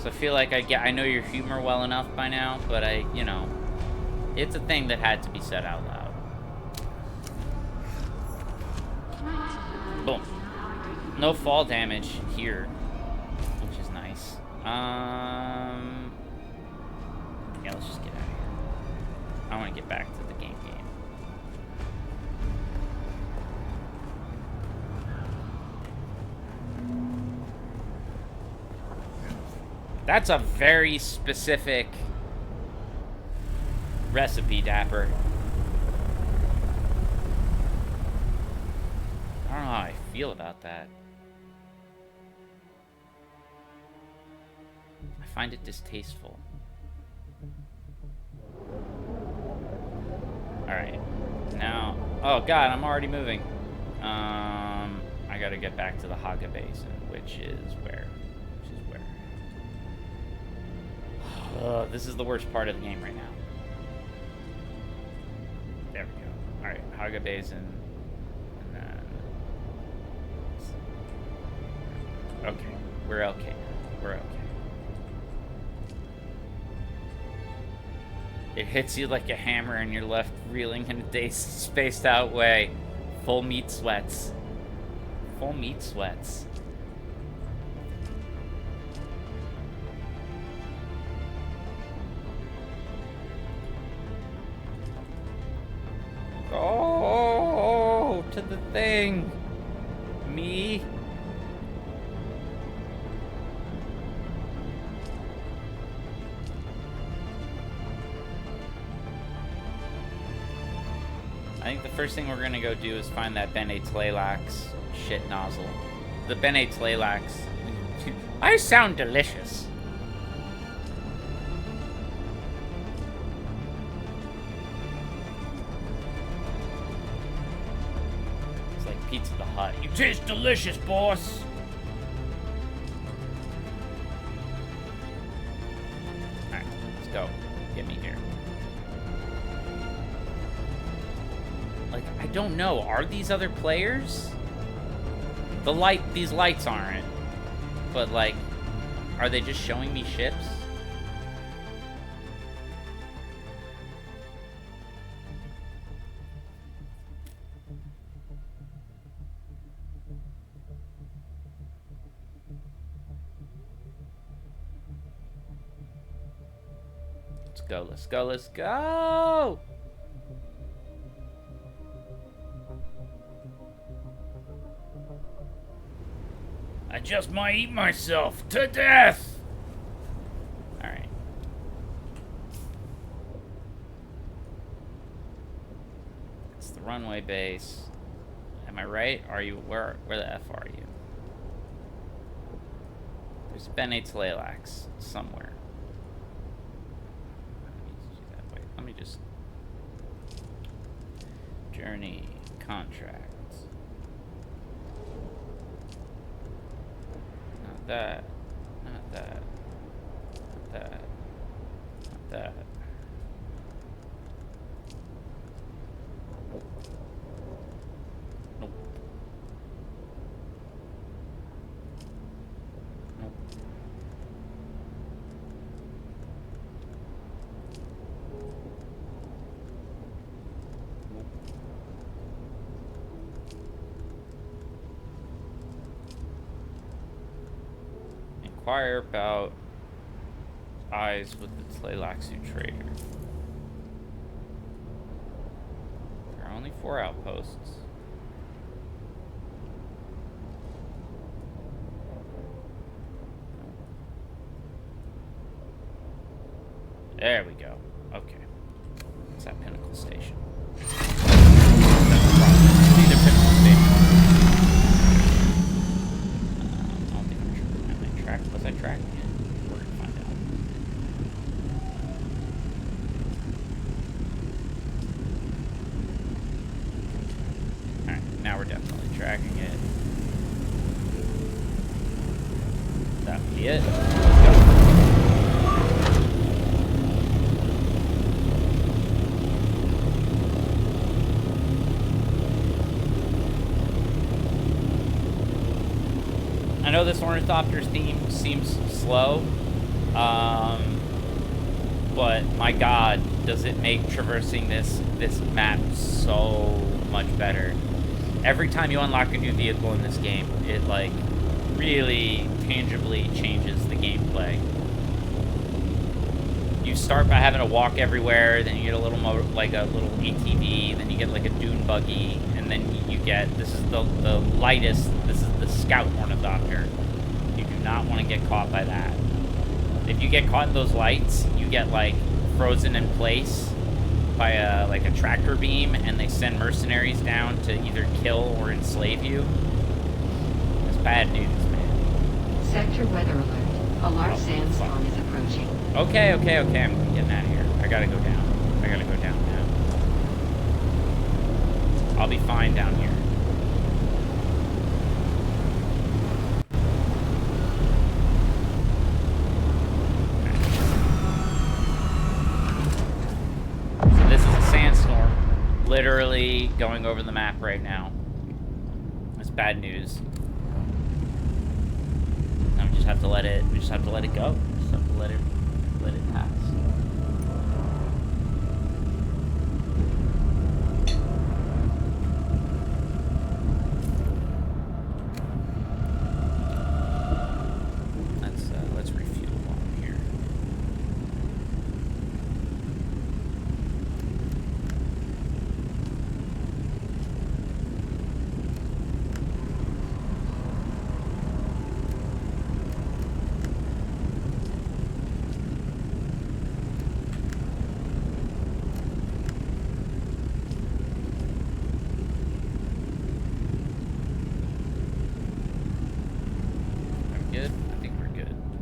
So I feel like I know your humor well enough by now, but It's a thing that had to be said out loud. Boom. No fall damage here, which is nice. Yeah, let's just get out of here. I want to get back to the game. That's a very specific recipe, Dapper. I don't know how I feel about that. I find it distasteful. Alright. Now... Oh god, I'm already moving. I gotta get back to the Haga Basin, which is where? This is the worst part of the game right now. There we go. Alright, Haga Basin. And then... Okay. We're okay now. We're okay. It hits you like a hammer and you're left reeling in a spaced out way. Full meat sweats. Full meat sweats. Oh, to the thing. Me. I think the first thing we're gonna go do is find that Bene Tleilax shit nozzle. The Bene Tleilax. I sound delicious. It's like Pizza the Hut. You taste delicious, boss. Alright, let's go. Get me here. Like, I don't know. Are these other players? These lights aren't. But, like, are they just showing me ships? Let's go, let's go, let's go! I just might eat myself to death! Alright. It's the runway base. Am I right? Are you, where the F are you? There's Bene Tleilax somewhere. Let me just... Journey, contracts. Not that. Not that. Not that. Not that. Nope. Nope. Inquire about eyes with the Tleilaxu trader. There are only 4 outposts. There we go. Okay. It's that Pinnacle Station. Either Pinnacle Station. I don't think I'm sure. Am I tracked? Was I tracking it? We're gonna find out. Alright, now we're definitely tracking it. That'll be it. Let's go. I know this Ornithopter's theme seems slow, but my god, does it make traversing this map so much better. Every time you unlock a new vehicle in this game, it like really tangibly changes the gameplay. You start by having to walk everywhere, then you get a little like a little ATV, then you get like a dune buggy, and then you get, this is the lightest, this is the scout ornithopter. You do not want to get caught by that. If you get caught in those lights, you get like frozen in place by a tractor beam, and they send mercenaries down to either kill or enslave you. It's bad news, man. Sector weather alert. A large sandstorm is approaching. Okay, I'm getting out of here. I gotta go down. Now. I'll be fine down here. So this is a sandstorm. Literally going over the map right now. It's bad news. Now we just have to let it go. We just have to let it pass. Let's refuel while I'm here.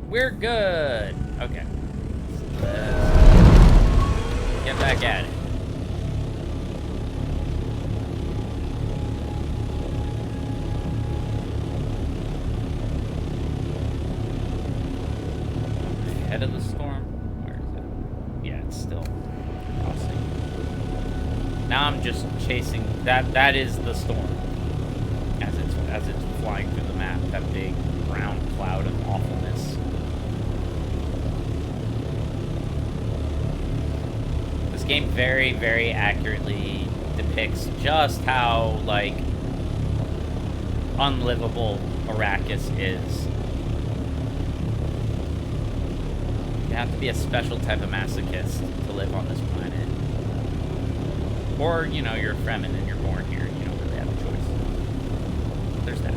We're good. Okay. Get back at it. Head of the storm. Where is it? Yeah, it's still crossing. Now I'm just chasing that. That is the storm. As it's flying through the map. That big brown cloud of awfulness. This game very, very accurately depicts just how, like, unlivable Arrakis is. You have to be a special type of masochist to live on this planet. Or, you know, you're a Fremen and you're born here and you don't really have a choice. There's that.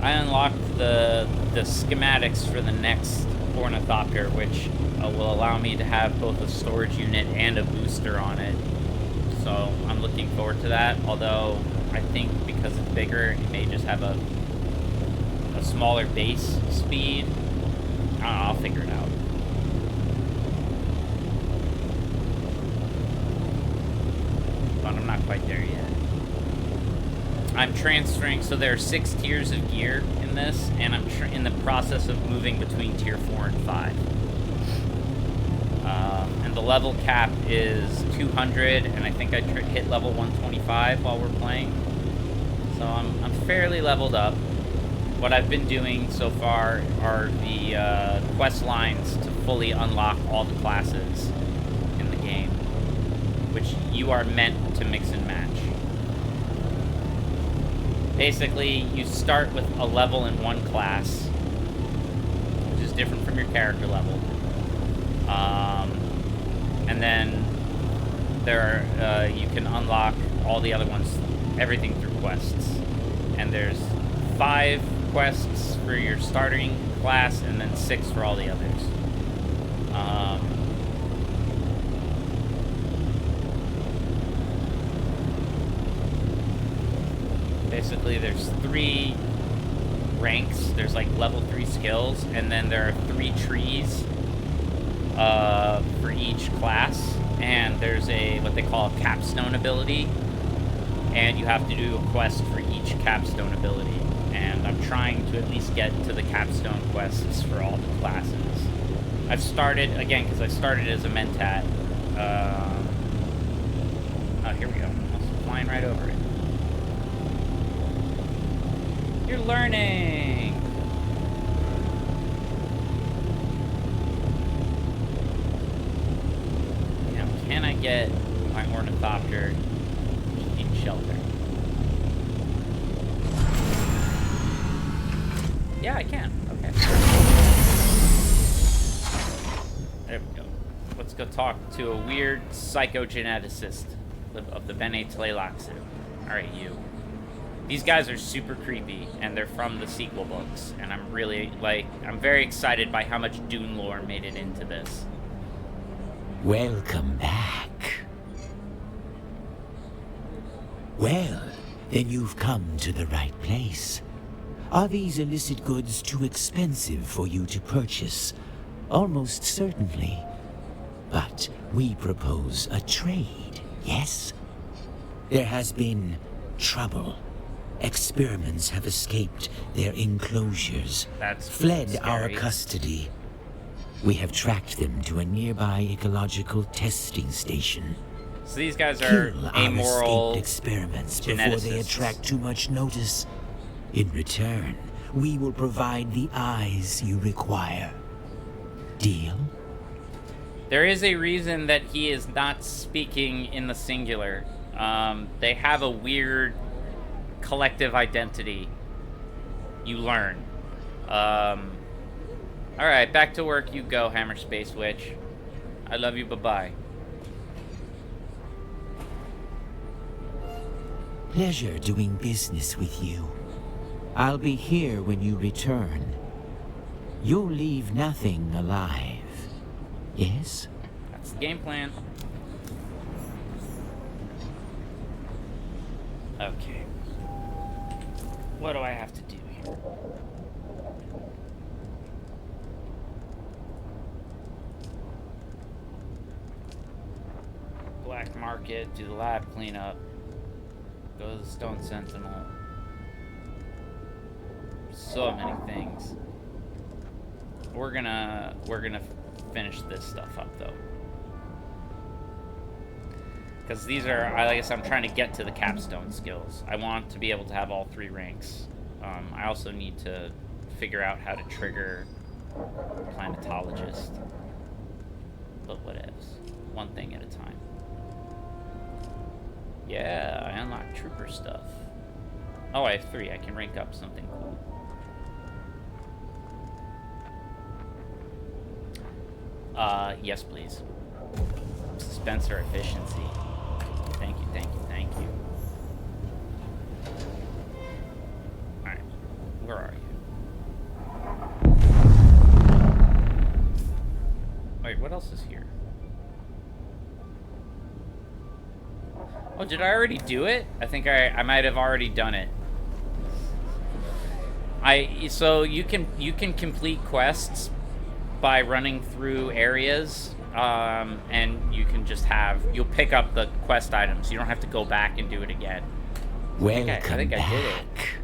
I unlocked the schematics for the next ornithopter, which will allow me to have both a storage unit and a booster on it. So I'm looking forward to that, although I think because it's bigger, it may just have a smaller base speed. I don't know, I'll figure it out. But I'm not quite there yet. I'm transferring, so there are 6 tiers of gear in this, and I'm in the process of moving between tier 4 and 5. And the level cap is 200, and I think I hit level 125 while we're playing. So I'm fairly leveled up. What I've been doing so far are the quest lines to fully unlock all the classes in the game, which you are meant to mix and match. Basically, you start with a level in one class, which is different from your character level. And then there are, you can unlock all the other ones, everything through quests. And there's 5 quests for your starting class, and then 6 for all the others. Basically, there's 3 ranks. There's like level 3 skills, and then there are 3 trees for each class. And there's what they call a capstone ability, and you have to do a quest for each capstone ability. And I'm trying to at least get to the capstone quests for all the classes. I've started, again, because I started as a mentat. Oh, here we go. Almost flying right over it. You're learning! Now, can I get my ornithopter in shelter? Yeah, I can. Okay. There we go. Let's go talk to a weird psychogeneticist of the Bene Tleilaxu. Alright, you. These guys are super creepy, and they're from the sequel books, and I'm really, I'm very excited by how much Dune lore made it into this. Welcome back. Well, then you've come to the right place. Are these illicit goods too expensive for you to purchase? Almost certainly. But we propose a trade, yes? There has been trouble. Experiments have escaped their enclosures, That's fled scary. our custody. We have tracked them to a nearby ecological testing station. So these guys are Kill our amoral escaped experiments before they geneticists. attract too much notice. In return, we will provide the eyes you require. Deal? There is a reason that he is not speaking in the singular. They have a weird collective identity. You learn. Alright, back to work you go, Hammer Space Witch. I love you, bye-bye. Pleasure doing business with you. I'll be here when you return. You'll leave nothing alive. Yes? That's the game plan. Okay. What do I have to do here? Black Market, do the lab cleanup. Go to the Stone Sentinel. So many things. We're gonna finish this stuff up though. Because these are, I guess I'm trying to get to the capstone skills. I want to be able to have all 3 ranks. I also need to figure out how to trigger Planetologist. But whatevs. One thing at a time. Yeah, I unlocked trooper stuff. Oh, I have 3. I can rank up something cool. Yes, please. Dispenser efficiency. Thank you, thank you, thank you. Alright. Where are you? Wait, what else is here? Oh, did I already do it? I think I might have already done it. So you can complete quests by running through areas, and you can just you'll pick up the quest items. You don't have to go back and do it again. Welcome I think I did it. back.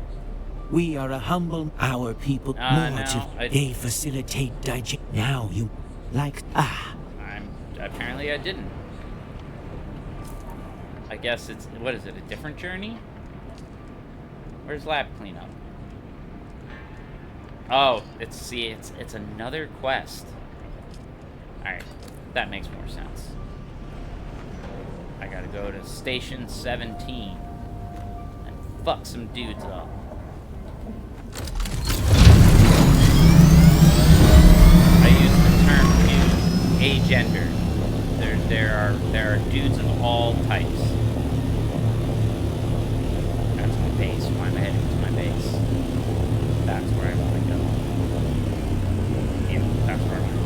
We are a humble, our people they facilitate digest. Now you like Apparently I didn't. I guess it's, what is it, a different journey? Where's lab cleanup? Oh, it's another quest. Alright, that makes more sense. I gotta go to Station 17 and fuck some dudes up. I use the term dude, agender. There are dudes of all types. That's my base. Why am I heading to my base? That's where I want to go. Yeah, that's where I want to go.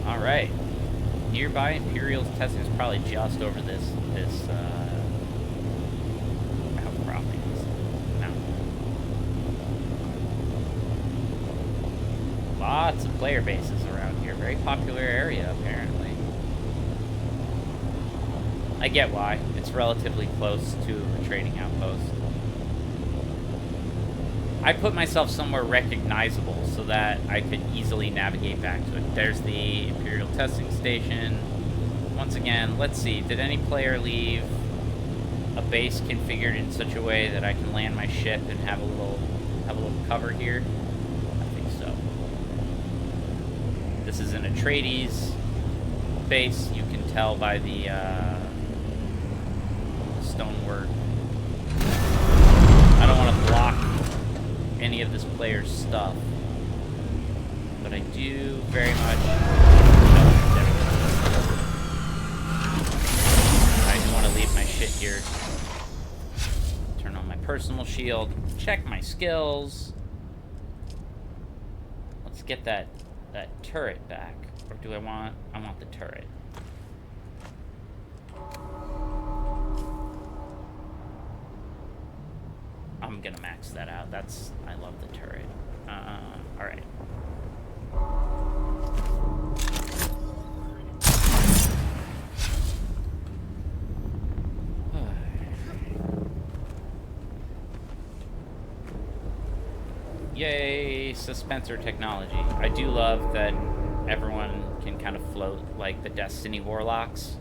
Alright. Nearby Imperial's testing is probably just over this lots of player bases around here. Very popular area, apparently. I get why. It's relatively close to a trading outpost. I put myself somewhere recognizable so that I could easily navigate back to it. There's the Imperial testing station. Once again, let's see. Did any player leave a base configured in such a way that I can land my ship and have a little cover here? I think so. This is an Atreides base. You can tell by the stonework. I don't want to block any of this player's stuff, but I do very much. I just want to leave my shit here. Turn on my personal shield. Check my skills. Let's get that turret back, or do I want the turret? I'm gonna max that out. I love the turret. All right. Yay, suspensor technology. I do love that everyone can kind of float like the Destiny Warlocks.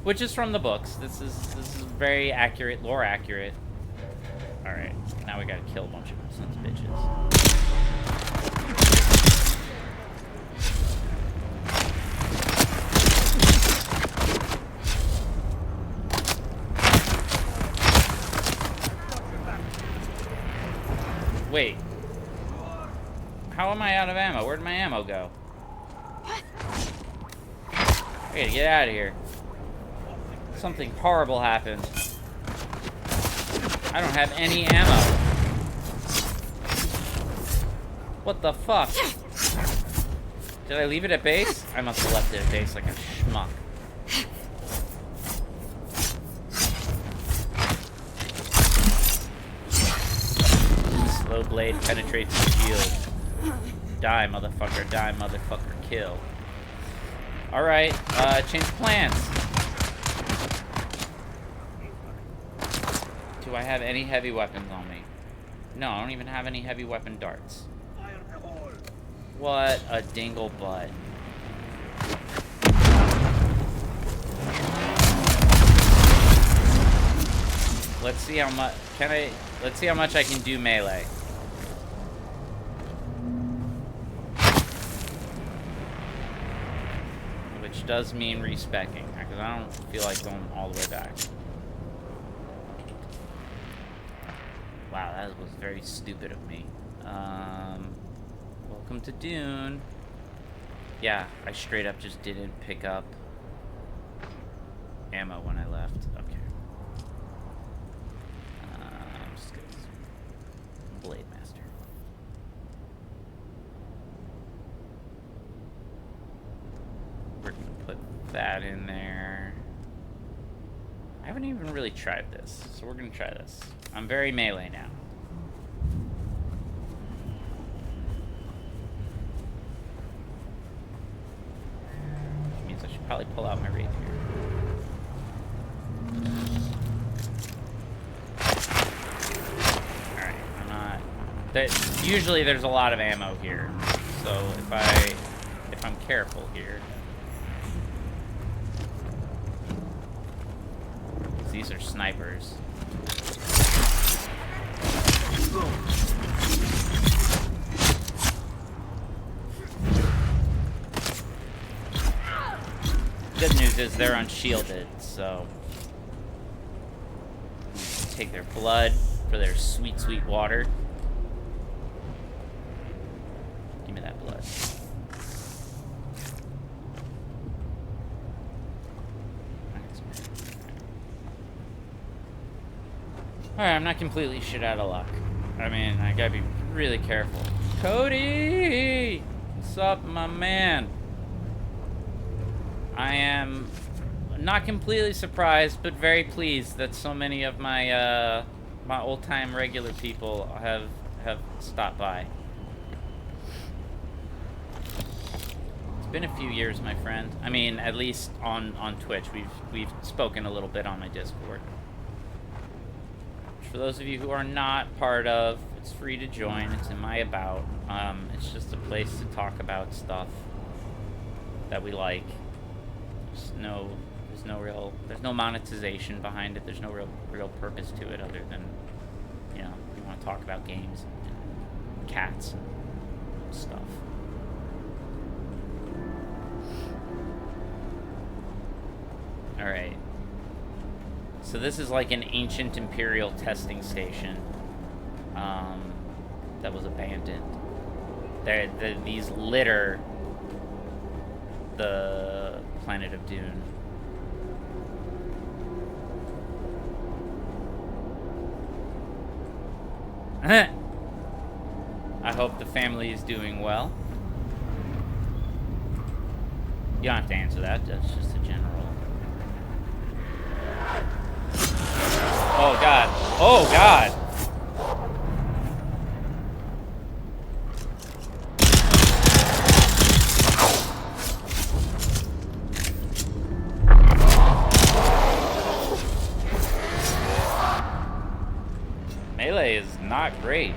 Which is from the books. This is very accurate, lore accurate. Alright, now we gotta kill a bunch of sons of bitches. Wait. How am I out of ammo? Where'd my ammo go? I gotta get out of here. Something horrible happened. I don't have any ammo. What the fuck? Did I leave it at base? I must have left it at base like a schmuck. Slow blade penetrates the shield. Die, motherfucker, kill. Alright, change plans. Do I have any heavy weapons on me? No, I don't even have any heavy weapon darts. What a dingle butt. Let's see how much let's see how much I can do melee. Which does mean respecking, because I don't feel like going all the way back. Wow, that was very stupid of me. Welcome to Dune. Yeah, I straight up just didn't pick up ammo when I left. Okay. Just get this Blade Master. We're gonna put that in there. I haven't even really tried this, so we're gonna try this. I'm very melee now. Which means I should probably pull out my rapier. Alright, I'm not... Usually there's a lot of ammo here, so if I'm careful here... These are snipers. Good news is they're unshielded, so take their blood for their sweet, sweet water. Give me that blood. Alright, I'm not completely shit out of luck. I mean, I gotta be really careful. Cody! What's up, my man? I am not completely surprised, but very pleased that so many of my my old-time regular people have stopped by. been a few years, my friend. I mean, at least on Twitch. We've spoken a little bit on my Discord. For those of you who are not part of, it's free to join. It's in my about. It's just a place to talk about stuff that we like. There's no monetization behind it. There's no real purpose to it other than, you know, we want to talk about games and cats and stuff. All right. So this is like an ancient Imperial testing station that was abandoned. These litter the planet of Dune. I hope the family is doing well. You don't have to answer that. That's just a general. Oh God! Oh God! Melee is not great.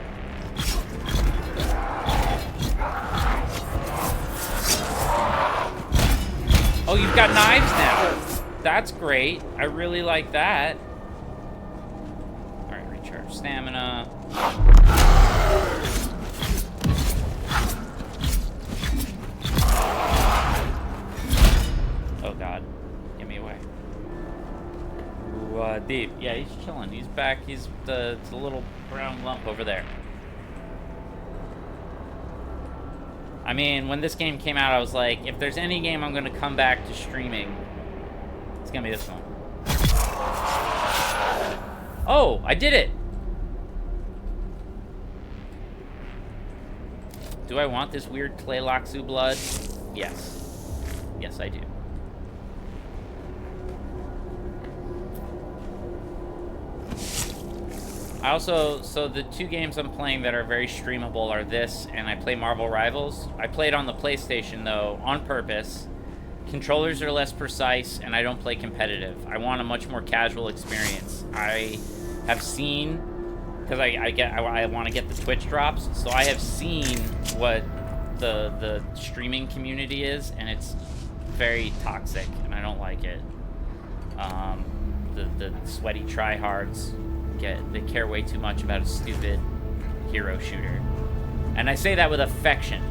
Oh, you've got knives now. That's great. I really like that. Alright, recharge stamina. Oh God. Get me away. Ooh, deep. Yeah, he's chilling. He's back. He's the little brown lump over there. I mean, when this game came out, I was like, if there's any game I'm going to come back to streaming, it's going to be this one. Oh, I did it! Do I want this weird Tleilaxu blood? Yes. Yes, I do. I also, so the two games I'm playing that are very streamable are this, and I play Marvel Rivals. I played on the PlayStation, though, on purpose. Controllers are less precise, and I don't play competitive. I want a much more casual experience. I have seen, because I want to get the Twitch drops, so I have seen what the streaming community is, and it's very toxic, and I don't like it. The sweaty tryhards. They care way too much about a stupid hero shooter. And I say that with affection.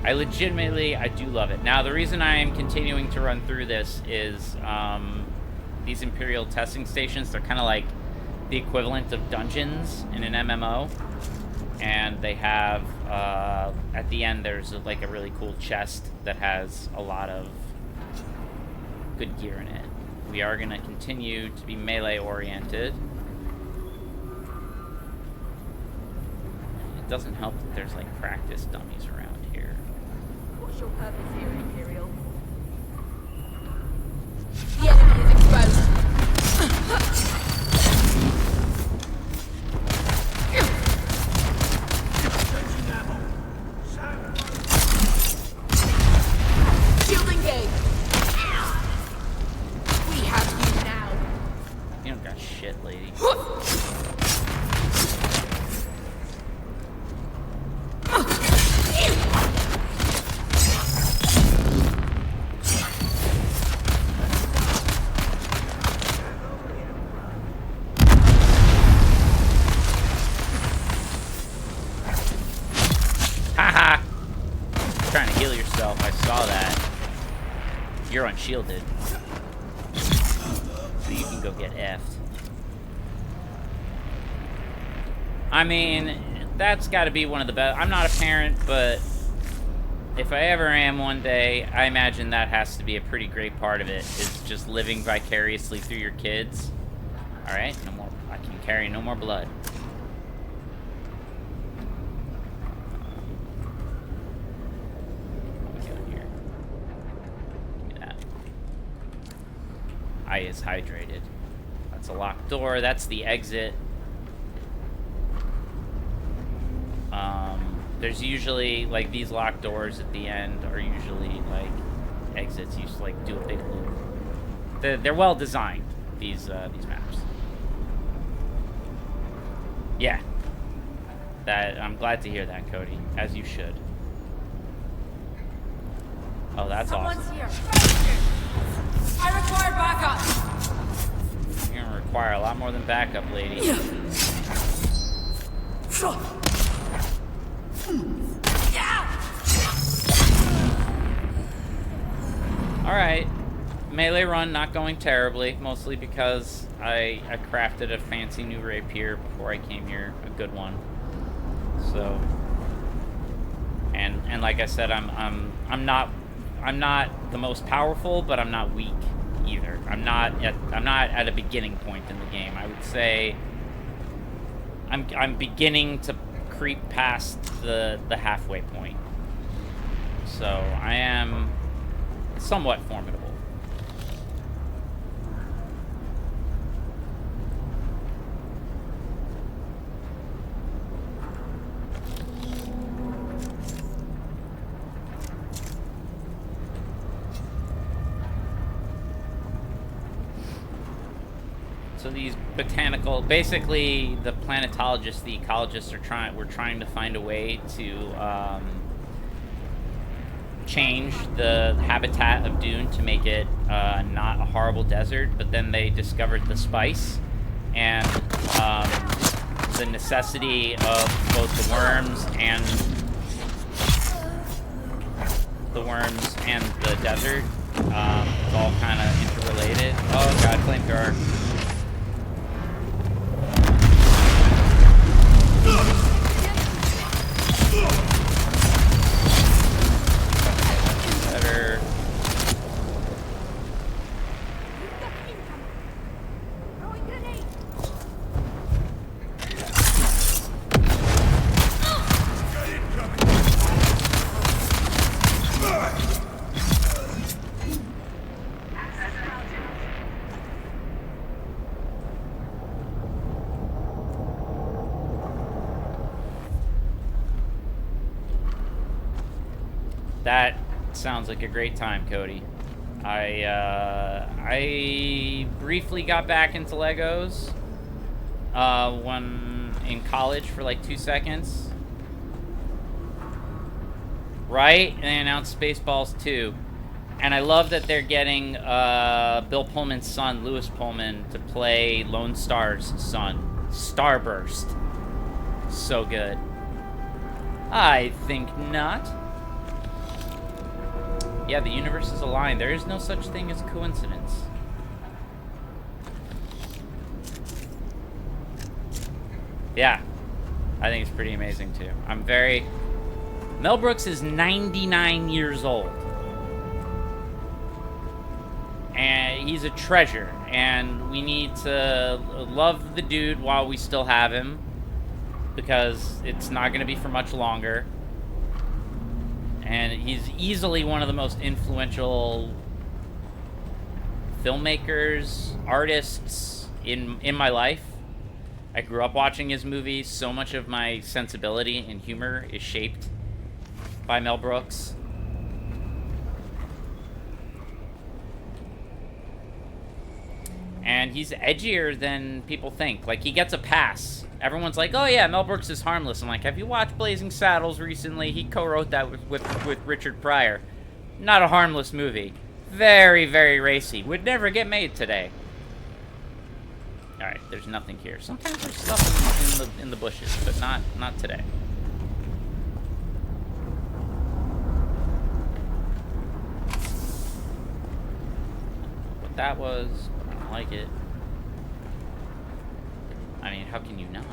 I do love it. Now, the reason I am continuing to run through this is these Imperial testing stations, they're kind of like the equivalent of dungeons in an MMO. And they have, at the end, there's like a really cool chest that has a lot of good gear in it. We are going to continue to be melee-oriented. Doesn't help that there's like practice dummies around here. What's your purpose here, Imperial? The enemy is exposed. Shield engaged. We have you now. You don't got shit, lady. You're unshielded, so you can go get effed. I mean, that's got to be one of the best. I'm not a parent, but if I ever am one day, I imagine that has to be a pretty great part of it, is just living vicariously through your kids. All right, no more. I can carry no more blood. Eye is hydrated. That's a locked door. That's the exit. There's usually, like, these locked doors at the end are usually, like, exits. You just, like, do a big loop. They're well designed, these maps. Yeah. I'm glad to hear that, Cody. As you should. Oh, that's Someone's awesome. here. I require backup. You're gonna require a lot more than backup, lady. Alright. Melee run not going terribly, mostly because I crafted a fancy new rapier before I came here, a good one. So, and like I said, I'm not the most powerful, but I'm not weak either. I'm not at a beginning point in the game. I would say I'm beginning to creep past the halfway point. So I am somewhat formidable. So these basically the planetologists, the ecologists we're trying to find a way to change the habitat of Dune to make it not a horrible desert, but then they discovered the spice and the necessity of both the worms and the desert. It's all kind of interrelated. Oh god, flamethrower. Better. Throwing grenade. That sounds like a great time, Cody. I briefly got back into Legos when in college for like 2 seconds. Right? And they announced Spaceballs 2. And I love that they're getting Bill Pullman's son, Lewis Pullman, to play Lone Star's son. Starburst. So good. I think not. Yeah, the universe is aligned. There is no such thing as coincidence. Yeah, I think it's pretty amazing too. Mel Brooks is 99 years old. And he's a treasure. And we need to love the dude while we still have him. Because it's not going to be for much longer. And he's easily one of the most influential filmmakers, artists in my life. I grew up watching his movies. So much of my sensibility and humor is shaped by Mel Brooks. And he's edgier than people think. Like, he gets a pass. Everyone's like, oh yeah, Mel Brooks is harmless. I'm like, have you watched Blazing Saddles recently? He co-wrote that with Richard Pryor. Not a harmless movie. Very, very racy. Would never get made today. Alright, there's nothing here. Sometimes there's stuff in the bushes, but not today. What that was, I don't like it. I mean, how can you not?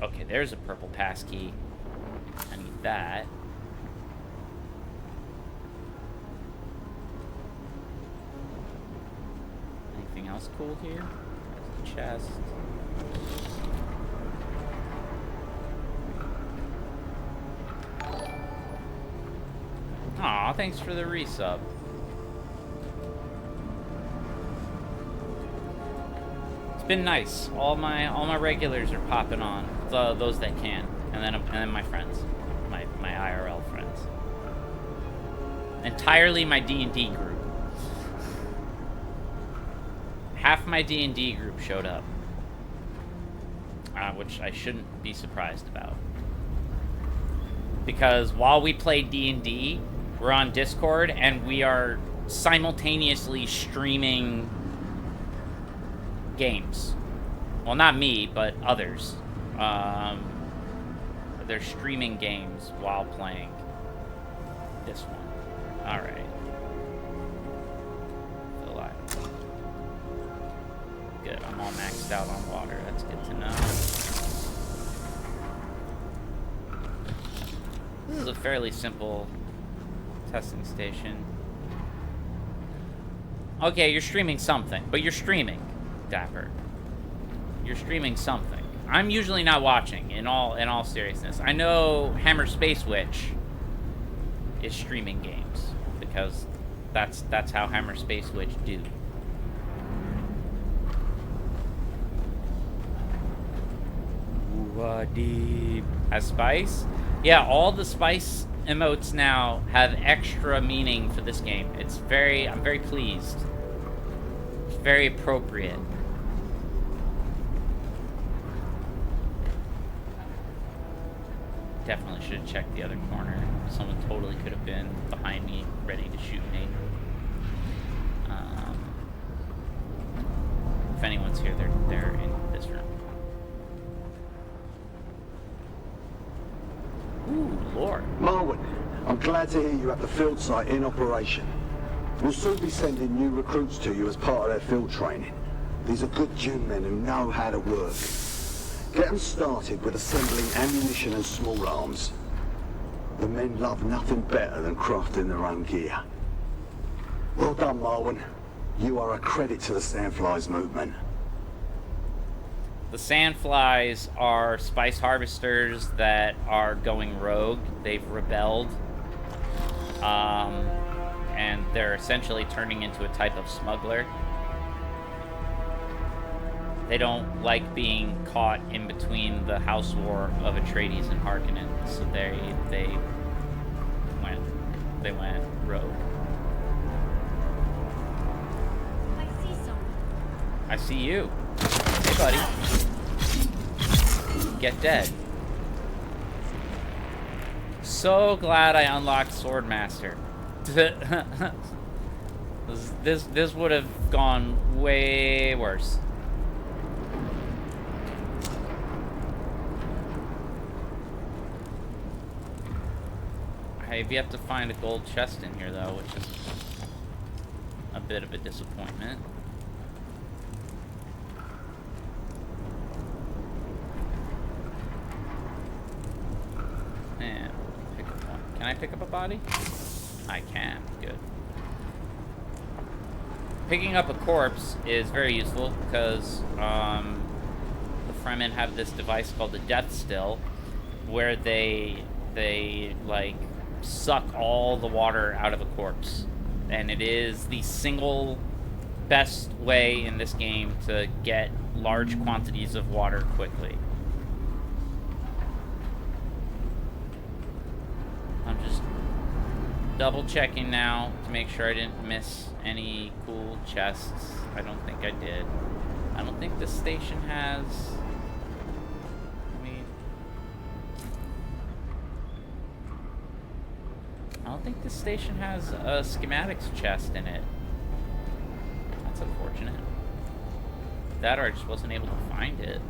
Okay, there's a purple pass key. I need that. Anything else cool here? There's a chest. Aw, thanks for the resub. It's been nice. All my regulars are popping on. Those that can. And then my friends, my IRL friends. Entirely my D&D group. Half my D&D group showed up, which I shouldn't be surprised about. Because while we play D&D, we're on Discord and we are simultaneously streaming games. Well, not me, but others. They're streaming games while playing this one. Alright. Alive. Good, I'm all maxed out on water. That's good to know. This is a fairly simple testing station. Okay, you're streaming something, but you're streaming, Dapper. You're streaming something. I'm usually not watching, in all seriousness. I know Hammer Space Witch is streaming games, because that's how Hammer Space Witch do. Deep. Has spice? Yeah, all the spice emotes now have extra meaning for this game. I'm very pleased. It's very appropriate. Definitely should have checked the other corner. Someone totally could have been behind me, ready to shoot me. If anyone's here, they're in this room. Ooh, Lord. Marwin, I'm glad to hear you have the field site in operation. We'll soon be sending new recruits to you as part of their field training. These are good June men who know how to work. Get them started with assembling ammunition and small arms. The men love nothing better than crafting their own gear. Well done, Marwin. You are a credit to the Sandflies movement. The Sandflies are spice harvesters that are going rogue. They've rebelled. And they're essentially turning into a type of smuggler. They don't like being caught in between the house war of Atreides and Harkonnen, so they went rogue. I see someone. I see you. Hey, buddy. Get dead. So glad I unlocked Swordmaster. This would have gone way worse. I've yet to find a gold chest in here, though, which is a bit of a disappointment. And pick up one. Can I pick up a body? I can. Good. Picking up a corpse is very useful because the Fremen have this device called the Death Still, where they like suck all the water out of a corpse, and it is the single best way in this game to get large quantities of water quickly. I'm just double checking now to make sure I didn't miss any cool chests. I don't think I did. I don't think this station has... I don't think this station has a schematics chest in it. That's unfortunate. That or I just wasn't able to find it.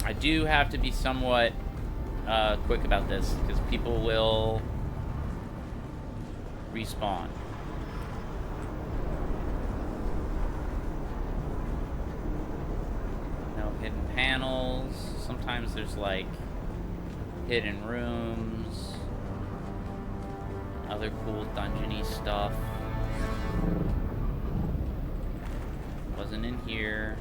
I do have to be somewhat quick about this because people will respawn. No hidden panels. Sometimes there's like hidden rooms, other cool dungeony stuff. Wasn't in here.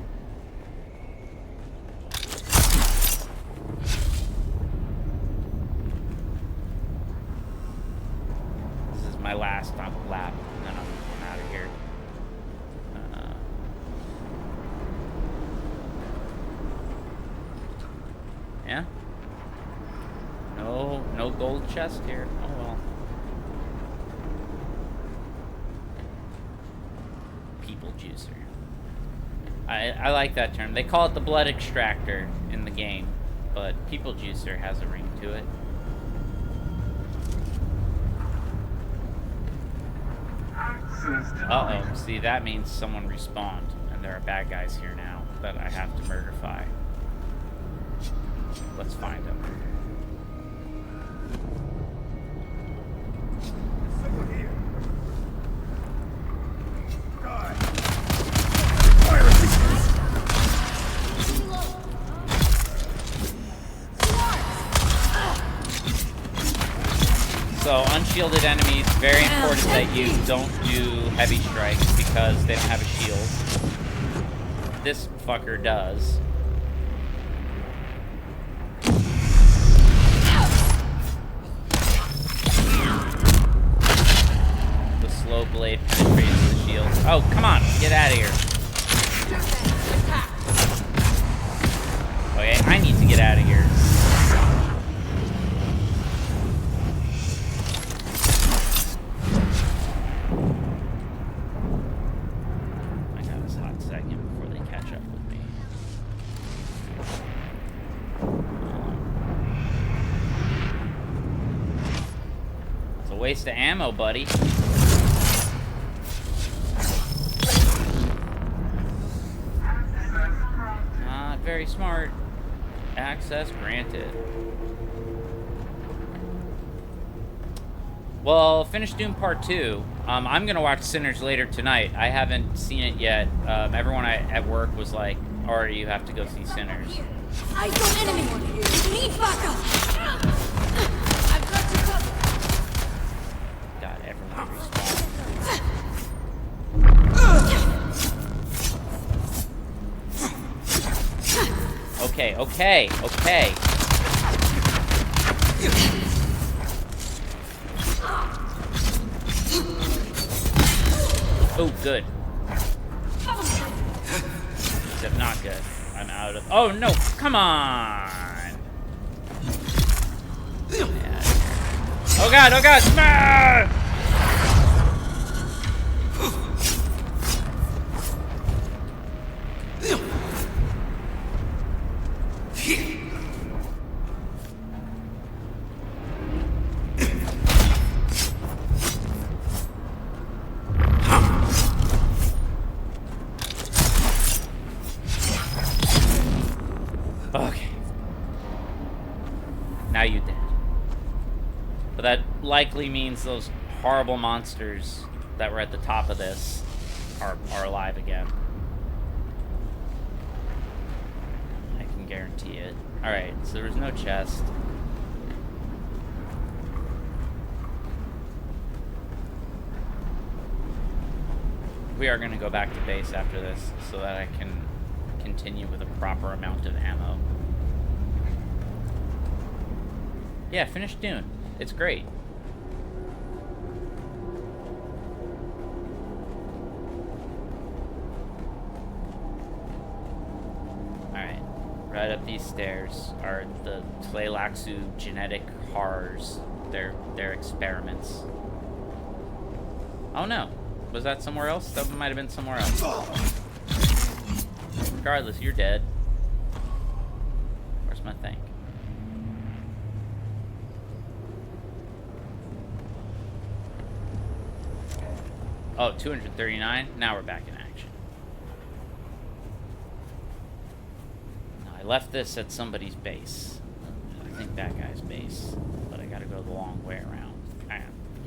This is my last lap, and then I'm out of here. gold chest here. Oh well. People juicer. I like that term. They call it the blood extractor in the game, but people juicer has a ring to it. Uh-oh. See, that means someone respawned, and there are bad guys here now that I have to murderify. Let's find them. So, unshielded enemies, very important that you don't do heavy strikes because they don't have a shield. This fucker does. The slow blade penetrates the shield. Oh, come on, get out of here. Okay, I need to get out of here. Waste of ammo, buddy. Not very smart. Access granted. Well, finish Doom Part 2. I'm gonna watch Sinners later tonight. I haven't seen it yet. Everyone at work was like, "Or you have to go see Sinners." I saw enemy. Need backup. I've got you covered. God, everyone respawned. Okay, okay, okay. Oh, good. Except not good. I'm out of... Oh, no! Come on! Yeah. Oh, God! Oh, God! Ah! Okay. Now you dead. But that likely means those horrible monsters that were at the top of this are alive again. I can guarantee it. Alright, so there was no chest. We are going to go back to base after this so that I can continue with a proper amount of ammo. Yeah, finish Dune. It's great. Alright. Right up these stairs are the Tleilaxu genetic horrors. Their experiments. Oh no. Was that somewhere else? That might have been somewhere else. Regardless, you're dead. Where's my thing? Oh, 239? Now we're back in action. No, I left this at somebody's base. I think that guy's base. But I gotta go the long way around.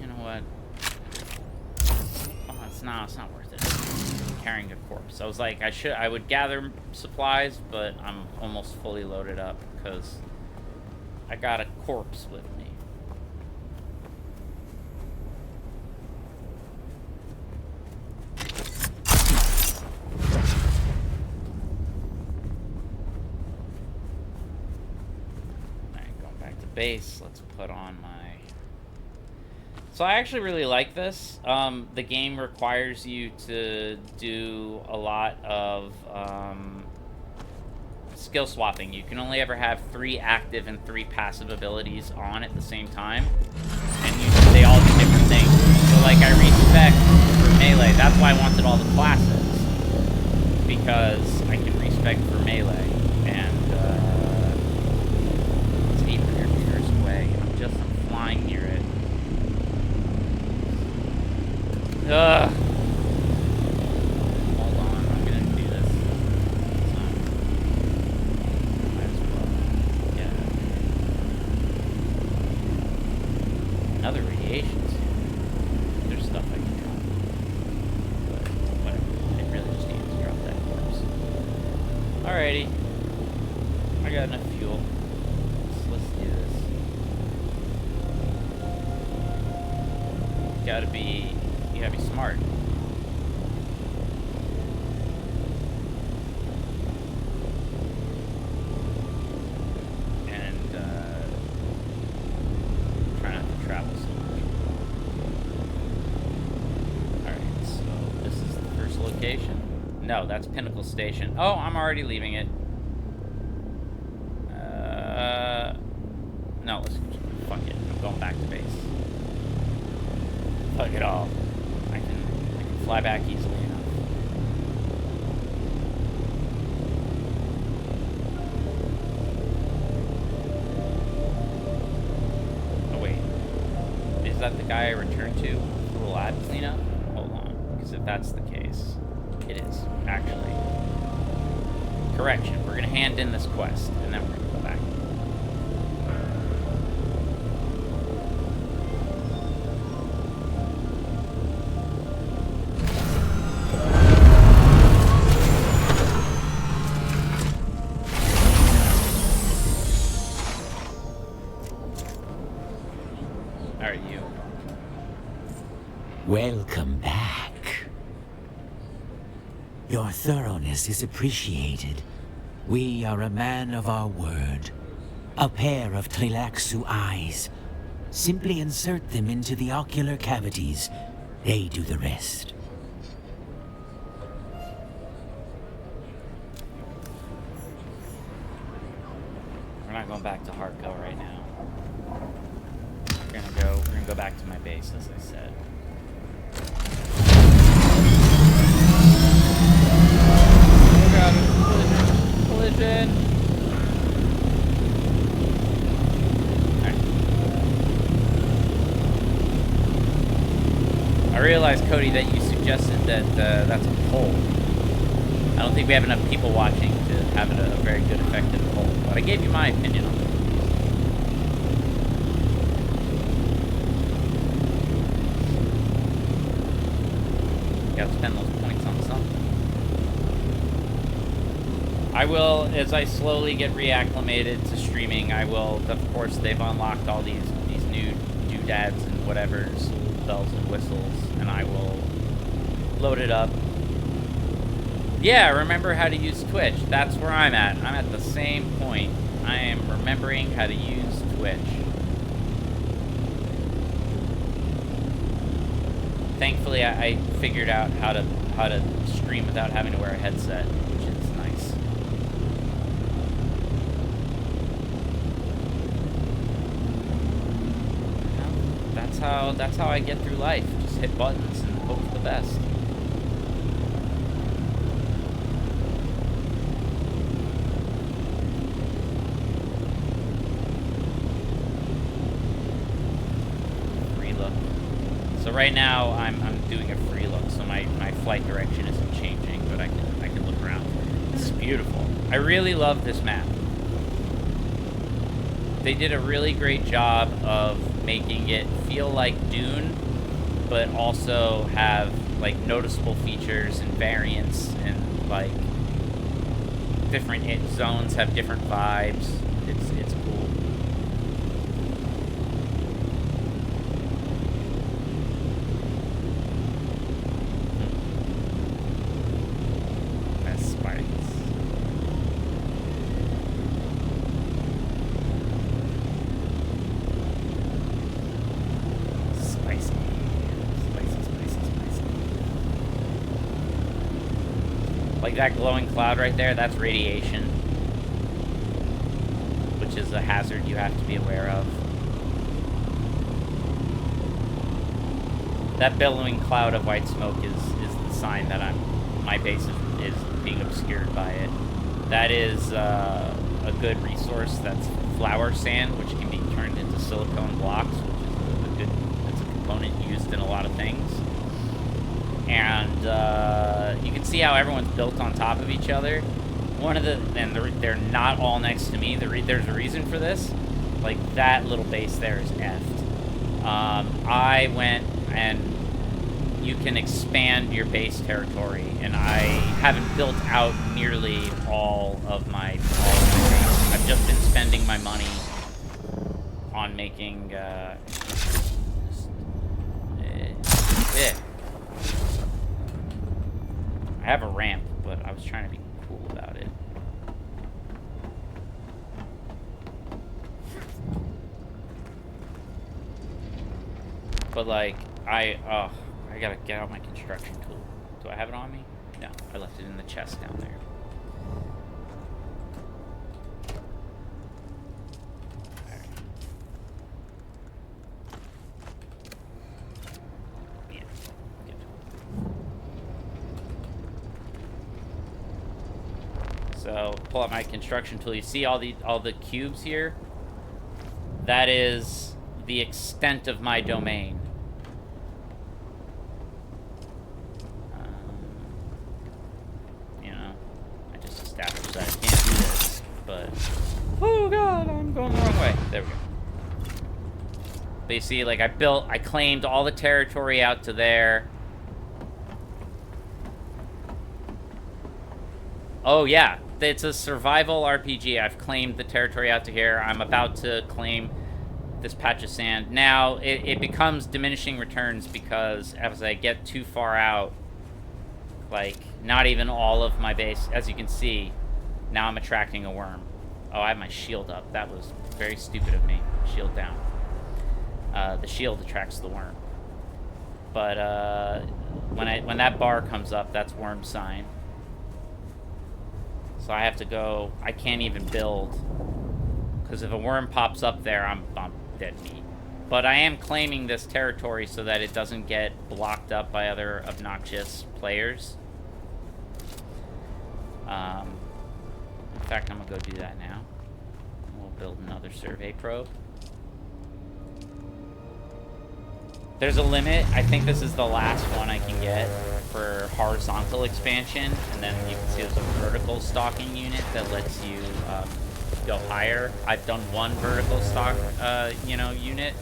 You know what? Oh, it's not worth it. I'm carrying a corpse. I was like, I would gather supplies, but I'm almost fully loaded up because I got a corpse with me. Alright, going back to base, let's put on my... So I actually really like this. The game requires you to do a lot of skill swapping. You can only ever have 3 active and 3 passive abilities on at the same time, and they all do different things. So like I respect for melee. That's why I wanted all the classes, because I can respect for melee. And it's 800 meters away. I'm flying near it. Ugh. Hold on, I'm gonna do this. Might as well. Yeah. Another radiations. There's stuff I can drop. But whatever. I really just need to drop that corpse. Alrighty. I got enough fuel. Let's do this. You gotta be smart. And try not to travel so much. Alright, so this is the first location. No, that's Pinnacle Station. Oh, I'm already leaving it. No, let's fuck it. I'm going back to base. Fuck it all. I can fly back easily enough. Oh wait. Is that the guy I returned to for the lab cleanup? Hold on. Because if that's the case, it is, actually. Correction. We're gonna hand in this quest, and then we're gonna go back. Welcome back. Your thoroughness is appreciated. We are a man of our word. A pair of Tleilaxu eyes. Simply insert them into the ocular cavities. They do the rest. We're not going back to Hardco right now. We're gonna go back to my base, as I said. Oh god, collision. Alright. I realized, Cody, that you suggested that that's a poll. I don't think we have enough people watching to have it a very good, effective poll. But I gave you my opinion on it. Gotta spend those points on something. I will, as I slowly get reacclimated to streaming, I will, of course, they've unlocked all these new doodads and whatever's, bells and whistles, and I will load it up. Yeah, remember how to use Twitch. That's where I'm at. I'm at the same point. I am remembering how to use Twitch. Thankfully, I figured out how to stream without having to wear a headset, which is nice. You know, that's how I get through life. Just hit buttons and hope for the best. So right now I'm doing a free look, so my flight direction isn't changing, but I can look around. This is beautiful. I really love this map. They did a really great job of making it feel like Dune, but also have like noticeable features and variants, and like different zones have different vibes. It's cool. Like that glowing cloud right there, that's radiation. which is a hazard you have to be aware of. That billowing cloud of white smoke is the sign that my base is being obscured by it. That is a good resource. That's flower sand, which can be turned into silicone blocks, which is it's a component used in a lot of things. And you can see how everyone's built on top of each other. They're not all next to me. There's a reason for this. Like, that little base there is effed. I went and you can expand your base territory, and I haven't built out nearly all of my base. I've just been spending my money on making I have a ramp, but I was trying to be cool about it. But like, I gotta get out my construction tool. Do I have it on me? No, I left it in the chest down there. Alright. Yeah, good. So, pull out my construction tool. You see all the cubes here? That is the extent of my domain. I can't do this, but oh god, I'm going the wrong way. There we go. But you see, like, I claimed all the territory out to there. Oh yeah, it's a survival RPG. I've claimed the territory out to here. I'm about to claim this patch of sand. Now, it becomes diminishing returns because as I get too far out, like, not even all of my base, as you can see, now I'm attracting a worm. Oh, I have my shield up. That was very stupid of me. Shield down. The shield attracts the worm. But when that bar comes up, that's worm sign. So I have to go. I can't even build, because if a worm pops up there, I'm dead meat. But I am claiming this territory so that it doesn't get blocked up by other obnoxious players. In fact, I'm gonna go do that now. We'll build another survey probe. There's a limit. I think this is the last one I can get for horizontal expansion, and then you can see there's a vertical stalking unit that lets you go higher. I've done one vertical stock, unit.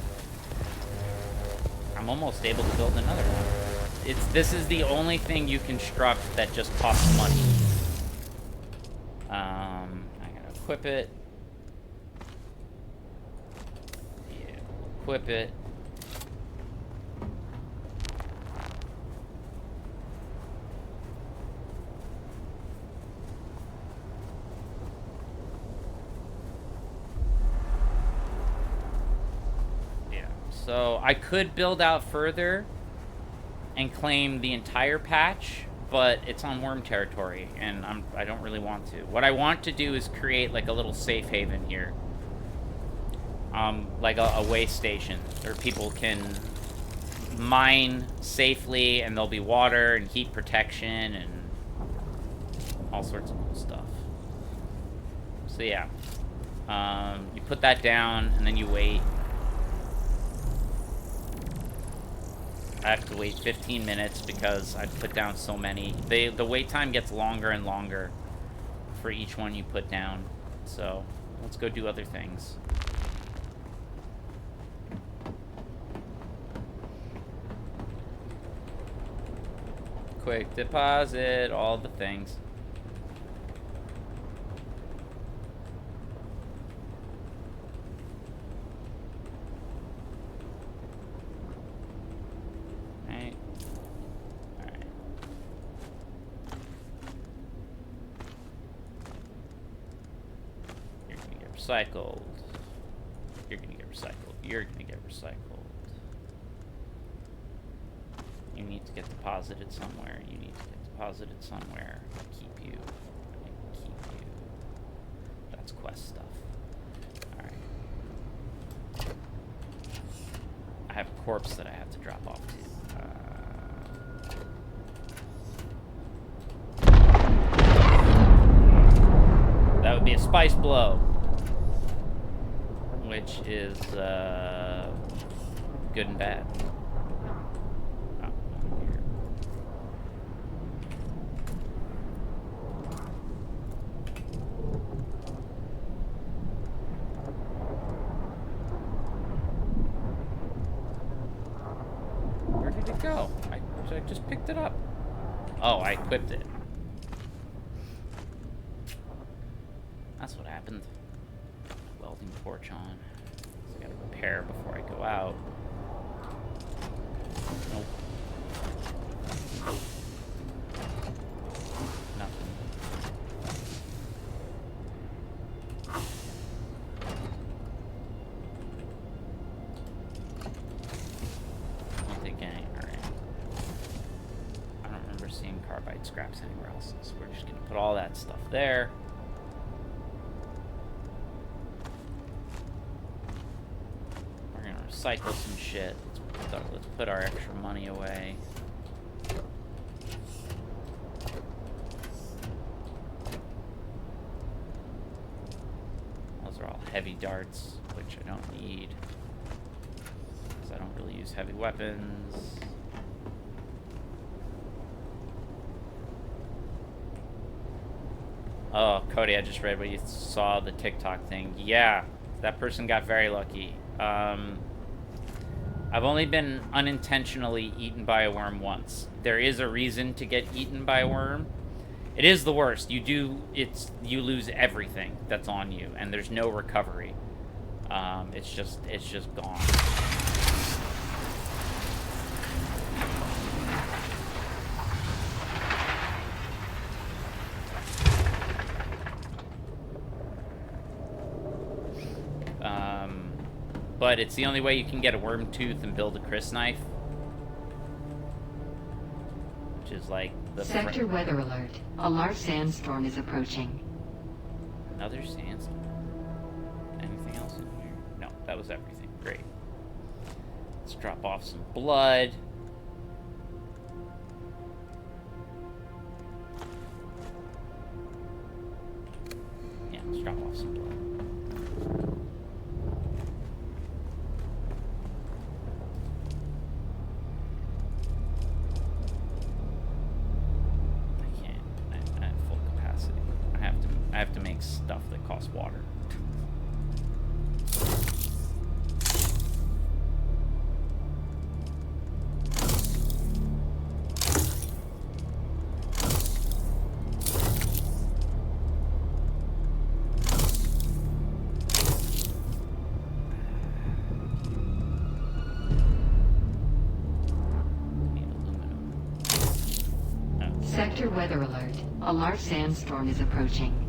I'm almost able to build another one. This is the only thing you construct that just costs money. I'm gonna equip it. Yeah, equip it. Yeah, so I could build out further and claim the entire patch, but it's on worm territory, and I don't really want to. What I want to do is create like a little safe haven here, like a way station where people can mine safely, and there'll be water and heat protection and all sorts of cool stuff. So yeah, you put that down, and then you wait. I have to wait 15 minutes because I put down so many. The wait time gets longer and longer for each one you put down. So let's go do other things. Quick deposit, all the things. Recycled. You're gonna get recycled. You're gonna get recycled. You need to get deposited somewhere. You need to get deposited somewhere. Keep you. Keep you. That's quest stuff. I have a corpse that I have to drop off to. That would be a spice blow, which is good and bad. Oh, here. Where did it go? I just picked it up. Oh, I equipped it. That's what happened. Welding torch on. So I gotta repair before I go out. Nope. Nothing. Don't think any. Alright. I don't remember seeing carbide scraps anywhere else, so we're just gonna put all that stuff there. Recycle some shit. Let's put our extra money away. Those are all heavy darts, which I don't need, because I don't really use heavy weapons. Oh, Cody, I just read what you saw, the TikTok thing. Yeah, that person got very lucky. I've only been unintentionally eaten by a worm once. There is a reason to get eaten by a worm. It is the worst. You lose everything that's on you, and there's no recovery. It's just gone. But it's the only way you can get a worm tooth and build a Chris knife. Which is like the... Sector weather alert. A large sandstorm is approaching. Another sandstorm. Anything else in here? No, that was everything. Great. Let's drop off some blood. Yeah, let's drop off some blood. I have to make stuff that costs water. Sector weather alert. A large sandstorm is approaching.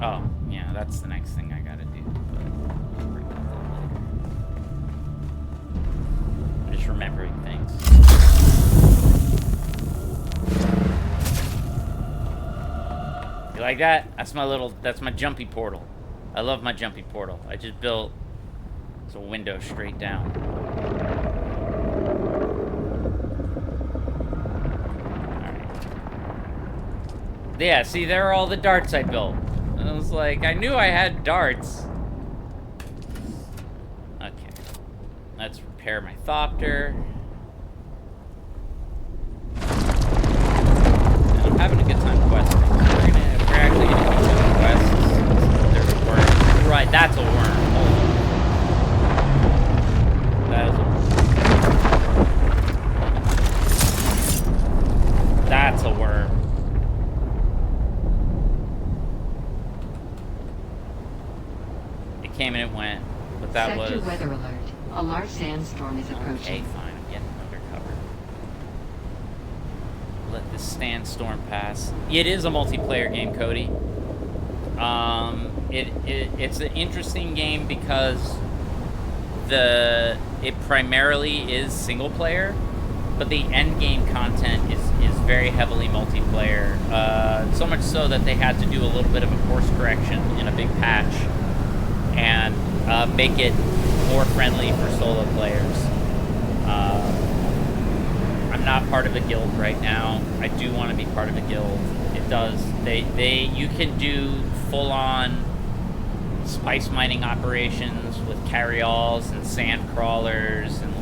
Oh, yeah, that's the next thing I gotta do. But I'll worry about that later. I'm just remembering things. You like that? That's my jumpy portal. I love my jumpy portal. I just built a window straight down. Alright. Yeah, see, there are all the darts I built. And I was like, I knew I had darts. Okay. Let's repair my thopter. And I'm having a good time questing. So we're actually gonna keep doing quests. There's a worm. Right, that's a worm. Hold on. That is a worm. That's a worm. Came and it went, but that Sector was... weather alert. A large sandstorm is approaching. Okay, fine. I'm getting undercover. Let this sandstorm pass. It is a multiplayer game, Cody. It's an interesting game because it primarily is single player, but the end game content is very heavily multiplayer. So much so that they had to do a little bit of a course correction in a big patch and make it more friendly for solo players. I'm not part of a guild right now. I do want to be part of a guild. It does. You can do full-on spice mining operations with carryalls and sand crawlers and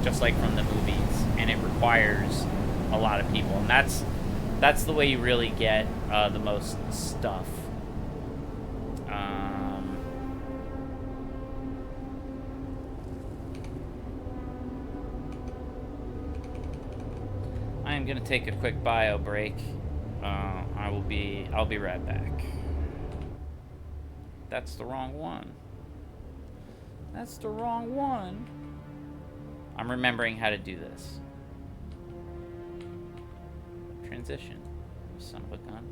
just like from the movies, and it requires a lot of people, and that's the way you really get the most stuff. I am gonna take a quick bio break. I'll be right back. That's the wrong one. That's the wrong one. I'm remembering how to do this. Transition. Son of a gun.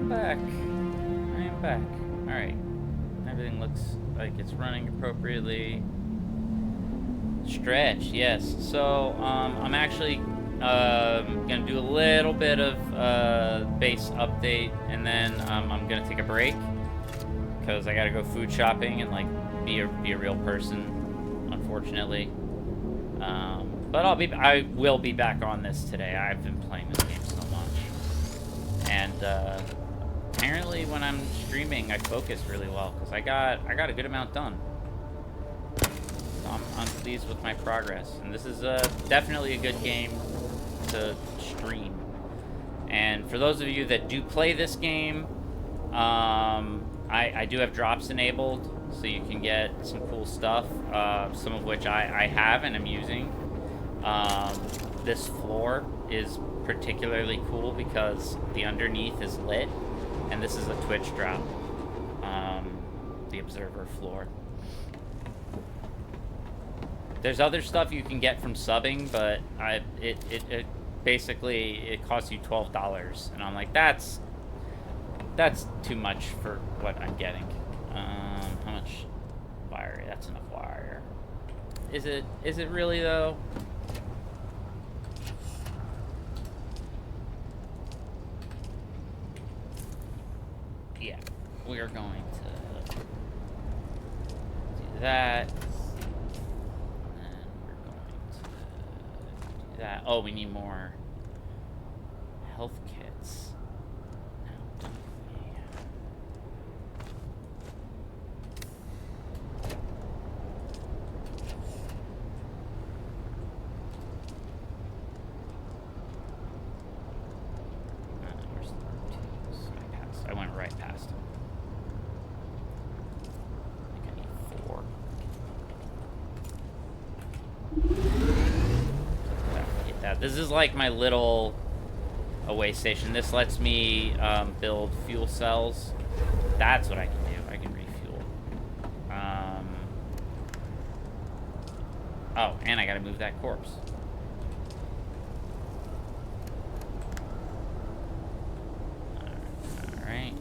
Back. I am back. Alright. Everything looks like it's running appropriately. Stretch, yes. So, I'm actually gonna do a little bit of base update, and then I'm gonna take a break because I gotta go food shopping and be a real person, unfortunately. But I will be back on this today. I've been playing this game so much. And apparently when I'm streaming, I focus really well because I got a good amount done. So I'm pleased with my progress. And this is definitely a good game to stream. And for those of you that do play this game, I do have drops enabled, so you can get some cool stuff, some of which I have and am using. This floor is particularly cool because the underneath is lit, and this is a Twitch drop, the observer floor. There's other stuff you can get from subbing, but it basically it costs you $12, and I'm like, that's too much for what I'm getting. How much wire? That's enough wire. Is it really though? Yeah, we are going to do that. That. Oh, we need more health kits. Now, don't we? Where's the R2s? I went right past him. I think I need 4. This is like my little away station. This lets me build fuel cells. That's what I can do. I can refuel. Oh, and I gotta move that corpse. Alright.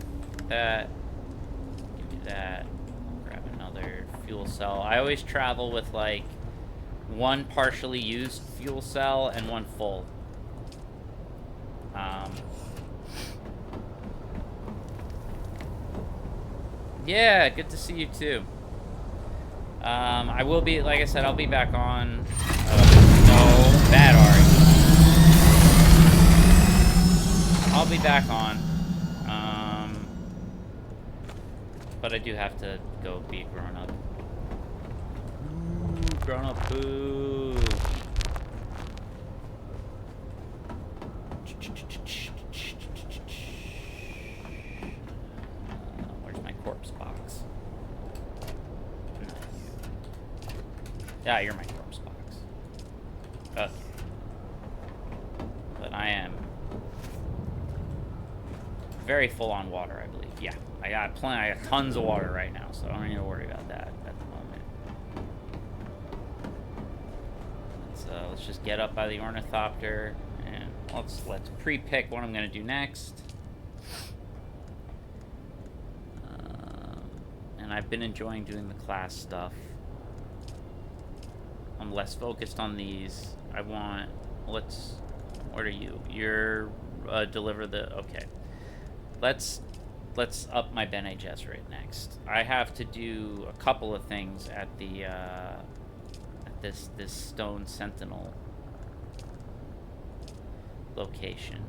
That. Give me that. I'll grab another fuel cell. I always travel with like one partially used fuel cell and one full. Yeah, good to see you too. I will be, like I said, I'll be back on. No, bad Ari. I'll be back on. But I do have to go be a grown up. Grown up boo. Where's my corpse box? Yeah, you're my corpse box. Okay. But I am very full on water, I believe. Yeah, I got tons of water right now, so I don't need to worry about that at the moment. Let's just get up by the ornithopter, and let's pre-pick what I'm gonna do next. And I've been enjoying doing the class stuff. I'm less focused on these. I want. What are you? You're deliver the. Okay. Let's up my Bene Gesserit next. I have to do a couple of things at the. This stone sentinel location.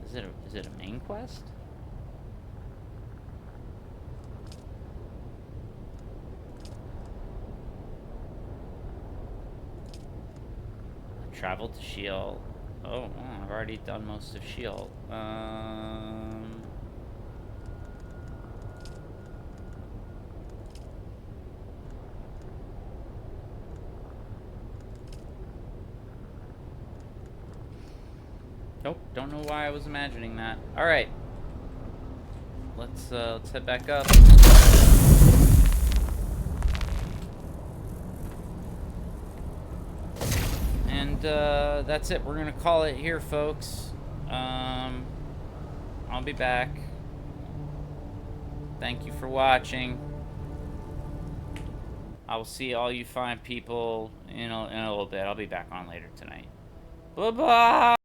Is it a main quest? Travel to Sheol. Oh, I've already done most of Sheol. Nope, don't know why I was imagining that. All right, let's head back up. And that's it. We're gonna call it here, folks. I'll be back. Thank you for watching. I will see all you fine people in a little bit. I'll be back on later tonight. Bye-bye!